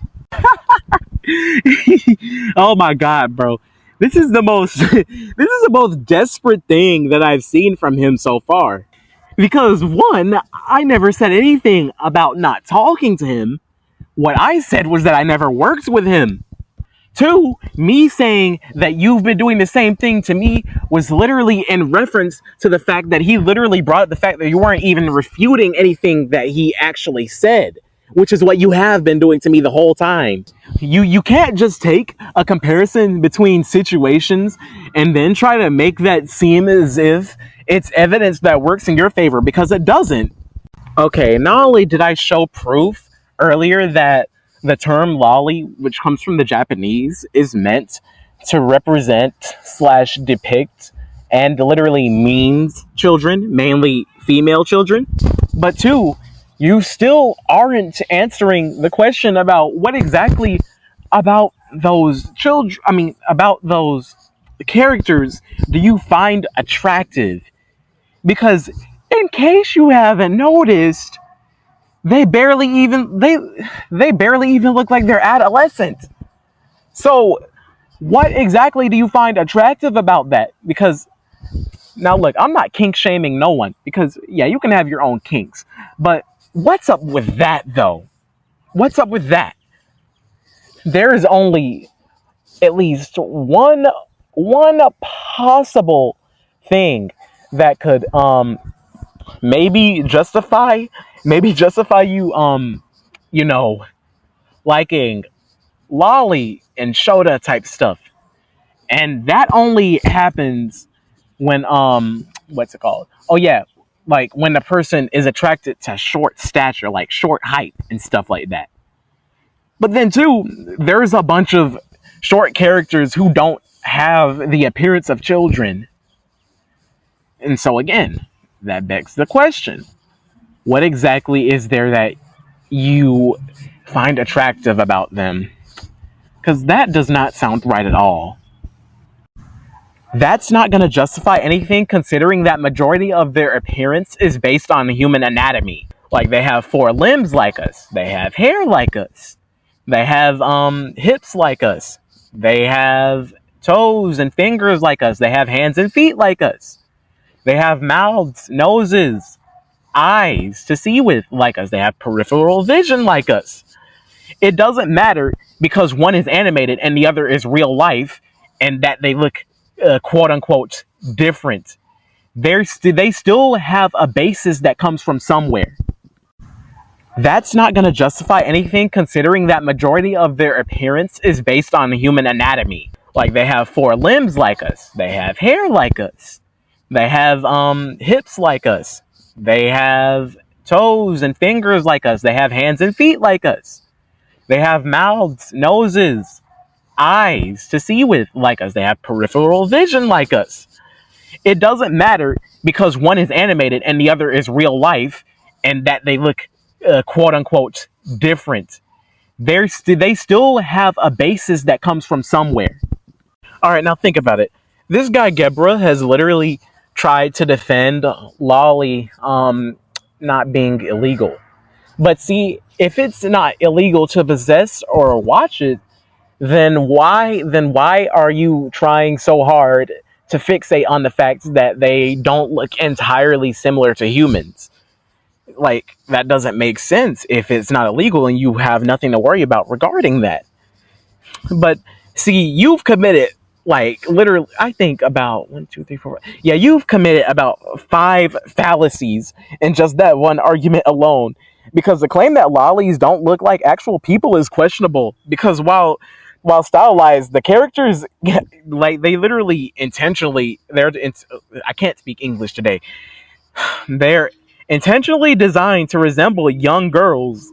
oh my god, bro. This is the most desperate thing that I've seen from him so far. Because one, I never said anything about not talking to him. What I said was that I never worked with him. 2, me saying that you've been doing the same thing to me was literally in reference to the fact that he literally brought up the fact that you weren't even refuting anything that he actually said, which is what you have been doing to me the whole time. You can't just take a comparison between situations and then try to make that seem as if it's evidence that works in your favor, because it doesn't. Okay, not only did I show proof earlier that the term lolly, which comes from the Japanese, is meant to represent slash depict and literally means children, mainly female children. But two, you still aren't answering the question about what exactly about those children, about those characters do you find attractive? Because in case you haven't noticed, they barely even look like they're adolescent. So what exactly do you find attractive about that? Because now look, I'm not kink shaming no one, because yeah, you can have your own kinks. But what's up with that though? What's up with that? There is only at least one possible thing that could maybe justify you liking lolly and shota type stuff. And that only happens when what's it called? Oh yeah, like when the person is attracted to short stature, like short height and stuff like that. But then too, there's a bunch of short characters who don't have the appearance of children. And so again, that begs the question. What exactly is there that you find attractive about them? Because that does not sound right at all. That's not going to justify anything, considering that majority of their appearance is based on human anatomy. Like, they have 4 limbs like us. They have hair like us. They have hips like us. They have toes and fingers like us. They have hands and feet like us. They have mouths, noses, eyes to see with like us. They have peripheral vision like us. It doesn't matter, because one is animated and the other is real life, and that they look quote unquote different. They still have a basis that comes from somewhere. That's not going to justify anything, considering that majority of their appearance is based on human anatomy. Like, they have 4 limbs like us. They have hair like us. They have hips like us. They have toes and fingers like us. They have hands and feet like us. They have mouths, noses, eyes to see with like us. They have peripheral vision like us. It doesn't matter, because one is animated and the other is real life, and that they look quote unquote different. They still have a basis that comes from somewhere. All right, now think about it. This guy Gebra has literally tried to defend lolly not being illegal. But see, if it's not illegal to possess or watch it, then why are you trying so hard to fixate on the fact that they don't look entirely similar to humans? Like, that doesn't make sense if it's not illegal and you have nothing to worry about regarding that. But see, you've committed, like, literally, I think about 1, 2, 3, 4. Yeah, you've committed about 5 fallacies in just that one argument alone. Because the claim that lollies don't look like actual people is questionable. Because while stylized, the characters, like, they literally intentionally, I can't speak English today. They're intentionally designed to resemble young girls.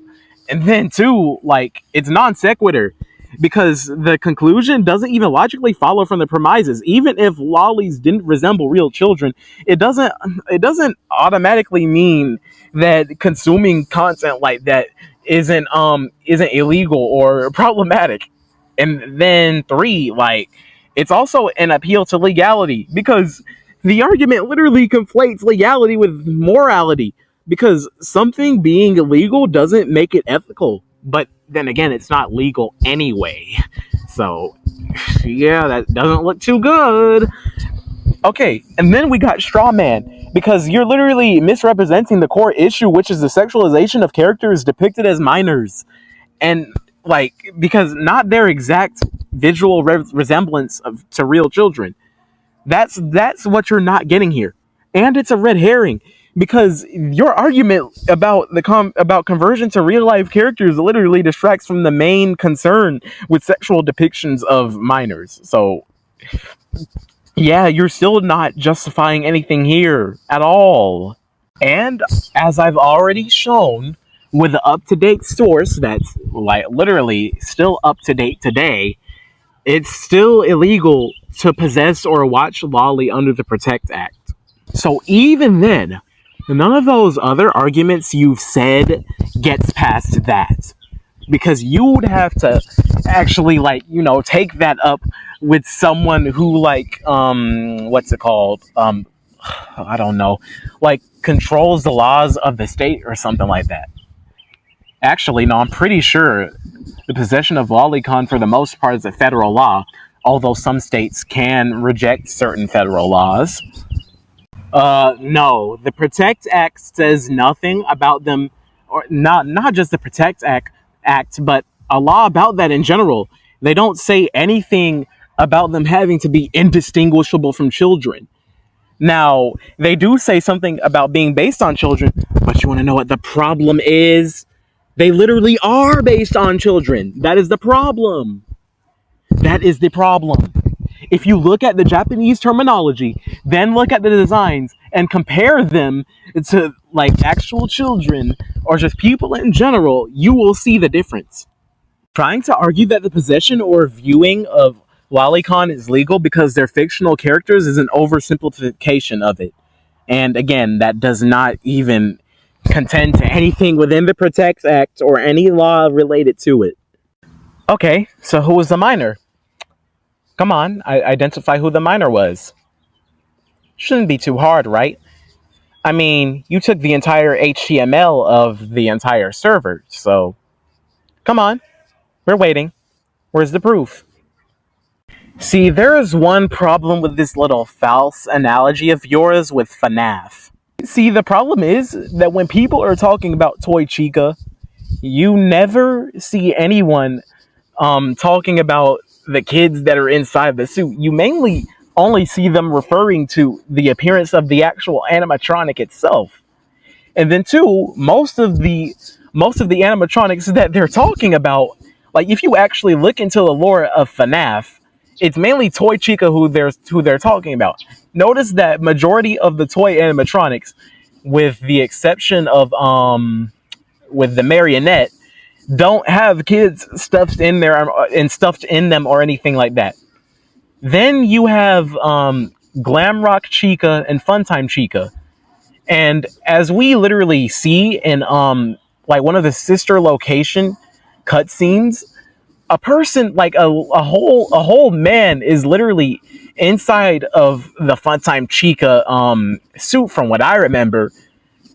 And then too, like, it's non sequitur, because the conclusion doesn't even logically follow from the premises. Even if lollies didn't resemble real children, it doesn't automatically mean that consuming content like that isn't illegal or problematic. And then 3, like, it's also an appeal to legality, because the argument literally conflates legality with morality, because something being illegal doesn't make it ethical. But then again, it's not legal anyway. So, yeah, that doesn't look too good. Okay, and then we got Straw Man, because you're literally misrepresenting the core issue, which is the sexualization of characters depicted as minors. And, like, because not their exact visual resemblance to real children. That's what you're not getting here. And it's a red herring, because your argument about about conversion to real life characters literally distracts from the main concern with sexual depictions of minors. So yeah, you're still not justifying anything here at all. And as I've already shown, with an up-to-date source that's like literally still up to date today, it's still illegal to possess or watch lolly under the Protect Act. So even then, none of those other arguments you've said gets past that. Because you would have to actually, like, you know, take that up with someone who, like, what's it called? I don't know. Like, controls the laws of the state or something like that. Actually, no, I'm pretty sure the possession of lolicon for the most part is a federal law, although some states can reject certain federal laws. No, the Protect Act says nothing about them, or not just the Protect Act, but a law about that in general. They don't say anything about them having to be indistinguishable from children. Now, they do say something about being based on children, but you want to know what the problem is? They literally are based on children. That is the problem. That is the problem. If you look at the Japanese terminology, then look at the designs and compare them to like actual children or just people in general, you will see the difference. Trying to argue that the possession or viewing of lolicon is legal because they're fictional characters is an oversimplification of it. And again, that does not even contend to anything within the Protect Act or any law related to it. Okay, so who was the minor? Come on, identify who the minor was. Shouldn't be too hard, right? I mean, you took the entire HTML of the entire server, so come on, we're waiting. Where's the proof? See, there is one problem with this little false analogy of yours with FNAF. See, the problem is that when people are talking about Toy Chica, you never see anyone talking about the kids that are inside the suit. You mainly only see them referring to the appearance of the actual animatronic itself. And then two, most of the animatronics that they're talking about, like if you actually look into the lore of FNAF, it's mainly Toy Chica who they're talking about. Notice that majority of the toy animatronics, with the exception of with the marionette, don't have kids stuffed in there and stuffed in them or anything like that. Then you have Glamrock Chica and Funtime Chica. And as we literally see in like one of the sister location cutscenes, a person like a whole man is literally inside of the Funtime Chica suit from what I remember.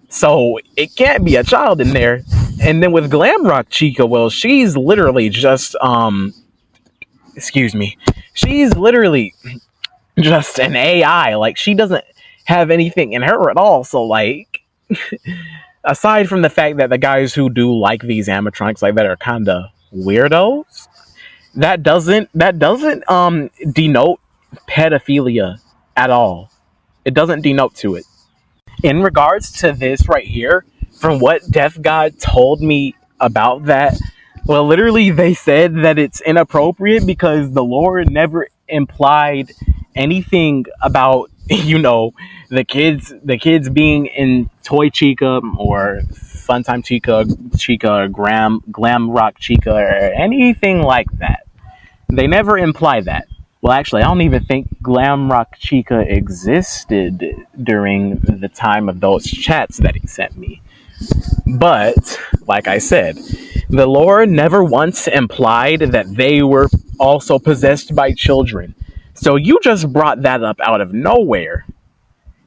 So it can't be a child in there. And then with Glamrock Chica, well, she's literally just she's literally just an AI. Like, she doesn't have anything in her at all. So like aside from the fact that the guys who do like these animatronics like that are kind of weirdos, that doesn't denote pedophilia at all. It doesn't denote to it. In regards to this right here, from what Death God told me about that, well, literally they said that it's inappropriate because the lore never implied anything about, you know, the kids being in Toy Chica or Funtime Chica, or Glamrock Chica, or anything like that. They never imply that. Well, actually, I don't even think Glamrock Chica existed during the time of those chats that he sent me. But, like I said, the lore never once implied that they were also possessed by children. So you just brought that up out of nowhere,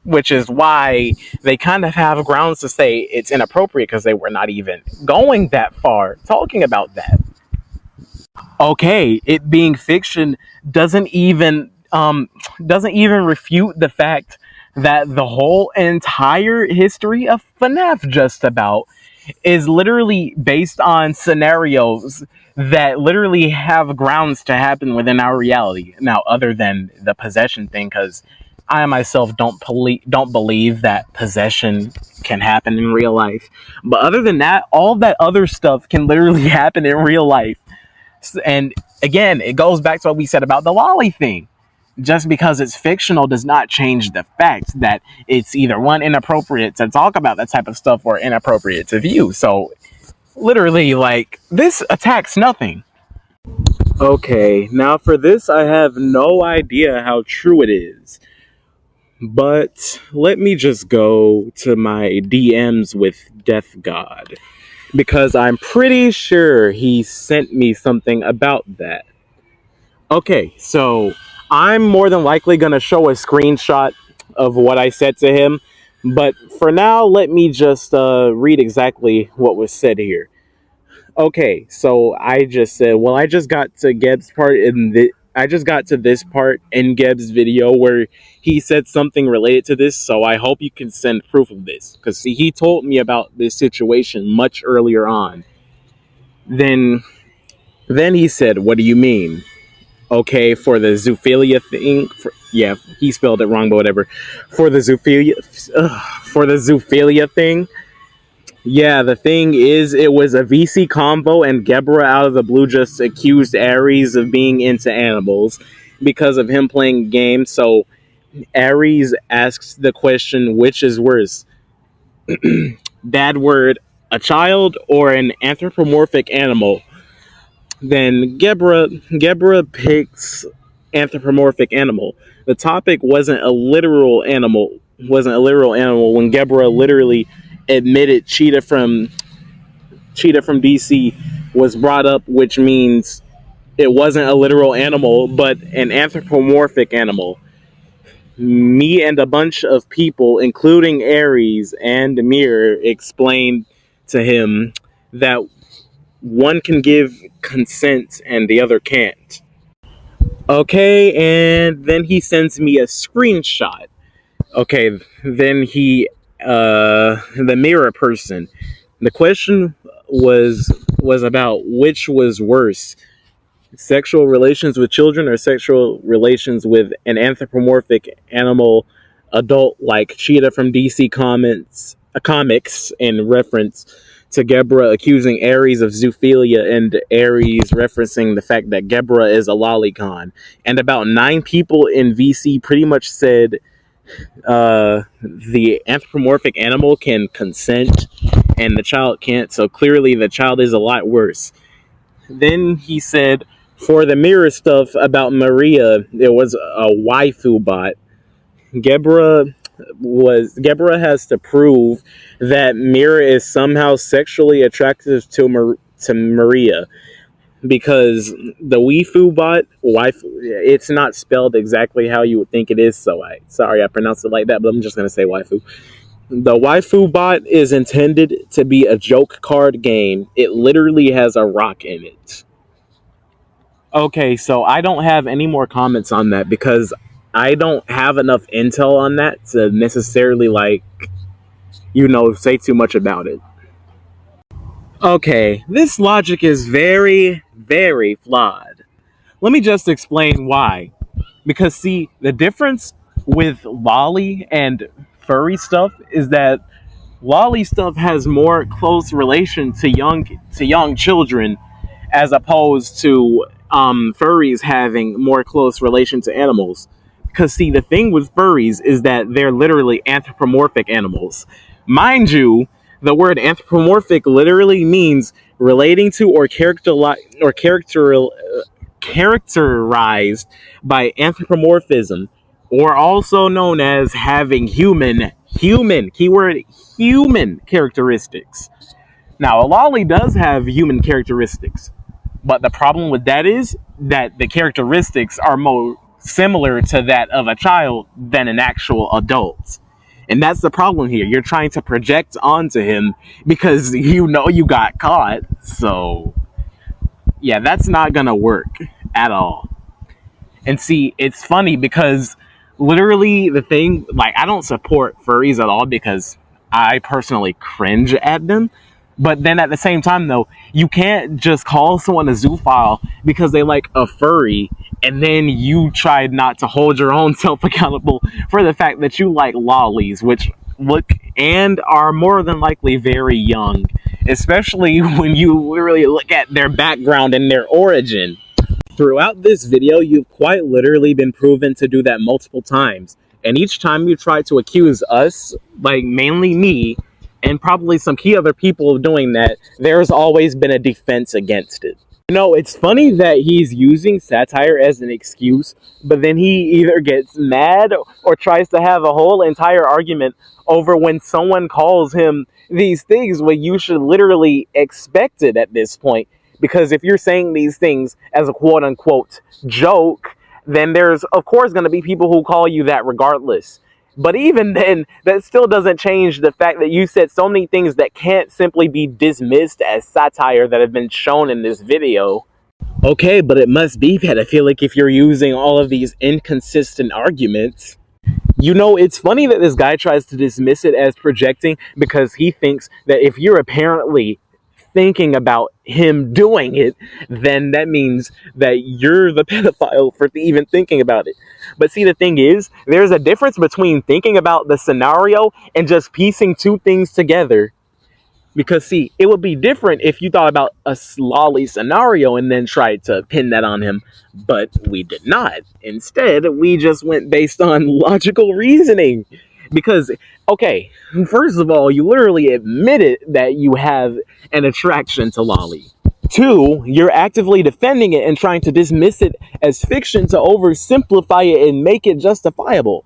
which is why they kind of have grounds to say it's inappropriate because they were not even going that far talking about that. Okay, it being fiction doesn't even refute the fact that the whole entire history of FNAF just about is literally based on scenarios that literally have grounds to happen within our reality. Now, other than the possession thing, because I myself don't believe that possession can happen in real life. But other than that, all that other stuff can literally happen in real life. And again, it goes back to what we said about the lolly thing. Just because it's fictional does not change the fact that it's either one, inappropriate to talk about that type of stuff, or inappropriate to view. So Literally, like, this attacks nothing. Okay, now for this, I have no idea how true it is. But let me just go to my DMs with Death God, because I'm pretty sure he sent me something about that. Okay, so I'm more than likely going to show a screenshot of what I said to him, but for now, let me just read exactly what was said here. Okay, so I just said, well, I just got to Geb's part in the. I just got to this part in Geb's video where he said something related to this, so I hope you can send proof of this. Because, see, he told me about this situation much earlier on. Then he said, what do you mean? Okay, for the zoophilia thing. Yeah, he spelled it wrong, but whatever. For the zoophilia thing. Yeah, the thing is, it was a VC combo, and Gebra out of the blue just accused Ares of being into animals because of him playing games. So Ares asks the question, which is worse? Bad word, a child or an anthropomorphic animal? Then Gebra picks anthropomorphic animal. The topic wasn't a literal animal when Gebra literally admitted Cheetah from DC was brought up, which means it wasn't a literal animal, but an anthropomorphic animal. Me and a bunch of people, including Ares and Mir, explained to him that one can give consent and the other can't. Okay, and then he sends me a screenshot. Okay, then the mirror person. The question was about which was worse, sexual relations with children or sexual relations with an anthropomorphic animal adult like Cheetah from DC Comics, in reference to Gebra accusing Ares of zoophilia and Ares referencing the fact that Gebra is a lolicon. And about 9 people in VC pretty much said the anthropomorphic animal can consent and the child can't, so clearly the child is a lot worse. Then he said, for the mirror stuff about Maria, there was a waifu bot. Gebra has to prove that Mira is somehow sexually attractive to Maria, because the waifu, it's not spelled exactly how you would think it is, so I pronounced it like that, but I'm just going to say waifu. The waifu bot is intended to be a joke card game. It literally has a rock in it. Okay, so I don't have any more comments on that because I don't have enough intel on that to necessarily, say too much about it. Okay, this logic is very, very flawed. Let me just explain why. Because, see, the difference with lolly and furry stuff is that lolly stuff has more close relation to young children, as opposed to furries having more close relation to animals. Because, see, the thing with furries is that they're literally anthropomorphic animals. Mind you, the word anthropomorphic literally means relating to or characterized by anthropomorphism, or also known as having human keyword human characteristics. Now, a lolly does have human characteristics, but the problem with that is that the characteristics are more similar to that of a child than an actual adult. And that's the problem here. You're trying to project onto him because you know you got caught. So, yeah, that's not gonna work at all. And see, it's funny because literally the thing, I don't support furries at all because I personally cringe at them. But then at the same time, though, you can't just call someone a zoophile because they like a furry, and then you try not to hold your own self accountable for the fact that you like lollies, which look and are more than likely very young, especially when you literally look at their background and their origin. Throughout this video, you've quite literally been proven to do that multiple times. And each time you try to accuse us, mainly me, and probably some key other people doing that, there's always been a defense against it. It's funny that he's using satire as an excuse, but then he either gets mad or tries to have a whole entire argument over when someone calls him these things when you should literally expect it at this point. Because if you're saying these things as a quote unquote joke, then there's of course going to be people who call you that regardless. But even then, that still doesn't change the fact that you said so many things that can't simply be dismissed as satire that have been shown in this video. Okay, but it must be pedophilic if you're using all of these inconsistent arguments. It's funny that this guy tries to dismiss it as projecting because he thinks that if you're apparently thinking about him doing it, then that means that you're the pedophile for even thinking about it. But see, the thing is, there's a difference between thinking about the scenario and just piecing two things together. Because see, it would be different if you thought about a Lolly scenario and then tried to pin that on him, but we did not. Instead, we just went based on logical reasoning. Because, okay, first of all, you literally admitted that you have an attraction to Lolly. 2, you're actively defending it and trying to dismiss it as fiction to oversimplify it and make it justifiable.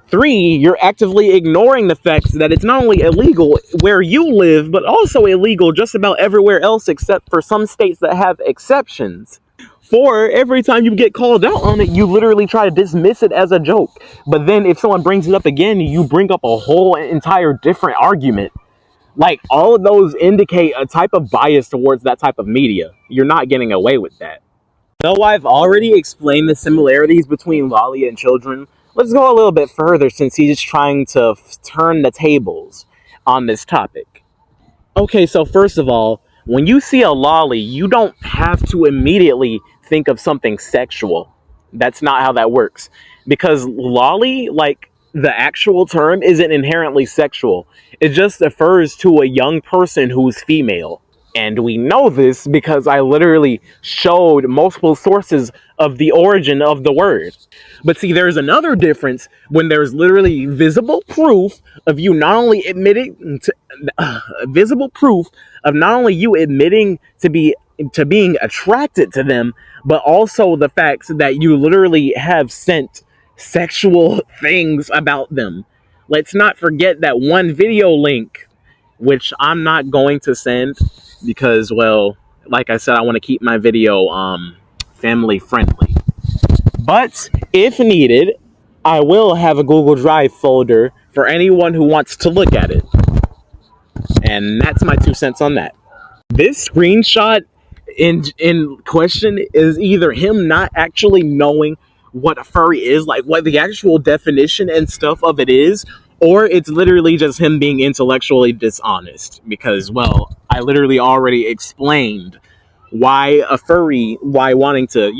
3, you're actively ignoring the fact that it's not only illegal where you live, but also illegal just about everywhere else except for some states that have exceptions. 4, every time you get called out on it, you literally try to dismiss it as a joke. But then if someone brings it up again, you bring up a whole entire different argument. Like, all of those indicate a type of bias towards that type of media. You're not getting away with that. Though I've already explained the similarities between Lolly and children, let's go a little bit further since he's trying to turn the tables on this topic. Okay, so first of all, when you see a Lolly, you don't have to immediately think of something sexual. That's not how that works. Because Lolly, like the actual term, isn't inherently sexual. It just refers to a young person who's female. And we know this because I literally showed multiple sources of the origin of the word. But see, there's another difference when there's literally visible proof of you not only admitting to visible proof of not only you admitting to being attracted to them, but also the facts that you literally have sent sexual things about them. Let's not forget that one video link, which I'm not going to send because, well, like I said, I want to keep my video family friendly. But if needed, I will have a Google Drive folder for anyone who wants to look at it. And that's my 2 cents on that. This screenshot in question is either him not actually knowing what a furry is, like what the actual definition and stuff of it is, or it's literally just him being intellectually dishonest. Because, well, I literally already explained why wanting to,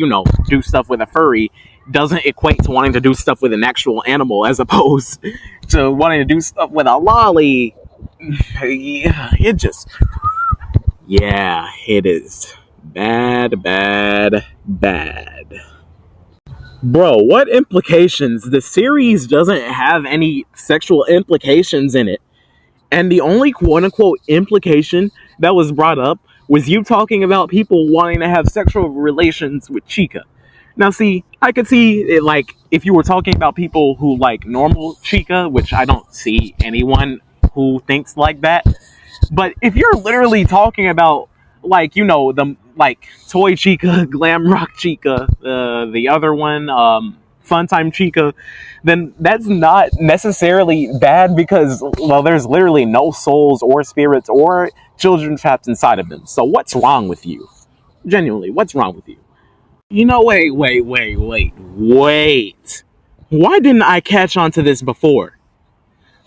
do stuff with a furry doesn't equate to wanting to do stuff with an actual animal as opposed to wanting to do stuff with a Lolly. Yeah, it is bad. Bro, what implications? The series doesn't have any sexual implications in it. And the only quote-unquote implication that was brought up was you talking about people wanting to have sexual relations with Chica. Now, see, I could see it, like, if you were talking about people who like normal Chica, which I don't see anyone who thinks like that. But if you're literally talking about, like, the, like, Toy Chica, Glam Rock Chica, the other one, Funtime Chica, then that's not necessarily bad because, well, there's literally no souls or spirits or children trapped inside of them. So what's wrong with you? Genuinely, what's wrong with you? Wait. Why didn't I catch on to this before?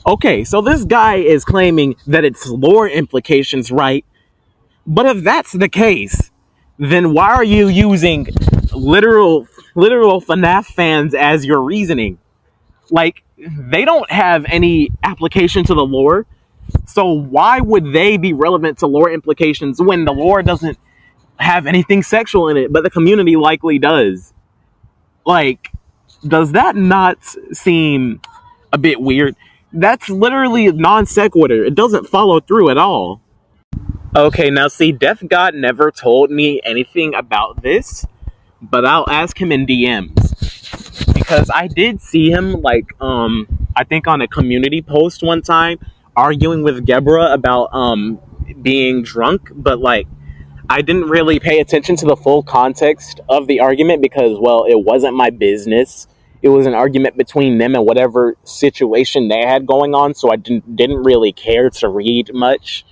Okay, so this guy is claiming that it's lore implications, right? But if that's the case, then why are you using literal FNAF fans as your reasoning? Like, they don't have any application to the lore, so why would they be relevant to lore implications when the lore doesn't have anything sexual in it, but the community likely does? Like, does that not seem a bit weird? That's literally non sequitur. It doesn't follow through at all. Okay, now see, Death God never told me anything about this, but I'll ask him in DMs. Because I did see him, like, I think on a community post one time, arguing with Gebra about, being drunk, but, like, I didn't really pay attention to the full context of the argument because, well, it wasn't my business. It was an argument between them and whatever situation they had going on, so I didn't really care to read much.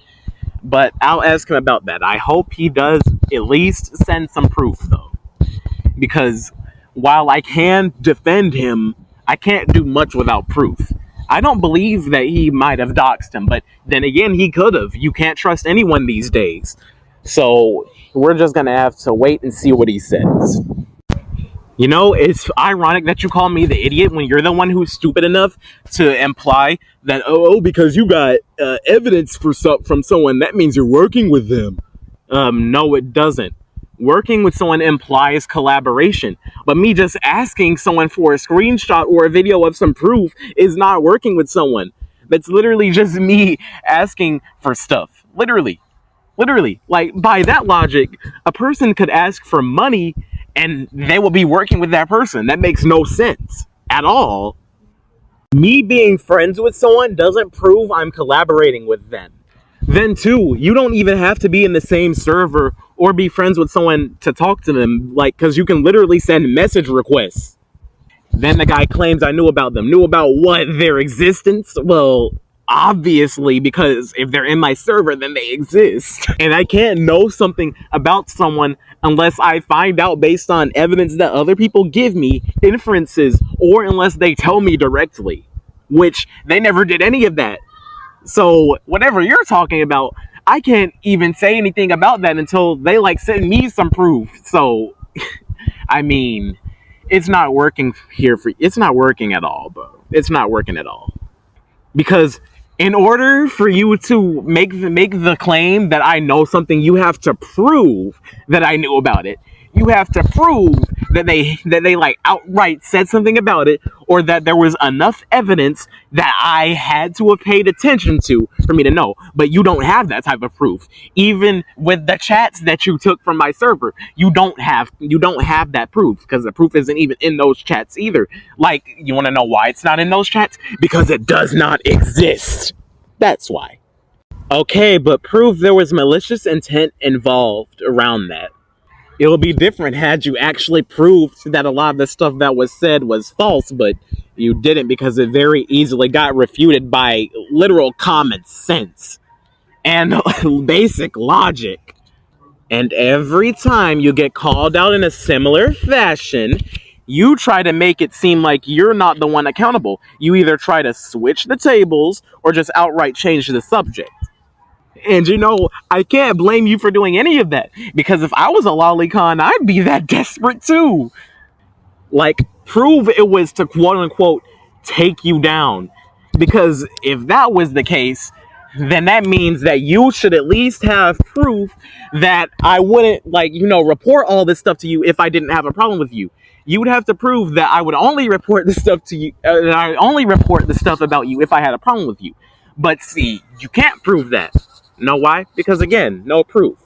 But I'll ask him about that. I hope he does at least send some proof, though. Because while I can defend him, I can't do much without proof. I don't believe that he might have doxed him, but then again, he could have. You can't trust anyone these days. So we're just going to have to wait and see what he says. You know, it's ironic that you call me the idiot when you're the one who's stupid enough to imply that, because you got evidence from someone, that means you're working with them. No, it doesn't. Working with someone implies collaboration. But me just asking someone for a screenshot or a video of some proof is not working with someone. That's literally just me asking for stuff. Literally. Like, by that logic, a person could ask for money and they will be working with that person. That makes no sense at all. Me being friends with someone doesn't prove I'm collaborating with them. Then, too, you don't even have to be in the same server or be friends with someone to talk to them, like, because you can literally send message requests. Then the guy claims I knew about them. Knew about what? Their existence? Well, obviously, because if they're in my server, then they exist. And I can't know something about someone unless I find out based on evidence that other people give me, inferences, or unless they tell me directly. Which, they never did any of that. So, whatever you're talking about, I can't even say anything about that until they, like, send me some proof. So, I mean, it's not working here for... It's not working at all, bro. It's not working at all. Because in order for you to make the claim that I know something, you have to prove that I knew about it. You have to prove that they like outright said something about it, or that there was enough evidence that I had to have paid attention to for me to know. But you don't have that type of proof. Even with the chats that you took from my server, you don't have that proof, because the proof isn't even in those chats either. Like, you want to know why it's not in those chats? Because it does not exist. That's why. Okay, but prove there was malicious intent involved around that. It would be different had you actually proved that a lot of the stuff that was said was false, but you didn't, because it very easily got refuted by literal common sense and basic logic. And every time you get called out in a similar fashion, you try to make it seem like you're not the one accountable. You either try to switch the tables or just outright change the subject. And you know, I can't blame you for doing any of that, because if I was a lolicon, I'd be that desperate too. Like, prove it was to quote unquote take you down. Because if that was the case, then that means that you should at least have proof that I wouldn't, like, you know, report all this stuff to you if I didn't have a problem with you. You would have to prove that I would only report the stuff to you, that I only report the stuff about you if I had a problem with you. But see, you can't prove that. Know why? Because again, no proof.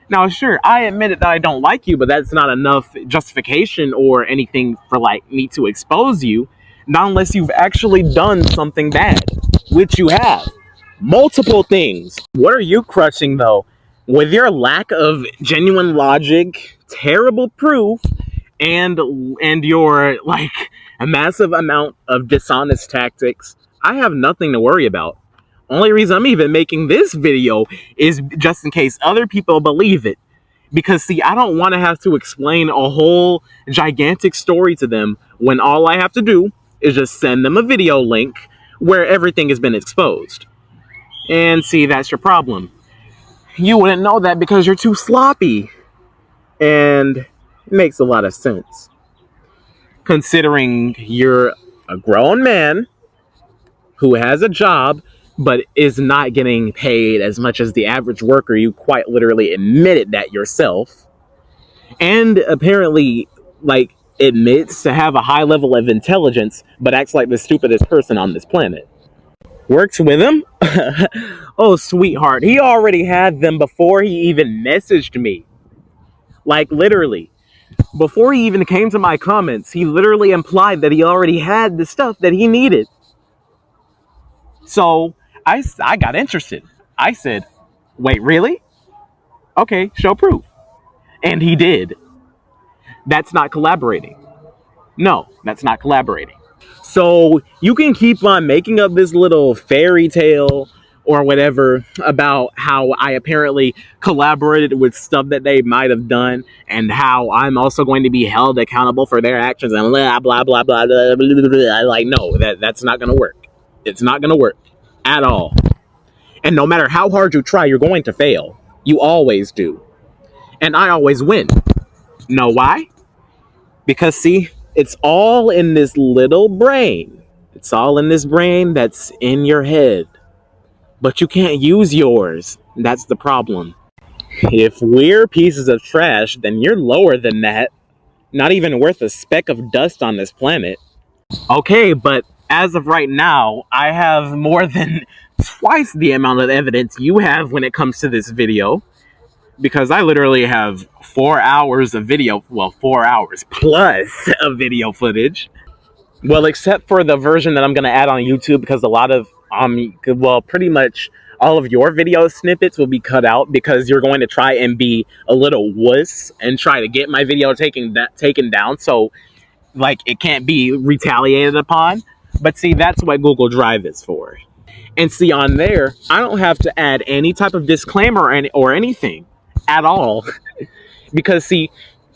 Now, sure, I admit that I don't like you, but that's not enough justification or anything for, like, me to expose you. Not unless you've actually done something bad, which you have. Multiple things. What are you crushing, though? With your lack of genuine logic, terrible proof, and your, like, a massive amount of dishonest tactics, I have nothing to worry about. Only reason I'm even making this video is just in case other people believe it. Because, see, I don't want to have to explain a whole gigantic story to them when all I have to do is just send them a video link where everything has been exposed. And see, that's your problem. You wouldn't know that because you're too sloppy. And it makes a lot of sense. Considering you're a grown man who has a job but is not getting paid as much as the average worker. You quite literally admitted that yourself. And apparently, like, admits to have a high level of intelligence, but acts like the stupidest person on this planet. Works with him? Oh, sweetheart. He already had them before he even messaged me. Like, literally. Before he even came to my comments, he literally implied that he already had the stuff that he needed. So, I got interested. I said, wait, really? Okay, show proof. And he did. That's not collaborating. No, that's not collaborating. So you can keep on making up this little fairy tale or whatever about how I apparently collaborated with stuff that they might have done and how I'm also going to be held accountable for their actions and blah, blah, blah, blah, blah, blah, blah, blah. Like, no, that's not going to work. It's not going to work at all. And no matter how hard you try, you're going to fail. You always do. And I always win. Know why? Because, see, it's all in this little brain. It's all in this brain that's in your head. But you can't use yours. That's the problem. If we're pieces of trash, then you're lower than that. Not even worth a speck of dust on this planet. Okay, but as of right now, I have more than twice the amount of evidence you have when it comes to this video. Because I literally have 4 hours of video, well, 4 hours plus of video footage. Well, except for the version that I'm going to add on YouTube, because a lot of, pretty much all of your video snippets will be cut out because you're going to try and be a little wuss and try to get my video taken down. So, like, it can't be retaliated upon. But see, that's what Google Drive is for. And see, on there, I don't have to add any type of disclaimer or anything at all. Because see,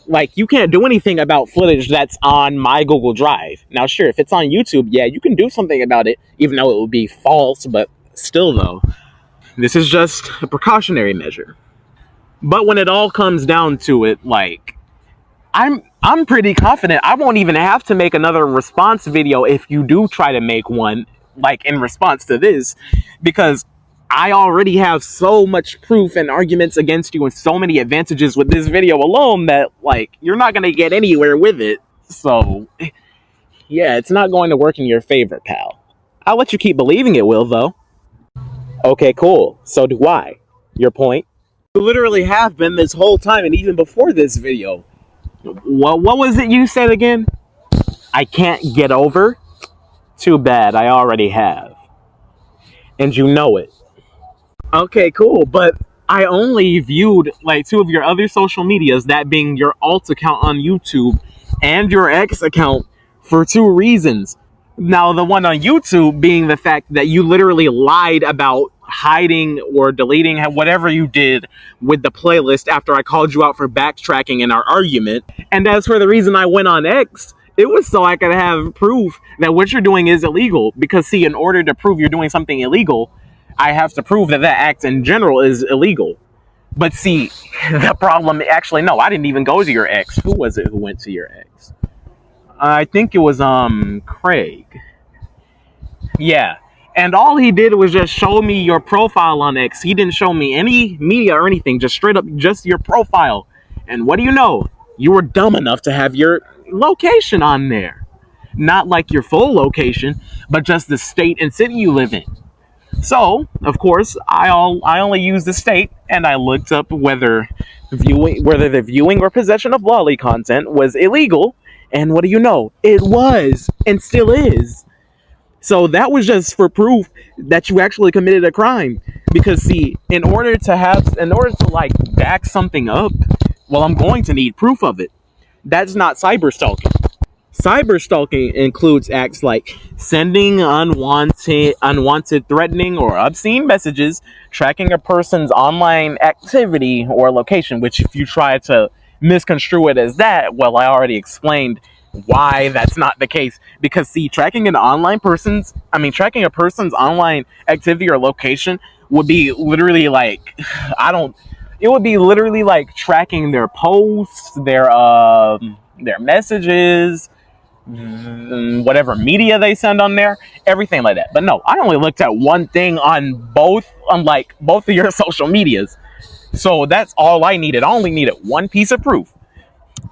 like, you can't do anything about footage that's on my Google Drive. Now, sure, if it's on YouTube, yeah, you can do something about it, even though it would be false, but still, though, this is just a precautionary measure. But when it all comes down to it, like, I'm pretty confident I won't even have to make another response video if you do try to make one, like, in response to this, because I already have so much proof and arguments against you and so many advantages with this video alone that, like, you're not going to get anywhere with it. So, yeah, it's not going to work in your favor, pal. I'll let you keep believing it will, though. Okay, cool. So do I. Your point? You literally have been this whole time, and even before this video. What was it you said again? I can't get over? Too bad, I already have. And you know it. Okay, cool, but I only viewed, like, 2 of your other social medias, that being your alt account on YouTube and your X account, for 2 reasons. Now, the one on YouTube being the fact that you literally lied about hiding or deleting whatever you did with the playlist after I called you out for backtracking in our argument. And as for the reason I went on X, it was so I could have proof that what you're doing is illegal. Because, see, in order to prove you're doing something illegal, I have to prove that act in general is illegal. But see, the problem, actually, no, I didn't even go to your ex. Who was it who went to your ex? I think it was, Craig. Yeah. And all he did was just show me your profile on X. He didn't show me any media or anything, just straight up, just your profile. And what do you know? You were dumb enough to have your location on there. Not like your full location, but just the state and city you live in. So, of course, I only used the state, and I looked up whether the viewing or possession of lolly content was illegal, and what do you know? It was, and still is. So that was just for proof that you actually committed a crime. Because, see, in order to like back something up, well, I'm going to need proof of it. That's not cyber stalking. Cyber stalking includes acts like sending unwanted, threatening, or obscene messages, tracking a person's online activity or location, which if you try to misconstrue it as that, well, I already explained why that's not the case. Because, see, tracking a person's online activity or location would be literally like, it would be literally like tracking their posts, their messages, whatever media they send on there, everything like that. But no, I only looked at one thing on both of your social medias. So that's all I needed. I only needed one piece of proof.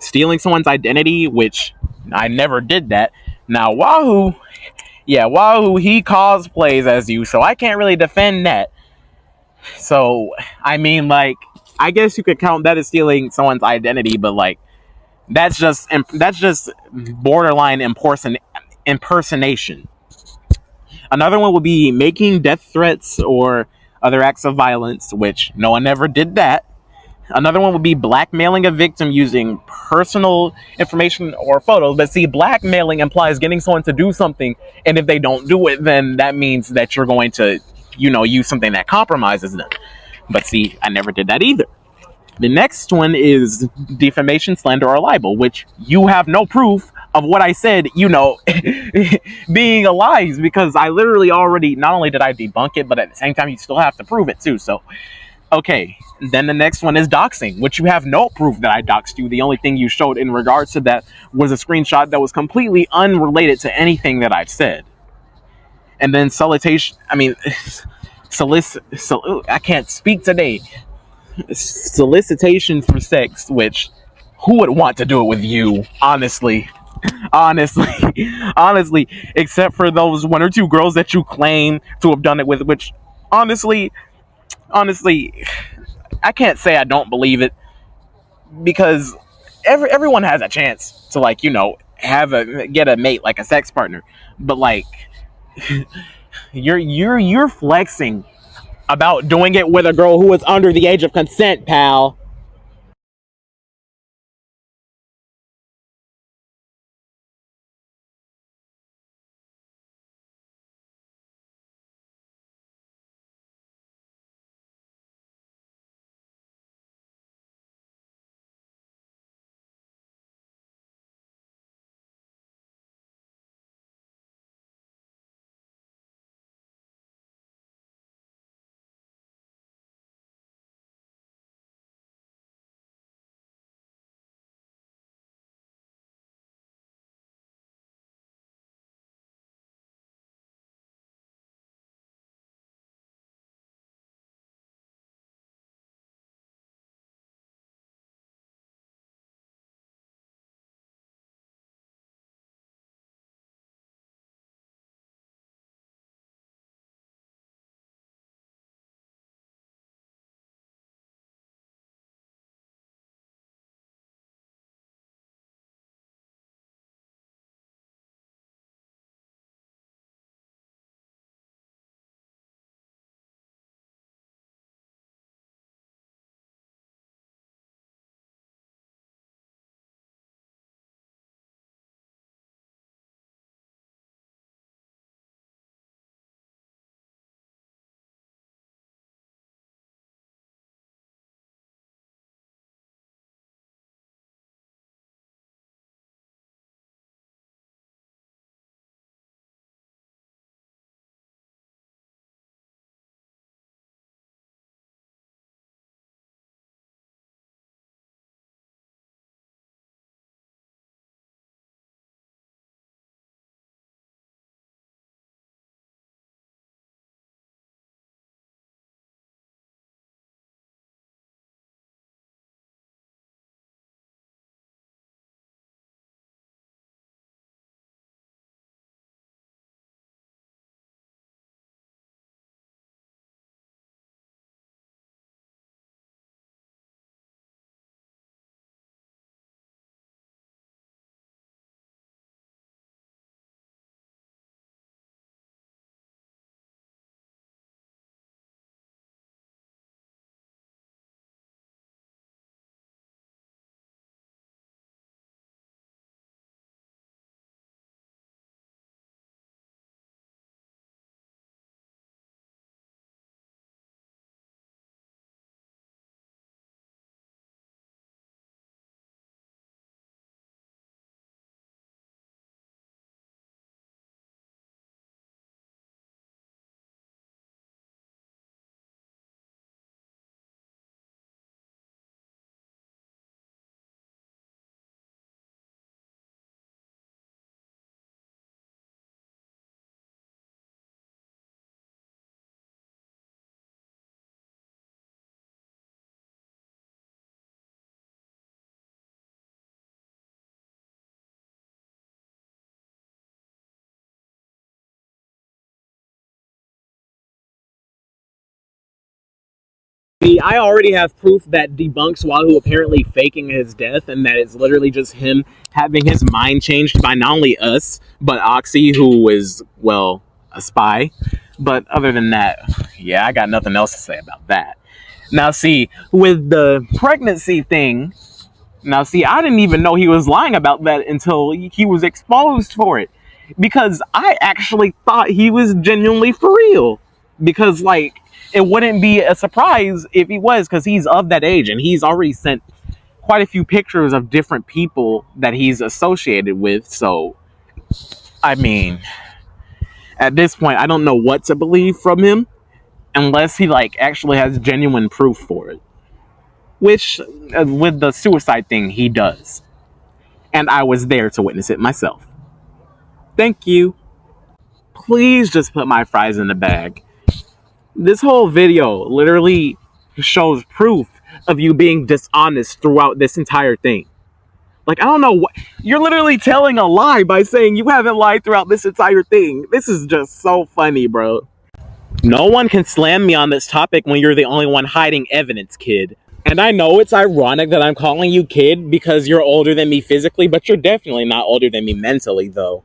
Stealing someone's identity, which I never did that. Now, Wahoo Yeah, Wahoo, he cosplays as you, so I can't really defend that. So, I mean, like, I guess you could count that as stealing someone's identity, but like, that's just borderline impersonation. Another one would be making death threats or other acts of violence, which no one ever did that. Another one would be blackmailing a victim using personal information or photos. But see, blackmailing implies getting someone to do something, and if they don't do it, then that means that you're going to, use something that compromises them. But see, I never did that either. The next one is defamation, slander, or libel, which you have no proof of what I said, being a lie, because I literally already, not only did I debunk it, but at the same time, you still have to prove it too. So, okay. Then the next one is doxing, which you have no proof that I doxed you. The only thing you showed in regards to that was a screenshot that was completely unrelated to anything that I've said. And then solicitation, I mean, I can't speak today. Solicitation for sex, which who would want to do it with you, honestly? Honestly, honestly, except for those one or two girls that you claim to have done it with, which honestly, I can't say I don't believe it, because everyone has a chance to, like, get a mate, like a sex partner. But like, you're flexing about doing it with a girl who is under the age of consent, pal. See, I already have proof that debunks Wahoo apparently faking his death, and that it's literally just him having his mind changed by not only us, but Oxy, who is, well, a spy. But other than that, yeah, I got nothing else to say about that. Now, see, with the pregnancy thing, I didn't even know he was lying about that until he was exposed for it. Because I actually thought he was genuinely for real. Because, like, it wouldn't be a surprise if he was, because he's of that age, and he's already sent quite a few pictures of different people that he's associated with. So, I mean, at this point, I don't know what to believe from him, unless he, like, actually has genuine proof for it. Which, with the suicide thing, he does. And I was there to witness it myself. Thank you. Please just put my fries in the bag. This whole video literally shows proof of you being dishonest throughout this entire thing. Like, I don't know what... You're literally telling a lie by saying you haven't lied throughout this entire thing. This is just so funny, bro. No one can slam me on this topic when you're the only one hiding evidence, kid. And I know it's ironic that I'm calling you kid because you're older than me physically, but you're definitely not older than me mentally, though.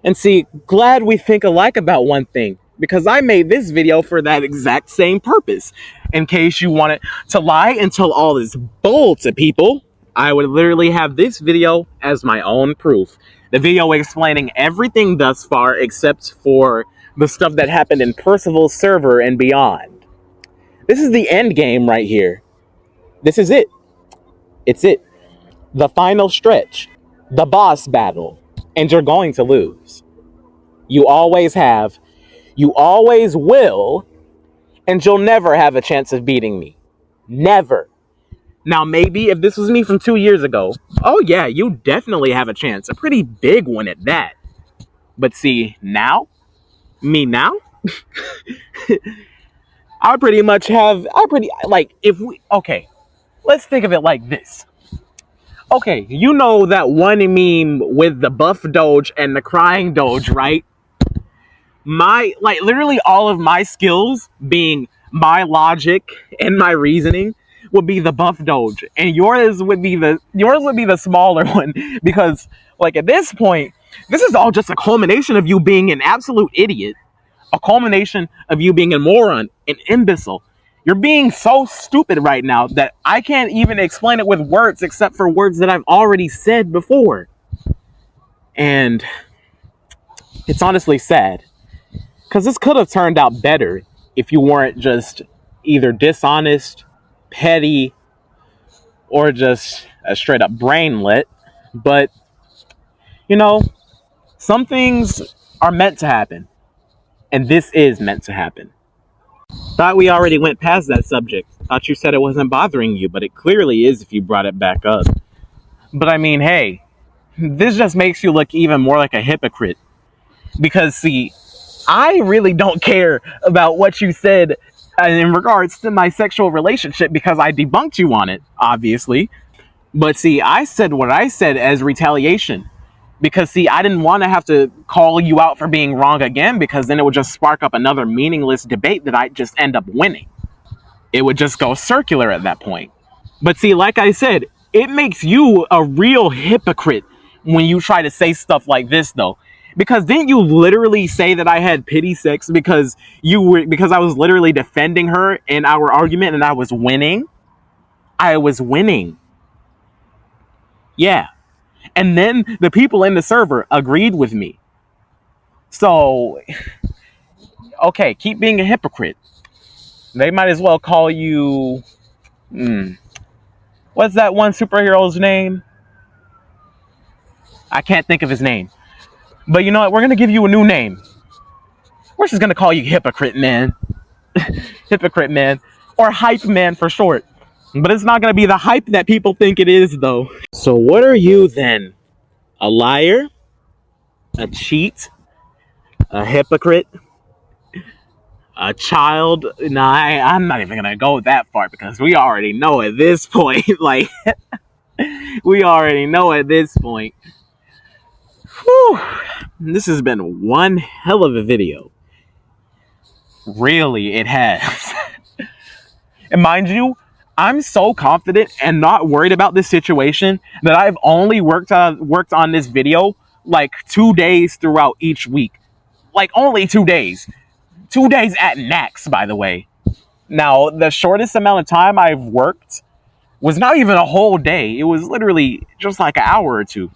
And see, glad we think alike about one thing, because I made this video for that exact same purpose. In case you wanted to lie and tell all this bull to people, I would literally have this video as my own proof. The video explaining everything thus far except for the stuff that happened in Percival's server and beyond. This is the end game right here. This is it. It's it. The final stretch. The boss battle. And you're going to lose. You always have. You always will. And you'll never have a chance of beating me. Never. Now, maybe if this was me from 2 years ago, oh yeah, you definitely have a chance. A pretty big one at that. But see, now? Me now? Okay, let's think of it like this. Okay, you know that one meme with the buff Doge and the crying Doge, right? Literally all of my skills being my logic and my reasoning would be the buff Doge, and yours would be the smaller one, because like at this point, this is all just a culmination of you being an absolute idiot, a culmination of you being a moron, an imbecile. You're being so stupid right now that I can't even explain it with words except for words that I've already said before. And it's honestly sad, because this could have turned out better if you weren't just either dishonest, petty, or just a straight up brainlet. But, you know, some things are meant to happen. And this is meant to happen. Thought we already went past that subject. Thought you said it wasn't bothering you, but it clearly is if you brought it back up. But I mean, hey, this just makes you look even more like a hypocrite. Because, see, I really don't care about what you said in regards to my sexual relationship because I debunked you on it, obviously. But see, I said what I said as retaliation. Because, see, I didn't want to have to call you out for being wrong again, because then it would just spark up another meaningless debate that I'd just end up winning. It would just go circular at that point. But see, like I said, it makes you a real hypocrite when you try to say stuff like this, though. Because didn't you literally say that I had pity sex because I was literally defending her in our argument and I was winning? I was winning. Yeah. And then the people in the server agreed with me. So, okay, keep being a hypocrite. They might as well call you... What's that one superhero's name? I can't think of his name. But you know what? We're going to give you a new name. We're just going to call you Hypocrite Man. Hypocrite Man. Or Hype Man for short. But it's not going to be the hype that people think it is, though. So what are you, then? A liar? A cheat? A hypocrite? A child? Nah, I'm not even going to go that far, because we already know at this point. Like, we already know at this point. Whew. This has been one hell of a video. Really, it has. And mind you, I'm so confident and not worried about this situation that I've only worked on this video like 2 days throughout each week. Like only 2 days. 2 days at max, by the way. Now, the shortest amount of time I've worked was not even a whole day. It was literally just like an hour or two.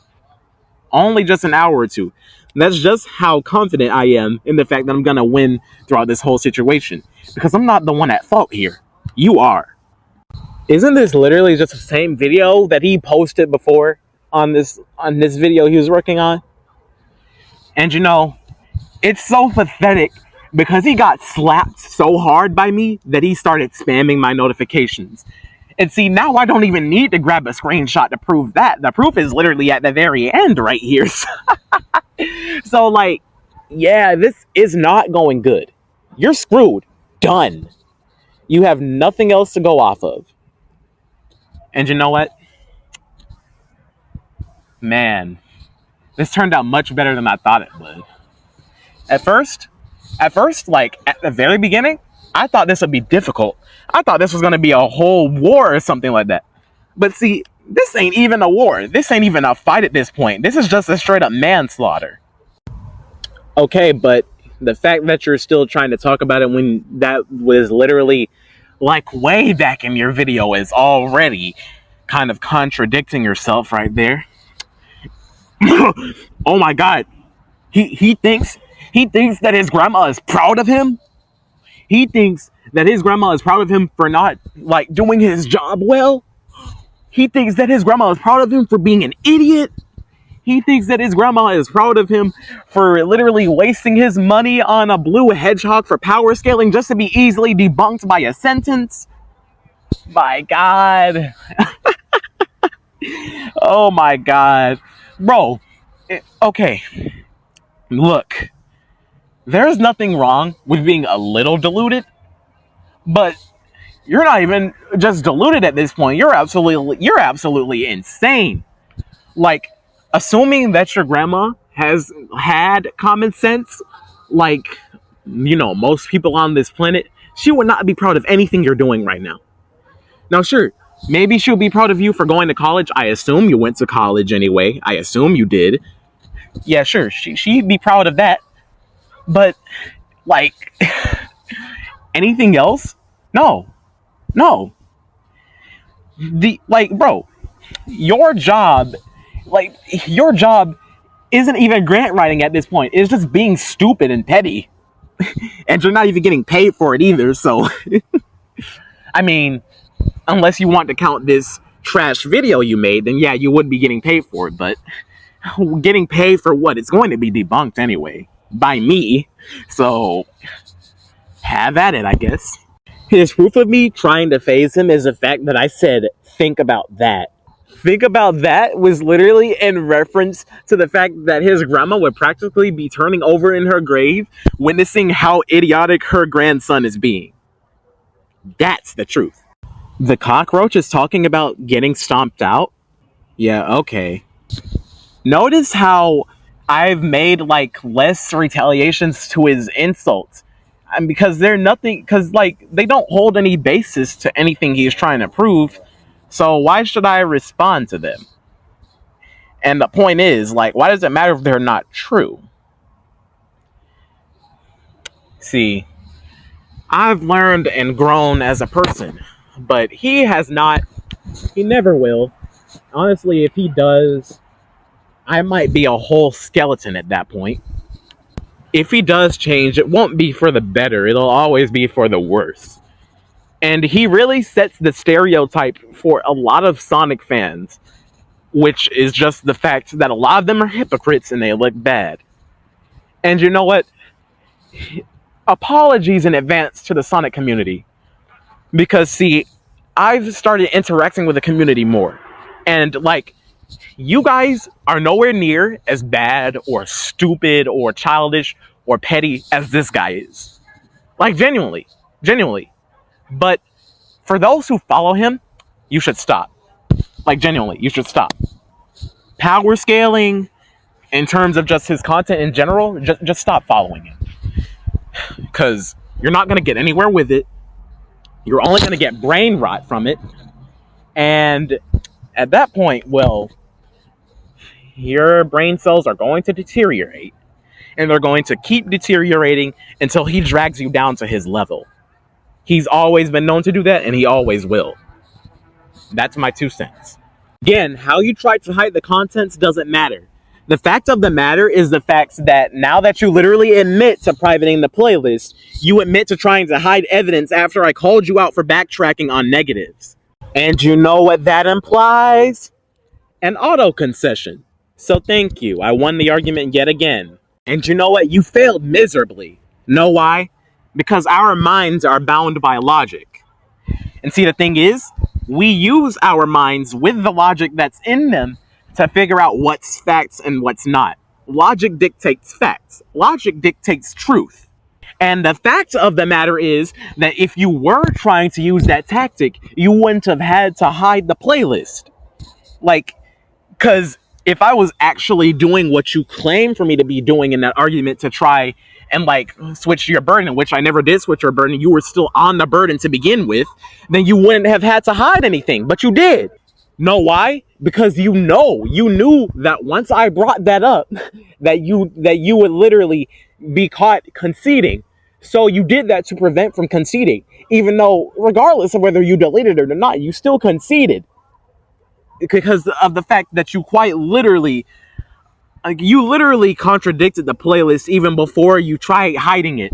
Only just an hour or two. And that's just how confident I am in the fact that I'm going to win throughout this whole situation. Because I'm not the one at fault here. You are. Isn't this literally just the same video that he posted before on this video he was working on? And you know, it's so pathetic because he got slapped so hard by me that he started spamming my notifications. And see, now I don't even need to grab a screenshot to prove that. The proof is literally at the very end right here. So, like, yeah, this is not going good. You're screwed. Done. You have nothing else to go off of. And you know what? Man, this turned out much better than I thought it would. At first, like, at the very beginning, I thought this would be difficult. I thought this was going to be a whole war or something like that. But see, this ain't even a war. This ain't even a fight at this point. This is just a straight up manslaughter. Okay, but the fact that you're still trying to talk about it when that was literally like way back in your video is already kind of contradicting yourself right there. Oh my god. He thinks that his grandma is proud of him. He thinks that his grandma is proud of him for not, like, doing his job well. He thinks that his grandma is proud of him for being an idiot. He thinks that his grandma is proud of him for literally wasting his money on a blue hedgehog for power scaling just to be easily debunked by a sentence. My god. Oh my god. Bro, okay. Look. There's nothing wrong with being a little deluded, but you're not even just deluded at this point. You're absolutely insane. Like, assuming that your grandma has had common sense, like, you know, most people on this planet, she would not be proud of anything you're doing right now. Now, sure, maybe she'll be proud of you for going to college. I assume you went to college anyway. I assume you did. Yeah, sure, she'd be proud of that. But, like, anything else? No. Bro, your job isn't even grant writing at this point. It's just being stupid and petty. And you're not even getting paid for it either, so. I mean, unless you want to count this trash video you made, then yeah, you would be getting paid for it, but getting paid for what? It's going to be debunked anyway. By me, so have at it, I guess. His proof of me trying to phase him is the fact that I said, think about that. Think about that was literally in reference to the fact that his grandma would practically be turning over in her grave, witnessing how idiotic her grandson is being. That's the truth. The cockroach is talking about getting stomped out? Yeah, okay. Notice how I've made, like, less retaliations to his insults. And because they're nothing, because, like, they don't hold any basis to anything he's trying to prove. So why should I respond to them? And the point is, like, why does it matter if they're not true? See, I've learned and grown as a person, but he has not. He never will. Honestly, if he does, I might be a whole skeleton at that point. If he does change, it won't be for the better. It'll always be for the worse. And he really sets the stereotype for a lot of Sonic fans, which is just the fact that a lot of them are hypocrites and they look bad. And you know what? Apologies in advance to the Sonic community. Because, see, I've started interacting with the community more. And, like, you guys are nowhere near as bad or stupid or childish or petty as this guy is. Like, genuinely. But for those who follow him, you should stop. Like, genuinely, you should stop. Power scaling, in terms of just his content in general, just stop following him. Because you're not going to get anywhere with it. You're only going to get brain rot from it. And at that point, well, your brain cells are going to deteriorate. And they're going to keep deteriorating until he drags you down to his level. He's always been known to do that, and he always will. That's my 2 cents. Again, how you try to hide the contents doesn't matter. The fact of the matter is the fact that now that you literally admit to privating the playlist, you admit to trying to hide evidence after I called you out for backtracking on negatives. And you know what that implies? An auto concession. So thank you. I won the argument yet again. And you know what? You failed miserably. Know why? Because our minds are bound by logic. And see, the thing is, we use our minds with the logic that's in them to figure out what's facts and what's not. Logic dictates facts. Logic dictates truth. And the fact of the matter is that if you were trying to use that tactic, you wouldn't have had to hide the playlist. Like, because if I was actually doing what you claim for me to be doing in that argument to try and like switch your burden, which I never did switch your burden, you were still on the burden to begin with, then you wouldn't have had to hide anything, but you did. Know why? Because you knew that once I brought that up, that you would literally be caught conceding. So you did that to prevent from conceding, even though regardless of whether you deleted it or not, you still conceded. Because of the fact that you quite literally, you literally contradicted the playlist even before you tried hiding it.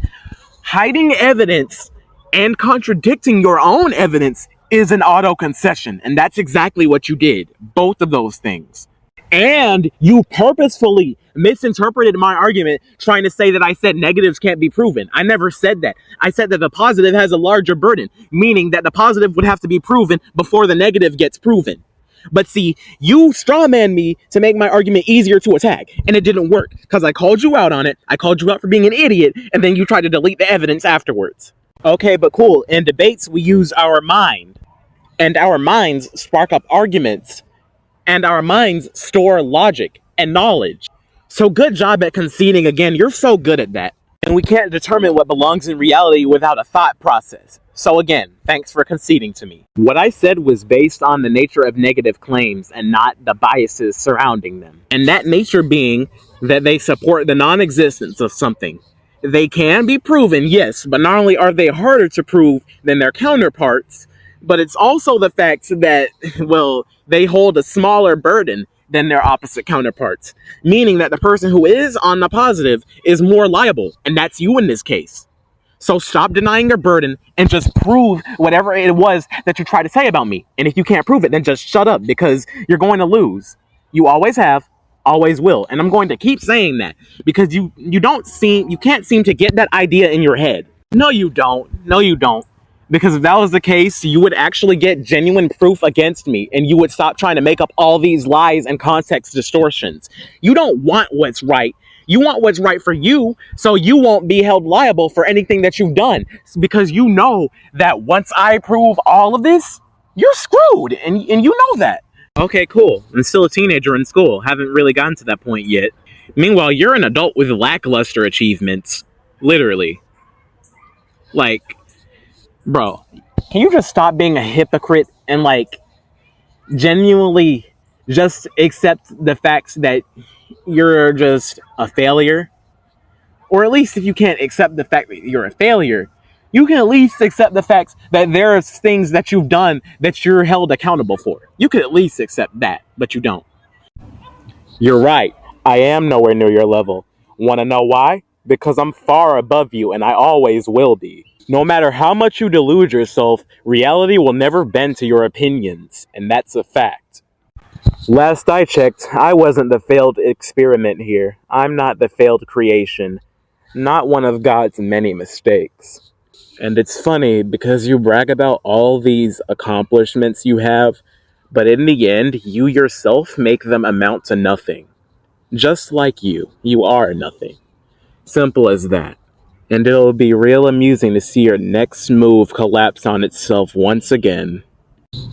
Hiding evidence and contradicting your own evidence is an auto concession, and that's exactly what you did. Both of those things. And you purposefully misinterpreted my argument trying to say that I said negatives can't be proven. I never said that. I said that the positive has a larger burden, meaning that the positive would have to be proven before the negative gets proven. But see, you strawman me to make my argument easier to attack, and it didn't work because I called you out on it. I called you out for being an idiot, and then you tried to delete the evidence afterwards. Okay, but cool. In debates, we use our mind, and our minds spark up arguments, and our minds store logic and knowledge. So good job at conceding again. You're so good at that. And we can't determine what belongs in reality without a thought process. So again, thanks for conceding to me. What I said was based on the nature of negative claims and not the biases surrounding them. And that nature being that they support the non-existence of something. They can be proven, yes, but not only are they harder to prove than their counterparts, but it's also the fact that, well, they hold a smaller burden than their opposite counterparts, meaning that the person who is on the positive is more liable, and that's you in this case. So stop denying your burden and just prove whatever it was that you tried to say about me. And if you can't prove it, then just shut up, because you're going to lose. You always have, always will. And I'm going to keep saying that because you can't seem to get that idea in your head. No, you don't. No, you don't. Because if that was the case, you would actually get genuine proof against me, and you would stop trying to make up all these lies and context distortions. You don't want what's right. You want what's right for you, so you won't be held liable for anything that you've done. Because you know that once I prove all of this, you're screwed, and you know that. Okay, cool. I'm still a teenager in school. Haven't really gotten to that point yet. Meanwhile, you're an adult with lackluster achievements. Literally. Like, bro, can you just stop being a hypocrite and, like, genuinely just accept the facts that you're just a failure? Or at least if you can't accept the fact that you're a failure, you can at least accept the facts that there are things that you've done that you're held accountable for. You can at least accept that, but you don't. You're right. I am nowhere near your level. Want to know why? Because I'm far above you, and I always will be. No matter how much you delude yourself, reality will never bend to your opinions, and that's a fact. Last I checked, I wasn't the failed experiment here. I'm not the failed creation. Not one of God's many mistakes. And it's funny because you brag about all these accomplishments you have, but in the end, you yourself make them amount to nothing. Just like you are nothing. Simple as that. And it'll be real amusing to see your next move collapse on itself once again.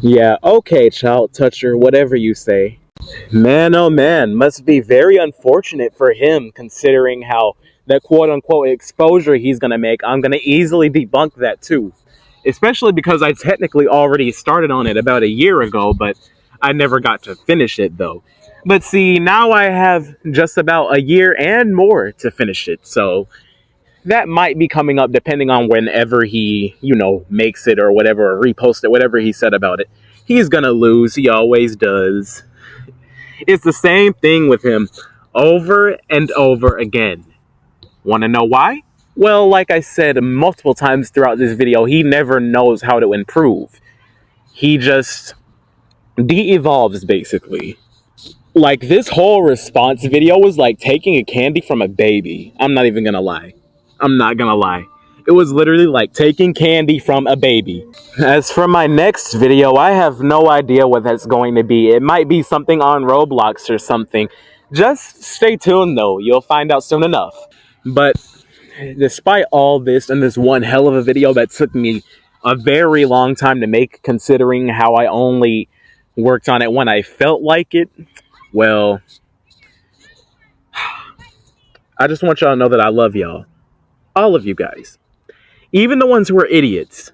Yeah, okay, child toucher, whatever you say. Man, oh man, must be very unfortunate for him considering how that quote-unquote exposure he's gonna make. I'm gonna easily debunk that too. especially because I technically already started on it about a year ago, but I never got to finish it though. But see, now I have just about a year and more to finish it, so that might be coming up depending on whenever he, makes it or whatever, or repost it, whatever he said about it. He's gonna lose, he always does. It's the same thing with him over and over again. Want to know why? Well, like I said multiple times throughout this video, he never knows how to improve. He just de-evolves, basically. Like, this whole response video was like taking a candy from a baby. I'm not even gonna lie. I'm not gonna lie. It was literally like taking candy from a baby. As for my next video, I have no idea what that's going to be. It might be something on Roblox or something. Just stay tuned though, you'll find out soon enough. But despite all this and this one hell of a video that took me a very long time to make, considering how I only worked on it when I felt like it, well, I just want y'all to know that I love y'all. All of you guys. Even the ones who are idiots.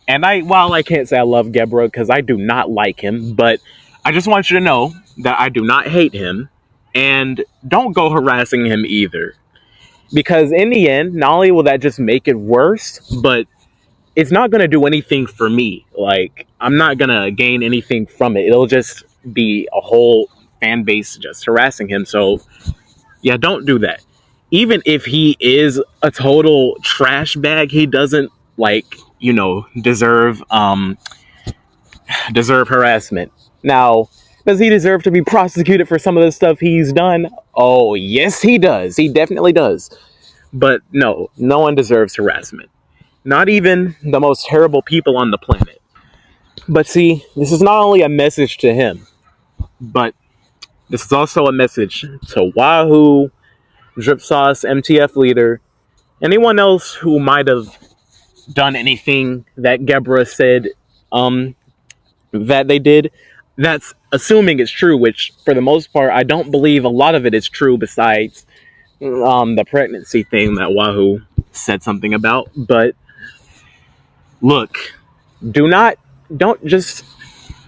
And while I can't say I love Gebra because I do not like him, but I just want you to know that I do not hate him. And don't go harassing him either. Because in the end, not only will that just make it worse, but it's not going to do anything for me. Like, I'm not going to gain anything from it. It'll just be a whole fan base just harassing him. So, yeah, don't do that. Even if he is a total trash bag, he doesn't, deserve harassment. Now, does he deserve to be prosecuted for some of the stuff he's done? Oh, yes, he does. He definitely does. But no one deserves harassment. Not even the most terrible people on the planet. But see, this is not only a message to him, but this is also a message to Wahoo, Drip Sauce, MTF Leader, anyone else who might have done anything that Gebra said that they did. That's assuming it's true, which for the most part, I don't believe a lot of it is true besides the pregnancy thing that Wahoo said something about. But look, don't just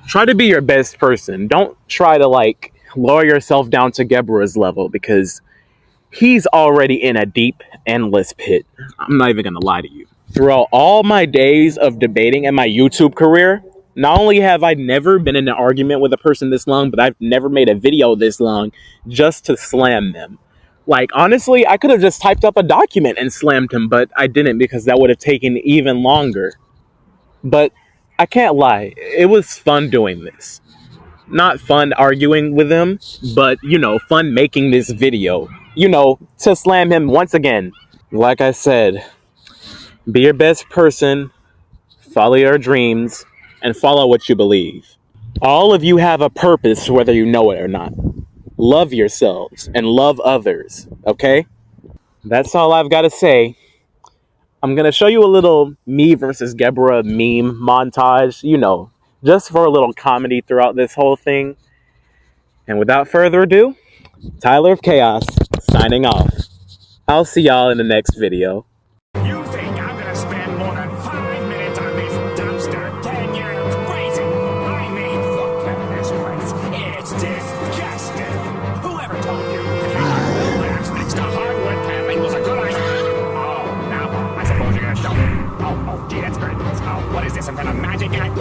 try to be your best person. Don't try to lower yourself down to Gebra's level because he's already in a deep, endless pit. I'm not even gonna lie to you. Throughout all my days of debating in my YouTube career, not only have I never been in an argument with a person this long, but I've never made a video this long just to slam them. Honestly, I could have just typed up a document and slammed him, but I didn't because that would have taken even longer. But I can't lie, it was fun doing this. Not fun arguing with him, but, fun making this video. To slam him once again. Like I said, be your best person, follow your dreams, and follow what you believe. All of you have a purpose, whether you know it or not. Love yourselves and love others, okay? That's all I've got to say. I'm going to show you a little me versus Gebra meme montage, just for a little comedy throughout this whole thing. And without further ado, Tyler of Chaos, signing off. I'll see y'all in the next video. You think I'm gonna spend more than 5 minutes on this dumpster? 10 years crazy! I mean, look at this place. It's disgusting! Whoever told you that glass next to hardwood paneling was a good idea? Oh, now, I suppose you're gonna show me. Oh, gee, that's very nice. Oh, what is this, some kind of magic act?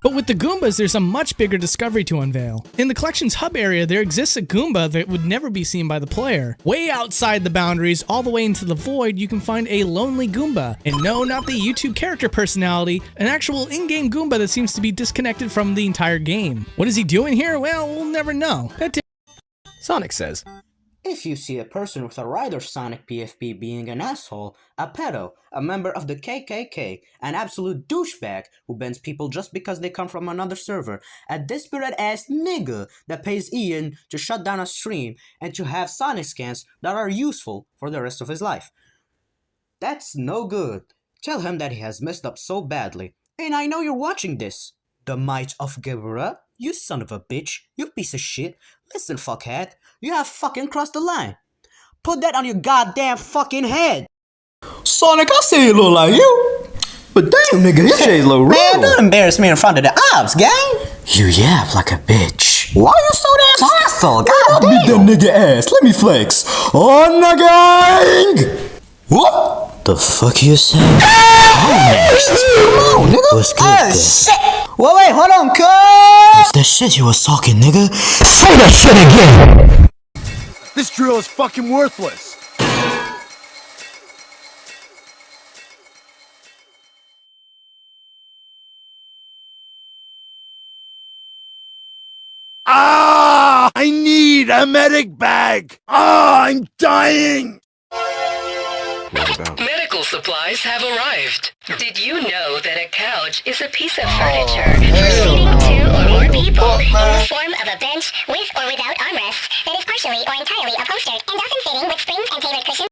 But with the Goombas, there's a much bigger discovery to unveil. In the collection's hub area, there exists a Goomba that would never be seen by the player. Way outside the boundaries, all the way into the void, you can find a lonely Goomba. And no, not the YouTube character personality, an actual in-game Goomba that seems to be disconnected from the entire game. What is he doing here? Well, we'll never know. Sonic says, If you see a person with a Rider Sonic PFP being an asshole, a pedo, a member of the KKK, an absolute douchebag who bans people just because they come from another server, a desperate ass nigga that pays Ian to shut down a stream and to have Sonic scans that are useful for the rest of his life. That's no good. Tell him that he has messed up so badly. And I know you're watching this. The Might of Geburah? You son of a bitch. You piece of shit. Listen, fuckhead. You have fucking crossed the line. Put that on your goddamn fucking head. Sonic, I say it look like you. But damn, nigga, his shades look real. Man, don't embarrass me in front of the ops, gang. You yap like a bitch. Why you so damn hostile? I'll beat that nigga ass. Let me flex. On the gang! What the fuck you say? Next. Come on, nigga. What's good then? Shit. Wait, hold on, cuz. What's that shit you was talking, nigga? Say that shit again! This drill is fucking worthless. I need a medic bag. I'm dying. Medical supplies have arrived. Did you know that a couch is a piece of furniture for seating 2 or more people in the form of a bench with or without armrests that is partially or entirely upholstered and often fitting with springs and tailored cushions?